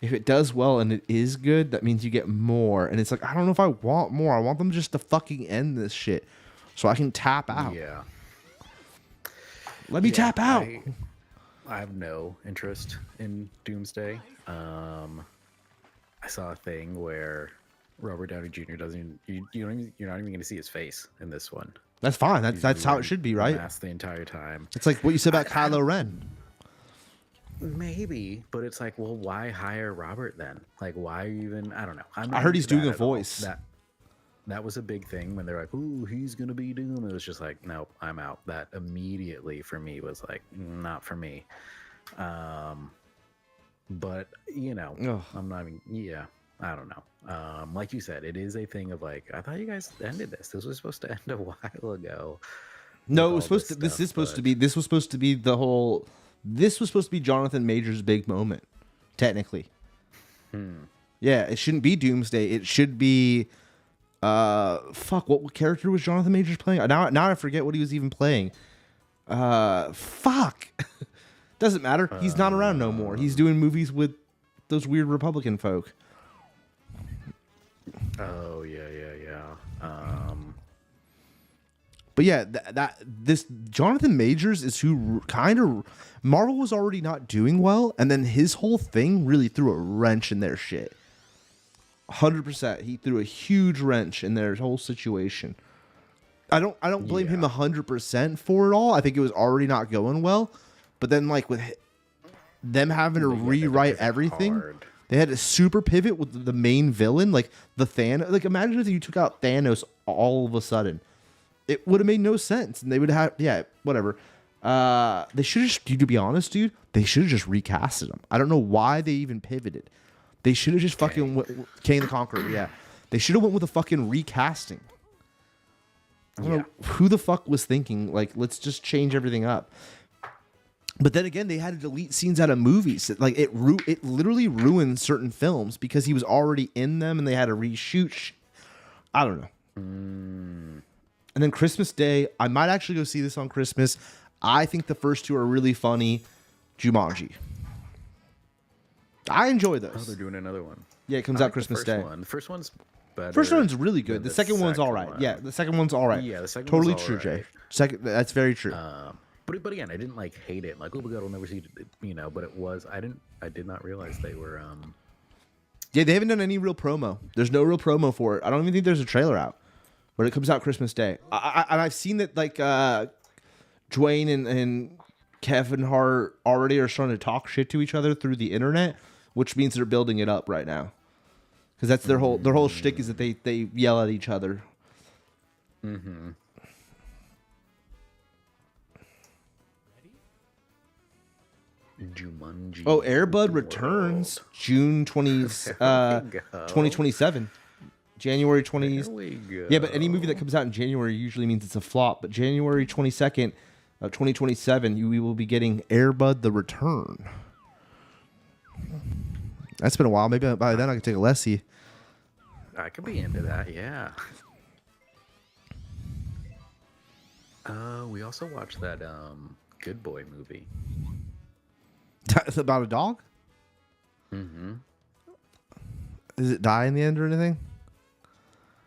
if it does well and it is good, that means you get more. And it's like, I don't know if I want more. I want them just to fucking end this shit so I can tap out. Yeah. Let me tap out. I have no interest in Doomsday. I saw a thing where Robert Downey Jr. doesn't even, you're not even going to see his face in this one. That's fine. That's how it should be, right? Mask the entire time. It's like what you said about Kylo Ren. Maybe, but it's like, well, why hire Robert then? Like, why even? I don't know. I heard he's doing a voice. That was a big thing when they're like, "Ooh, he's gonna be Doom." It was just like, nope, I'm out. That immediately for me was like, not for me. But I'm not even. Yeah, I don't know. Like you said, it is a thing of like, I thought you guys ended this. This was supposed to end a while ago. No, it was supposed to. This was supposed to be the whole. This was supposed to be Jonathan Majors' big moment, technically. Yeah, it shouldn't be Doomsday. It should be. What character was Jonathan Majors playing? Now I forget what he was even playing. Doesn't matter. He's not around no more. He's doing movies with those weird Republican folk. Oh yeah. But yeah, this Jonathan Majors is who kind of Marvel was already not doing well, and then his whole thing really threw a wrench in their shit. 100%, he threw a huge wrench in their whole situation. I don't blame him 100% for it all. I think it was already not going well, but then like with them having to rewrite everything. They had a super pivot with the main villain, like the Thanos. Like imagine if you took out Thanos all of a sudden. It would have made no sense. And they would have, whatever. They should have, to be honest, dude, they should have just recasted him. I don't know why they even pivoted. They should have just fucking, Kang the Conqueror, yeah. They should have went with a fucking recasting. I don't know who the fuck was thinking, like, let's just change everything up. But then again, they had to delete scenes out of movies. Like it literally ruined certain films because he was already in them and they had to reshoot. I don't know. And then Christmas Day, I might actually go see this on Christmas. I think the first two are really funny. Jumanji. I enjoy those. Oh, they're doing another one. Yeah, it comes out Christmas Day. The first one's better. First one's really good. The second one's all right. Yeah, the second one's all right. Yeah, the second totally one's true, all Jay. right. That's very true. But again, I didn't like hate it. Like, oh my god, I'll never see it. But it was. I did not realize they were. Yeah, they haven't done any real promo. There's no real promo for it. I don't even think there's a trailer out. But it comes out Christmas Day. And I've seen that like Dwayne and Kevin Hart already are starting to talk shit to each other through the internet, which means they're building it up right now. Because that's their whole shtick is that they yell at each other. Mm-hmm. Jumanji. Oh, Air Bud returns June 2027. January 20th. There we go. Yeah, but any movie that comes out in January usually means it's a flop. But January 22nd of 2027, we will be getting Air Bud the Return. That's been a while. Maybe by then I could take a lessee. I could be into that, yeah. We also watched that Good Boy movie. It's about a dog? Mm-hmm. Does it die in the end or anything?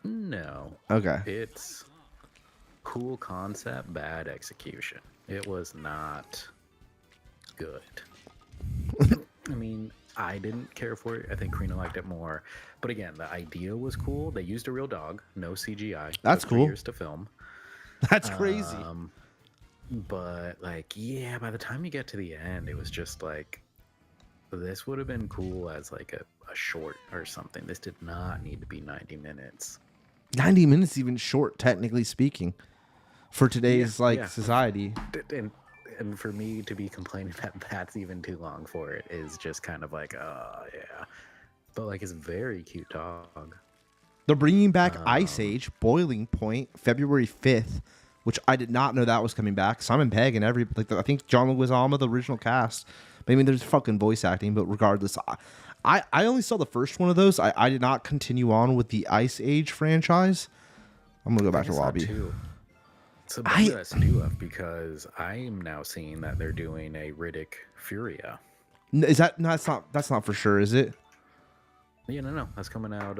No. Okay. It's cool concept, bad execution. It was not good. I mean, I didn't care for it. I think Karina liked it more. But again, the idea was cool. They used a real dog, no CGI. That's Took cool. 3 years to film. That's crazy. But like, yeah, by the time you get to the end, it was just like, this would have been cool as like a short or something. This did not need to be 90 minutes. 90 minutes even short, technically speaking, for today's society. And for me to be complaining that that's even too long for it is just kind of like, yeah. But like, it's a very cute dog. They're bringing back Ice Age, Boiling Point, February 5th, which I did not know that was coming back. Simon Pegg and I think John Leguizamo, the original cast. I mean, there's fucking voice acting, but regardless, I only saw the first one of those. I did not continue on with the Ice Age franchise. I'm gonna go back to Lobby. It's a bummer that's due up because I am now seeing that they're doing a Riddick Furia. Is that no? That's not for sure, is it? Yeah, no, that's coming out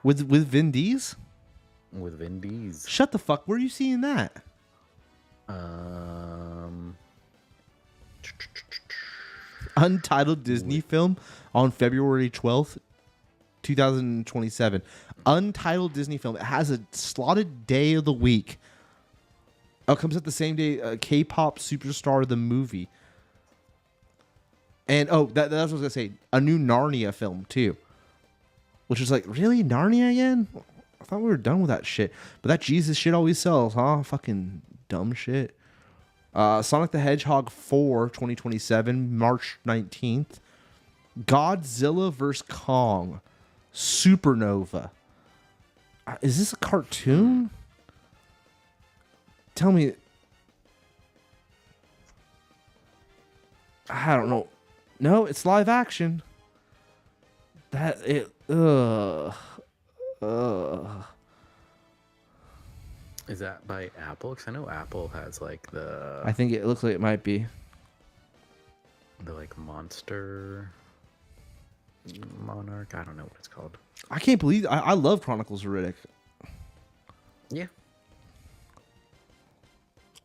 With Vin Diesel? with Vin Diesel. Shut the fuck! Where are you seeing that? Untitled Disney film on February 12th, 2027. Untitled Disney film. It has a slotted day of the week. Oh, it comes out the same day K-pop Superstar the movie. And that's what I was going to say. A new Narnia film, too. Which is like, really? Narnia again? I thought we were done with that shit. But that Jesus shit always sells, huh? Fucking dumb shit. Sonic the Hedgehog 4, 2027, March 19th. Godzilla vs. Kong, Supernova. Is this a cartoon? Tell me. I don't know. No, it's live action. Is that by Apple? Because I know Apple has like I think it looks like it might be. the like monster monarch. I don't know what it's called. I can't believe I love Chronicles of Riddick. Yeah.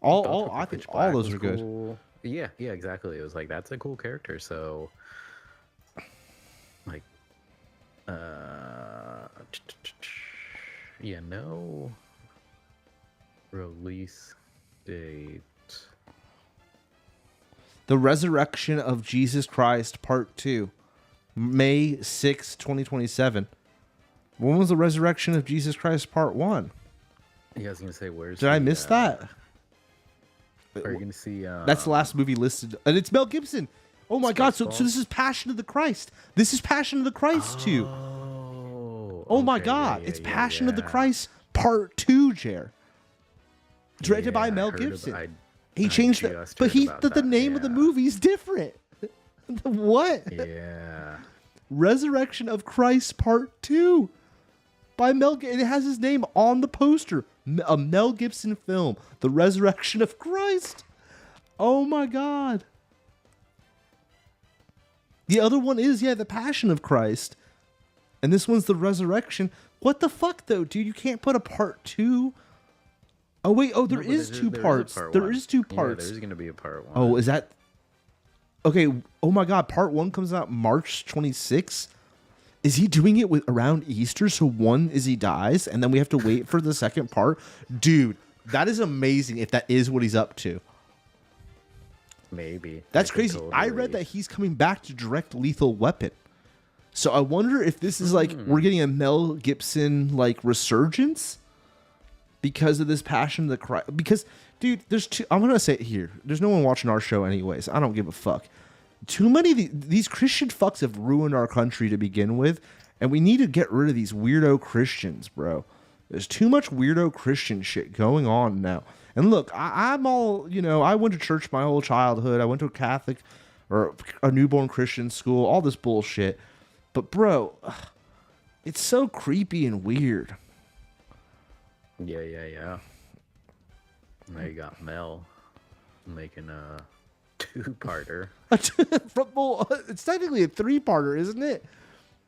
I think Pitch all Black those was are good. cool. Yeah, exactly. It was like, that's a cool character. So, like, yeah, no release date. The Resurrection of Jesus Christ Part 2, May 6, 2027. When was the Resurrection of Jesus Christ Part 1? You guys gonna say where's? Did I miss that? Are you gonna see? That's the last movie listed, and it's Mel Gibson. Oh my God! So this is Passion of the Christ. This is Passion of the Christ 2. Oh my God! It's Passion of the Christ Part 2, Jer. Directed by Mel Gibson. He changed it, but the name of the movie is different. What? Yeah. Resurrection of Christ Part 2 by Mel Gibson. It has his name on the poster. A Mel Gibson film, The Resurrection of Christ. Oh my God. The other one is, The Passion of Christ. And this one's The Resurrection. What the fuck, though, dude? You can't put a Part 2. Oh, wait. Oh, there is two parts. There is two parts. Yeah, there's going to be a Part 1. Oh, is that... Okay, oh my God, Part 1 comes out March 26th. Is he doing it around Easter? So one is he dies, and then we have to wait for the second part? Dude, that is amazing if that is what he's up to. Maybe. That's crazy. I read that he's coming back to direct Lethal Weapon. So I wonder if this is like, we're getting a Mel Gibson like resurgence because of this Passion of the Christ. Because, dude, I'm going to say it here. There's no one watching our show anyways. I don't give a fuck. Too many of these Christian fucks have ruined our country to begin with, and we need to get rid of these weirdo Christians, bro. There's too much weirdo Christian shit going on now. And look, I'm all, I went to church my whole childhood. I went to a Catholic or a newborn Christian school, all this bullshit. But bro, it's so creepy and weird. Yeah. Now you got Mel making a two-parter. Well, it's technically a 3-parter, isn't it?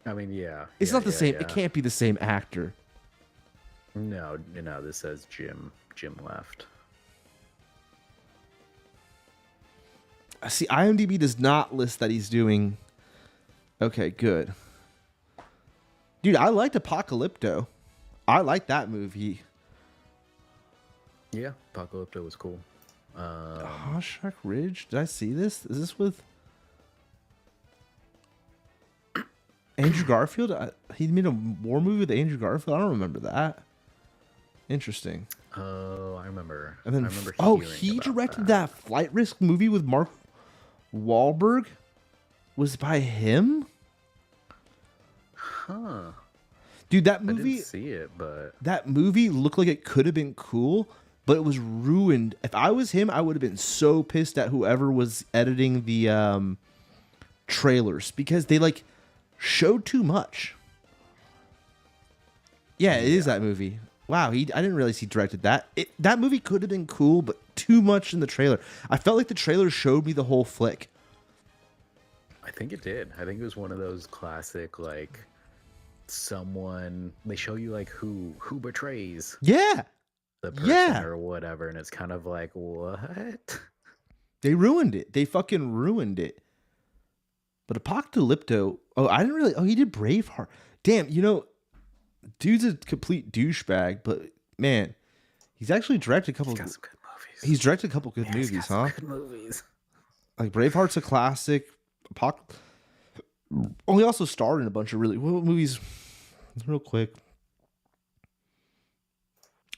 I mean, yeah. It's yeah, not the same. yeah. It can't be the same actor. No, this says Jim left. See, IMDb does not list that he's doing. Okay, good. Dude, I liked Apocalypto. I like that movie. Yeah, Apocalypto was cool. Hawshack Ridge? Did I see this? Is this with Andrew Garfield? He made a war movie with Andrew Garfield? I don't remember that. Interesting. Oh, I remember. And then, I remember he about directed that Flight Risk movie with Mark Wahlberg? Was by him? Huh. Dude, that I movie... didn't see it, but... That movie looked like it could have been cool, but it was ruined. If I was him, I would have been so pissed at whoever was editing the trailers because they like showed too much. Yeah, it is that movie. Wow, I didn't realize he directed that. That movie could have been cool, but too much in the trailer. I felt like the trailer showed me the whole flick. I think it did. I think it was one of those classic, like, they show you, like, who betrays Yeah. the person or whatever, and it's kind of like, what? They ruined it. They fucking ruined it. But Apocalypto, he did Braveheart. Damn, dude's a complete douchebag, but man, he's actually directed a couple. He's got some good movies. He's directed a couple good movies, huh? Good movies. Like Braveheart's a classic. He also starred in a bunch of really what movies. Real quick.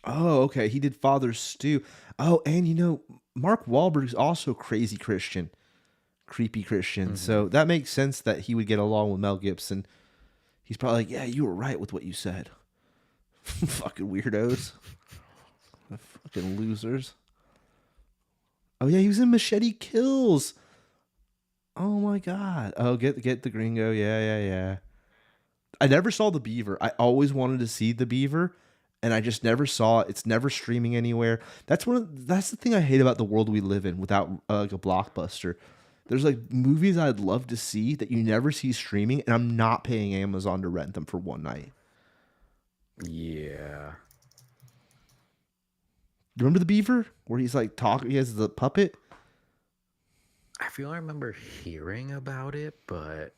Oh, okay. He did Father Stew. Oh, and Mark Wahlberg's also crazy Christian, creepy Christian. Mm-hmm. So that makes sense that he would get along with Mel Gibson. He's probably like, yeah, you were right with what you said. Fucking weirdos. Fucking losers. Oh, yeah, he was in Machete Kills. Oh, my God. Oh, get the gringo. Yeah. I never saw The Beaver. I always wanted to see The Beaver, and I just never saw it. It's never streaming anywhere. That's the thing I hate about the world we live in without like a blockbuster. There's like movies I'd love to see that you never see streaming, and I'm not paying Amazon to rent them for one night. Yeah. Remember The Beaver? Where he's like talking, he has the puppet? I feel I remember hearing about it, but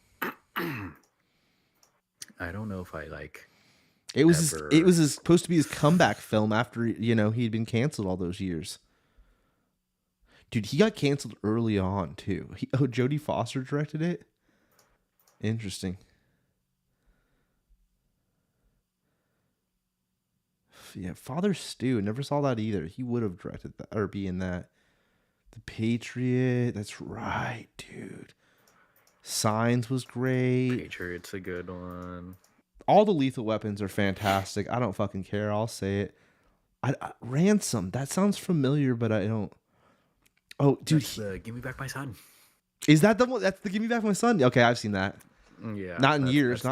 I don't know if I like. It was supposed to be his comeback film after he'd been canceled all those years. Dude, he got canceled early on too. Jodie Foster directed it. Interesting. Yeah, Father Stew. Never saw that either. He would have directed that or be in that. The Patriot. That's right, dude. Signs was great. Patriot's a good one. All the Lethal Weapons are fantastic. I don't fucking care. I'll say it. Ransom. That sounds familiar, but I don't. Oh, dude. That's Give Me Back My Son. Is that the one? That's the Give Me Back My Son? Okay, I've seen that. Yeah. Not in years.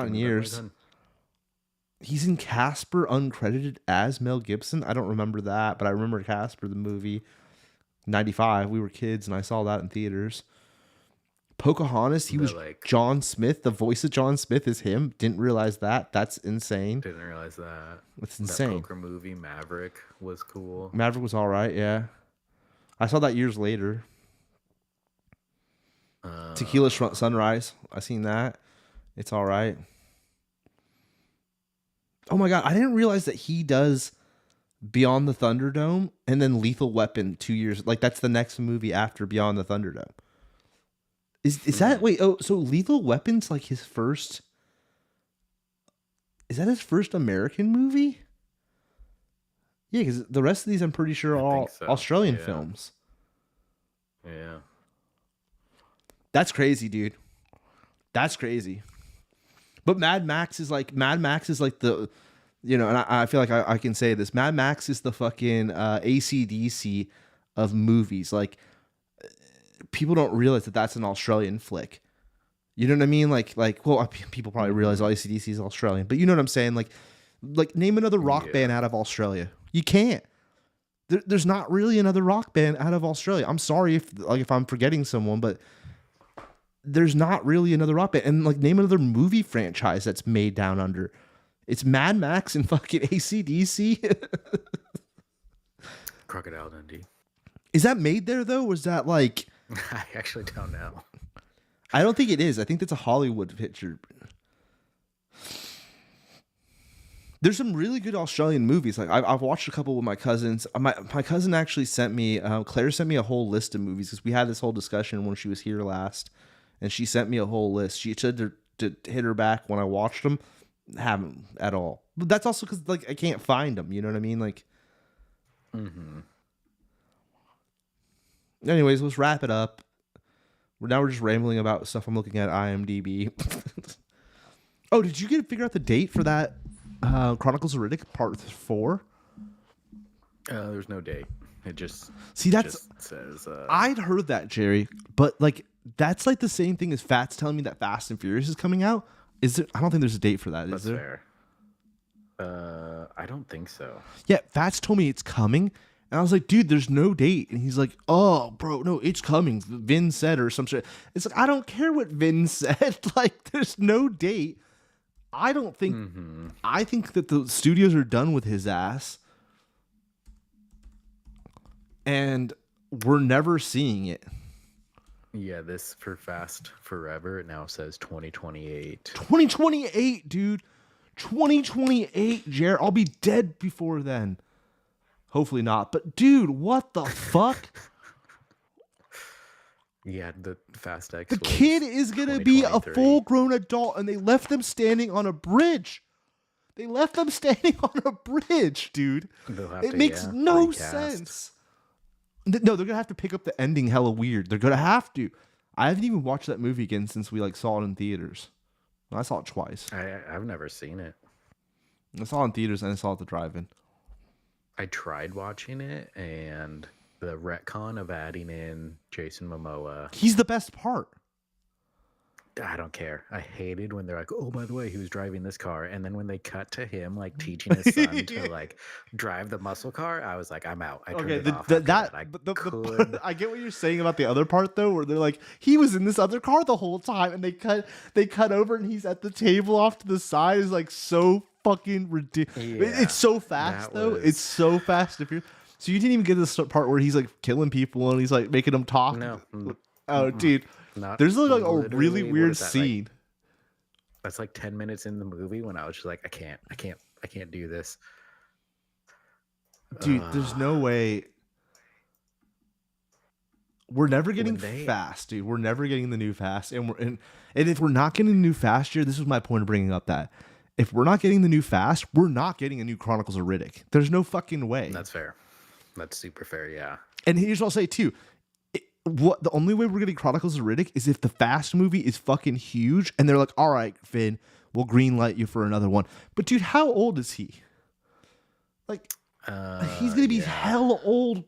He's in Casper uncredited as Mel Gibson. I don't remember that, but I remember Casper, the movie. 95. We were kids, and I saw that in theaters. Pocahontas, he was John Smith. The voice of John Smith is him. Didn't realize that. That's insane. Didn't realize that. That's insane. That poker movie, Maverick, was cool. Maverick was all right, yeah. I saw that years later. Tequila Sunrise. I seen that. It's all right. Oh my God, I didn't realize that he does Beyond the Thunderdome and then Lethal Weapon 2 years. Like that's the next movie after Beyond the Thunderdome. Is that so Lethal Weapon's like his first? Is that his first American movie? Yeah, because the rest of these I'm pretty sure are all Australian films. Yeah. That's crazy, dude. That's crazy. But Mad Max is like the, and I feel like I can say this. Mad Max is the fucking AC/DC of movies. Like, people don't realize that that's an Australian flick. You know what I mean? Well, people probably realize AC/DC is Australian, but you know what I'm saying? Like name another rock band out of Australia. You can't. There's not really another rock band out of Australia. I'm sorry if I'm forgetting someone, but there's not really another rock band. And like name another movie franchise that's made down under. It's Mad Max and fucking AC/DC. Crocodile Dundee. Is that made there though? Was that like? I actually don't know. I don't think it is. I think that's a Hollywood picture. There's some really good Australian movies. Like I've watched a couple with my cousins. My cousin actually sent me. Claire sent me a whole list of movies because we had this whole discussion when she was here last, and she sent me a whole list. She said to hit her back when I watched them. Haven't at all. But that's also because like I can't find them. You know what I mean? Like. Mm-hmm. Anyways, let's wrap it up. We're just rambling about stuff I'm looking at IMDb. Oh, did you figure out the date for that Chronicles of Riddick Part 4? There's no date. It just that's just says. I'd heard that, Jerry, but like that's like the same thing as Fats telling me that Fast and Furious is coming out. Is there? I don't think there's a date for that. That's Is there? Fair. I don't think so. Yeah, Fats told me it's coming. And I was like, dude, there's no date. And he's like, oh, bro, no, it's coming. Vin said or some shit. It's like, I don't care what Vin said. Like, there's no date. I don't think, I think that the studios are done with his ass. And we're never seeing it. Yeah, this for Fast Forever, it now says 2028. 2028, dude. 2028, Jared. I'll be dead before then. Hopefully not. But dude, what the fuck? Yeah, the Fast X. The kid is going to be a full-grown adult, and they left them standing on a bridge. They left them standing on a bridge, dude. It makes no sense. No, they're going to have to pick up the ending hella weird. They're going to have to. I haven't even watched that movie again since we like saw it in theaters. I saw it twice. I've never seen it. I saw it in theaters and I saw it at the drive-in. I tried watching it, and the retcon of adding in Jason Momoa. He's the best part. I don't care. I hated when they're like, oh, by the way, he was driving this car. And then when they cut to him, like, teaching his son to, like, drive the muscle car, I was like, I'm out. I turned it off. I get what you're saying about the other part, though, where they're like, he was in this other car the whole time, and they cut over, and he's at the table off to the side. Is like so fucking ridiculous. Yeah, it's so fast, though. It's so fast. So you didn't even get this part where he's, like, killing people, and he's, like, making them talk. No. Oh, dude. There's like a really weird scene. That's like 10 minutes in the movie when I was just like, I can't do this. Dude, there's no way. We're never getting Fast, dude. We're never getting the new Fast. And if we're not getting the new Fast here, this was my point of bringing up that. If we're not getting the new Fast, we're not getting a new Chronicles of Riddick. There's no fucking way. That's fair. That's super fair, yeah. And here's what I'll say, too. The only way we're getting Chronicles of Riddick is if the Fast movie is fucking huge and they're like, all right, Finn, we'll greenlight you for another one. But dude, how old is he? Like, he's gonna be hella old.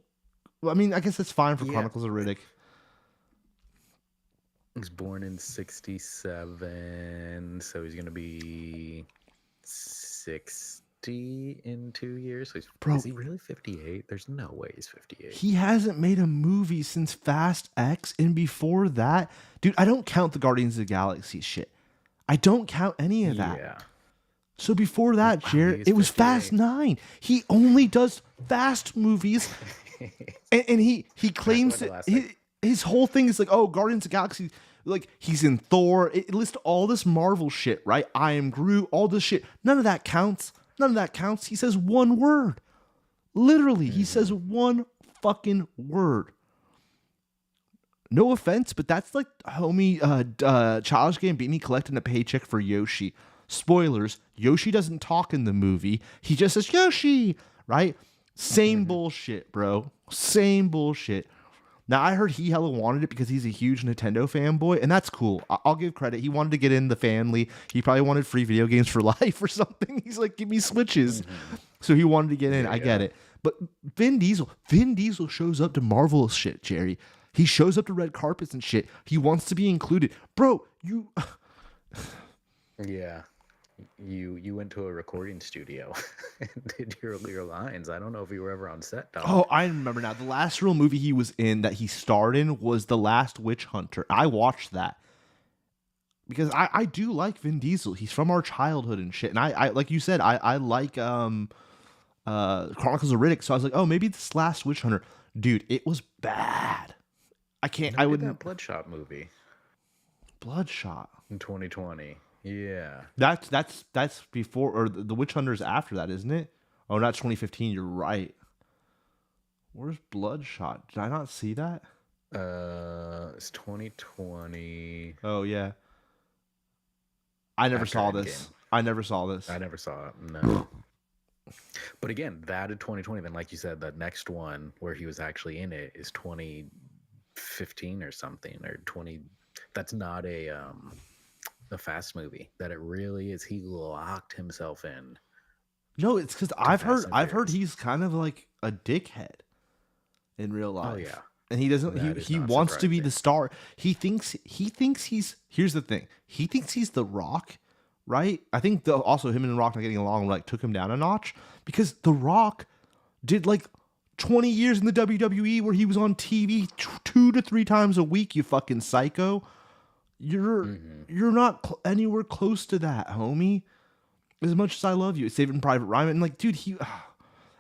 I mean, I guess that's fine for Chronicles of Riddick. He's born in 1967, so he's gonna be 60 in 2 years. So is he really 58? There's no way he's 58. He hasn't made a movie since Fast X, and before that, dude, I don't count the Guardians of the Galaxy shit. I don't count any of that. Yeah. So before that, Jared, it was 58. Fast 9. He only does Fast movies, and he claims that his whole thing is like, oh, Guardians of the Galaxy. Like, he's in Thor. It lists all this Marvel shit, right? I Am Groot, all this shit. None of that counts. None of that counts. He says one word. Literally, he says one fucking word. No offense, but that's like homie Childish Gambino collecting a paycheck for Yoshi. Spoilers, Yoshi doesn't talk in the movie. He just says, Yoshi, right? Same bullshit, bro. Same bullshit. Now, I heard he hella wanted it because he's a huge Nintendo fanboy, and that's cool. I'll give credit. He wanted to get in the family. He probably wanted free video games for life or something. He's like, give me Switches. So he wanted to get in. I get it. But Vin Diesel shows up to Marvel shit, Jerry. He shows up to red carpets and shit. He wants to be included. Bro, you Yeah. You went to a recording studio and did your lines. I don't know if you were ever on set, dog. Oh, I remember now. The last real movie he was in that he starred in was The Last Witch Hunter. I watched that. Because I do like Vin Diesel. He's from our childhood and shit. And I like you said, I like Chronicles of Riddick. So I was like, oh, maybe this Last Witch Hunter. Dude, it was bad. I can't I Who did wouldn't that Bloodshot movie Bloodshot. in 2020. Yeah. That's before, or the Witch Hunter's after that, isn't it? Oh, not 2015. You're right. Where's Bloodshot? Did I not see that? It's 2020. Oh yeah. I never After saw Endgame. this. I never saw this. I never saw it. No. But again, that in 2020. Then, like you said, the next one where he was actually in it is 2015 or something, or 20. That's not a Fast movie. That it really is. He locked himself in. No, it's because Fast and I've heard Furious. he's kind of like a dickhead in real life. Oh yeah. And he doesn't. That is He not wants to be surprising. the star. He thinks he's. Here's the thing. He thinks he's the Rock, right? I think also him and the Rock not getting along like took him down a notch because the Rock did like 20 years in the WWE where he was on TV 2 to 3 times a week. You fucking psycho. You're not anywhere close to that, homie. As much as I love you, Saving Private Ryan, and like, dude, he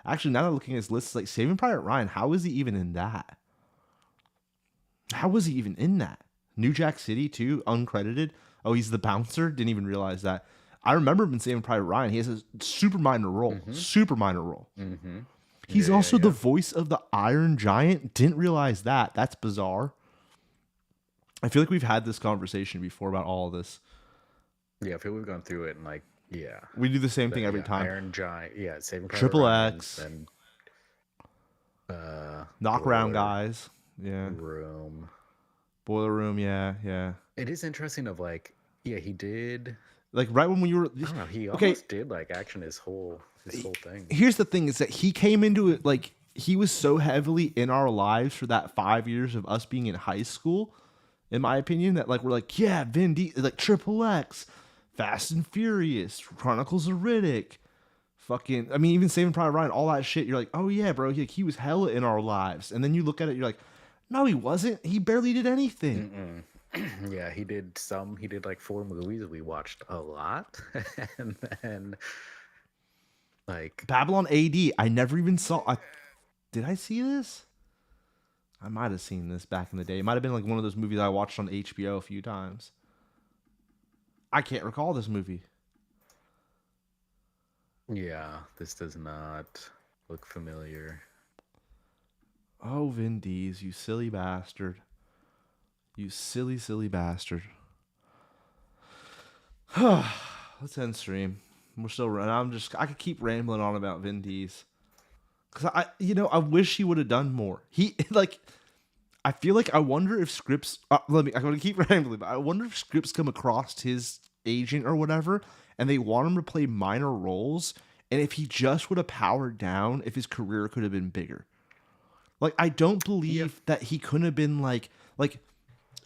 actually now that I'm looking at his list, like Saving Private Ryan, how is he even in that? How was he even in that? New Jack City too, uncredited. Oh, he's the bouncer. Didn't even realize that. I remember him in Saving Private Ryan. He has a super minor role. Super minor role. Mm-hmm. He's Yeah, also yeah, the yeah. voice of the Iron Giant. Didn't realize that. That's bizarre. I feel like we've had this conversation before about all of this. Yeah, I feel we've gone through it and like, yeah. We do the same thing Yeah, every time. Iron Giant, yeah, Saving Private Triple Ryan, X. and Knock around Boiler guys. Yeah. Room. Boiler Room. Yeah. Yeah. It is interesting of like, yeah, he did. Like right when we were. I don't know. He Okay. almost did like action his whole thing. Here's the thing: is that he came into it like he was so heavily in our lives for that 5 years of us being in high school. In my opinion, that like we're like, yeah, Vin Diesel, like Triple X, Fast and Furious, Chronicles of Riddick, fucking. I mean, even Saving Private Ryan, all that shit. You're like, oh yeah, bro, he was hella in our lives. And then you look at it, you're like, no, he wasn't. He barely did anything. Yeah, he did some. He did like 4 movies. We watched a lot, and then like Babylon AD, I never even saw. Did I see this? I might have seen this back in the day. It might have been like one of those movies I watched on HBO a few times. I can't recall this movie. yeah, this does not look familiar. Oh, Vin Diesel, you silly bastard. You silly, silly bastard. Let's end stream. We're still running. I could keep rambling on about Vin Diesel. Because I wish he would have done more. He, like, I feel like I wonder if scripts, I'm going to keep rambling, but I wonder if scripts come across his agent or whatever, and they want him to play minor roles, and if he just would have powered down, if his career could have been bigger. Like, I don't believe that he couldn't have been like,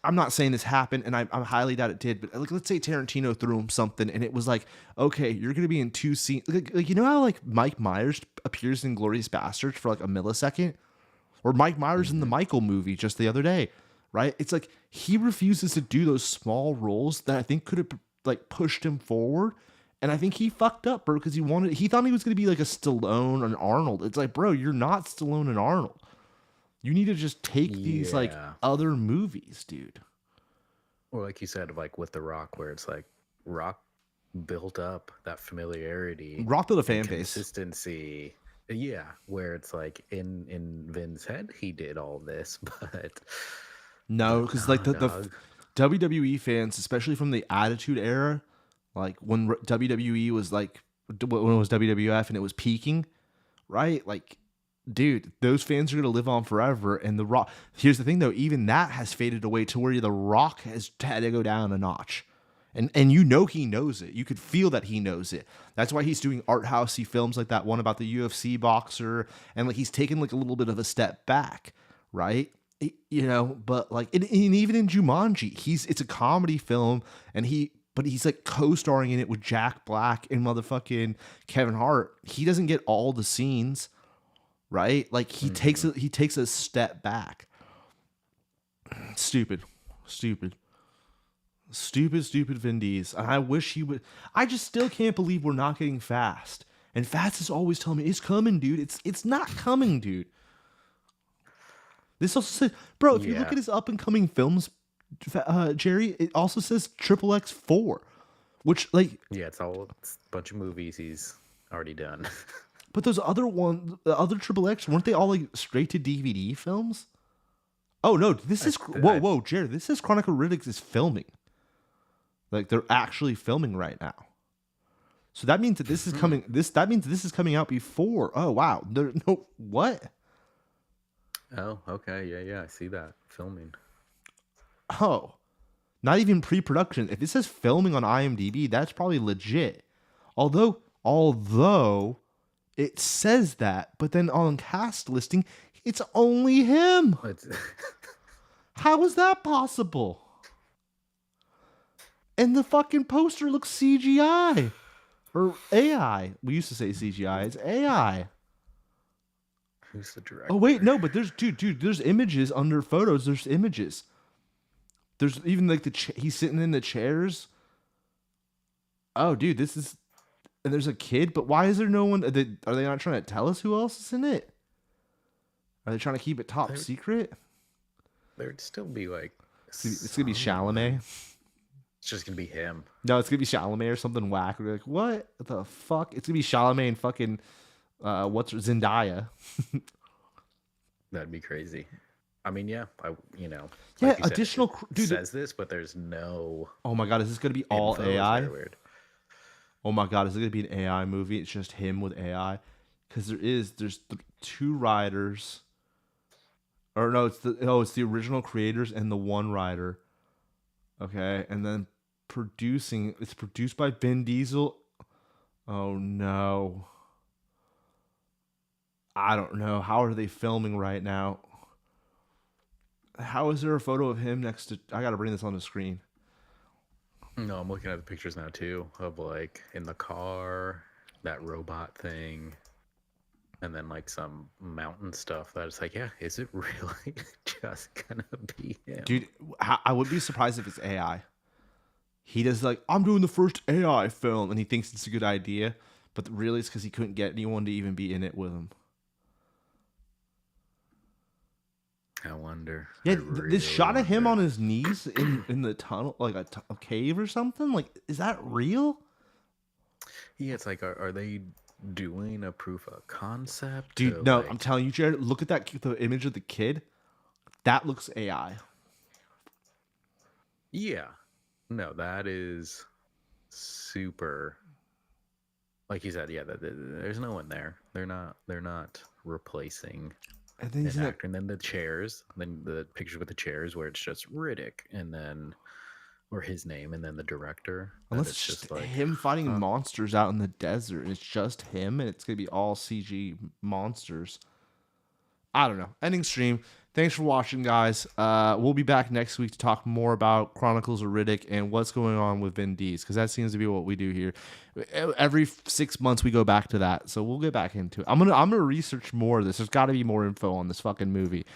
I'm not saying this happened, and I'm highly doubt it did, but like, let's say Tarantino threw him something, and it was like, okay, you're gonna be in 2 scenes. Like you know how like Mike Myers appears in *Glorious Bastards* for like a millisecond, or Mike Myers in the Michael movie just the other day, right? It's like he refuses to do those small roles that I think could have like pushed him forward, and I think he fucked up, bro, because he thought he was gonna be like a Stallone and Arnold. It's like, bro, you're not Stallone and Arnold. You need to just take these like Yeah. other movies, dude. Or like you said, like with The Rock, where it's like Rock built up that familiarity, Rock built a fan and base. consistency. Yeah, where it's like in Vin's head, he did all this, but No, because like the dog. WWE fans, especially from the Attitude Era, like when WWE was like when it was WWF and it was peaking, right? Like, dude, those fans are gonna live on forever. And The Rock. Here's the thing, though, even that has faded away to where The Rock has had to go down a notch. And you know he knows it. You could feel that he knows it. That's why he's doing art housey films like that one about the UFC boxer, and like he's taken like a little bit of a step back, right? You know, but like, and even in Jumanji, it's a comedy film, but he's like co-starring in it with Jack Black and motherfucking Kevin Hart. He doesn't get all the scenes, right? Like he takes a step back. Stupid Vin Diesel. And I wish he would. I just still can't believe we're not getting Fast. And Fast is always telling me it's coming, dude. It's not coming, dude. This also says, bro, if you look at his up and coming films, Jerry, it also says XXX4, which like it's a bunch of movies he's already done. But those other the other XXX, weren't they all like straight to DVD films? Oh no, this is whoa, Jerry, this is Chronicle Riddick is filming. Like they're actually filming right now. So that means that this is coming. That means this is coming out before. Oh wow, there no what? Oh, okay. Yeah, I see that. Filming. Oh, not even pre-production. If it says filming on IMDb, that's probably legit. Although it says that, but then on cast listing, it's only him. How is that possible? And the fucking poster looks CGI. Or AI. We used to say CGI. It's AI. Who's the director? Oh wait, no, but there's there's images under photos. There's images. There's even like he's sitting in the chairs. Oh, dude, this is, and there's a kid. But why is there no one? Are they not trying to tell us who else is in it? Are they trying to keep it top secret? There'd still be like. It's gonna be Chalamet. It's just gonna be him. No, it's gonna be Chalamet or something whack. We're like, what the fuck? It's gonna be Chalamet and fucking. What's Zendaya? That'd be crazy. I mean, yeah, like additional dude says this, but there's no. Oh my god, is this gonna be all AI? Weird. Oh my god, is it gonna be an AI movie? It's just him with AI, because there's two writers, or no, it's the original creators and the one writer. Okay, and then it's produced by Vin Diesel. Oh no. I don't know. How are they filming right now? How is there a photo of him next to... I got to bring this on the screen. No, I'm looking at the pictures now, too, of, like, in the car, that robot thing, and then, like, some mountain stuff that it's like, yeah, is it really just gonna be him? Dude, I would be surprised if it's AI. He does, like, I'm doing the first AI film, and he thinks it's a good idea, but really it's because he couldn't get anyone to even be in it with him. I wonder. Yeah, this shot of him on his knees in the tunnel, like a cave or something. Like, is that real? Yeah, it's like, are they doing a proof of concept? Dude, no, I'm telling you, Jared. Look at the image of the kid. That looks AI. Yeah, no, that is super. Like you said, yeah, there's no one there. They're not replacing. And then an actor, and then the chairs, then the picture with the chairs where it's just Riddick, and then or his name, and then the director. Unless it's just like him fighting monsters out in the desert, and it's just him, and it's gonna be all CG monsters. I don't know. Ending stream. Thanks for watching, guys. We'll be back next week to talk more about Chronicles of Riddick and what's going on with Vin Diesel, because that seems to be what we do here. Every 6 months we go back to that, so we'll get back into it. I'm gonna research more of this. There's got to be more info on this fucking movie.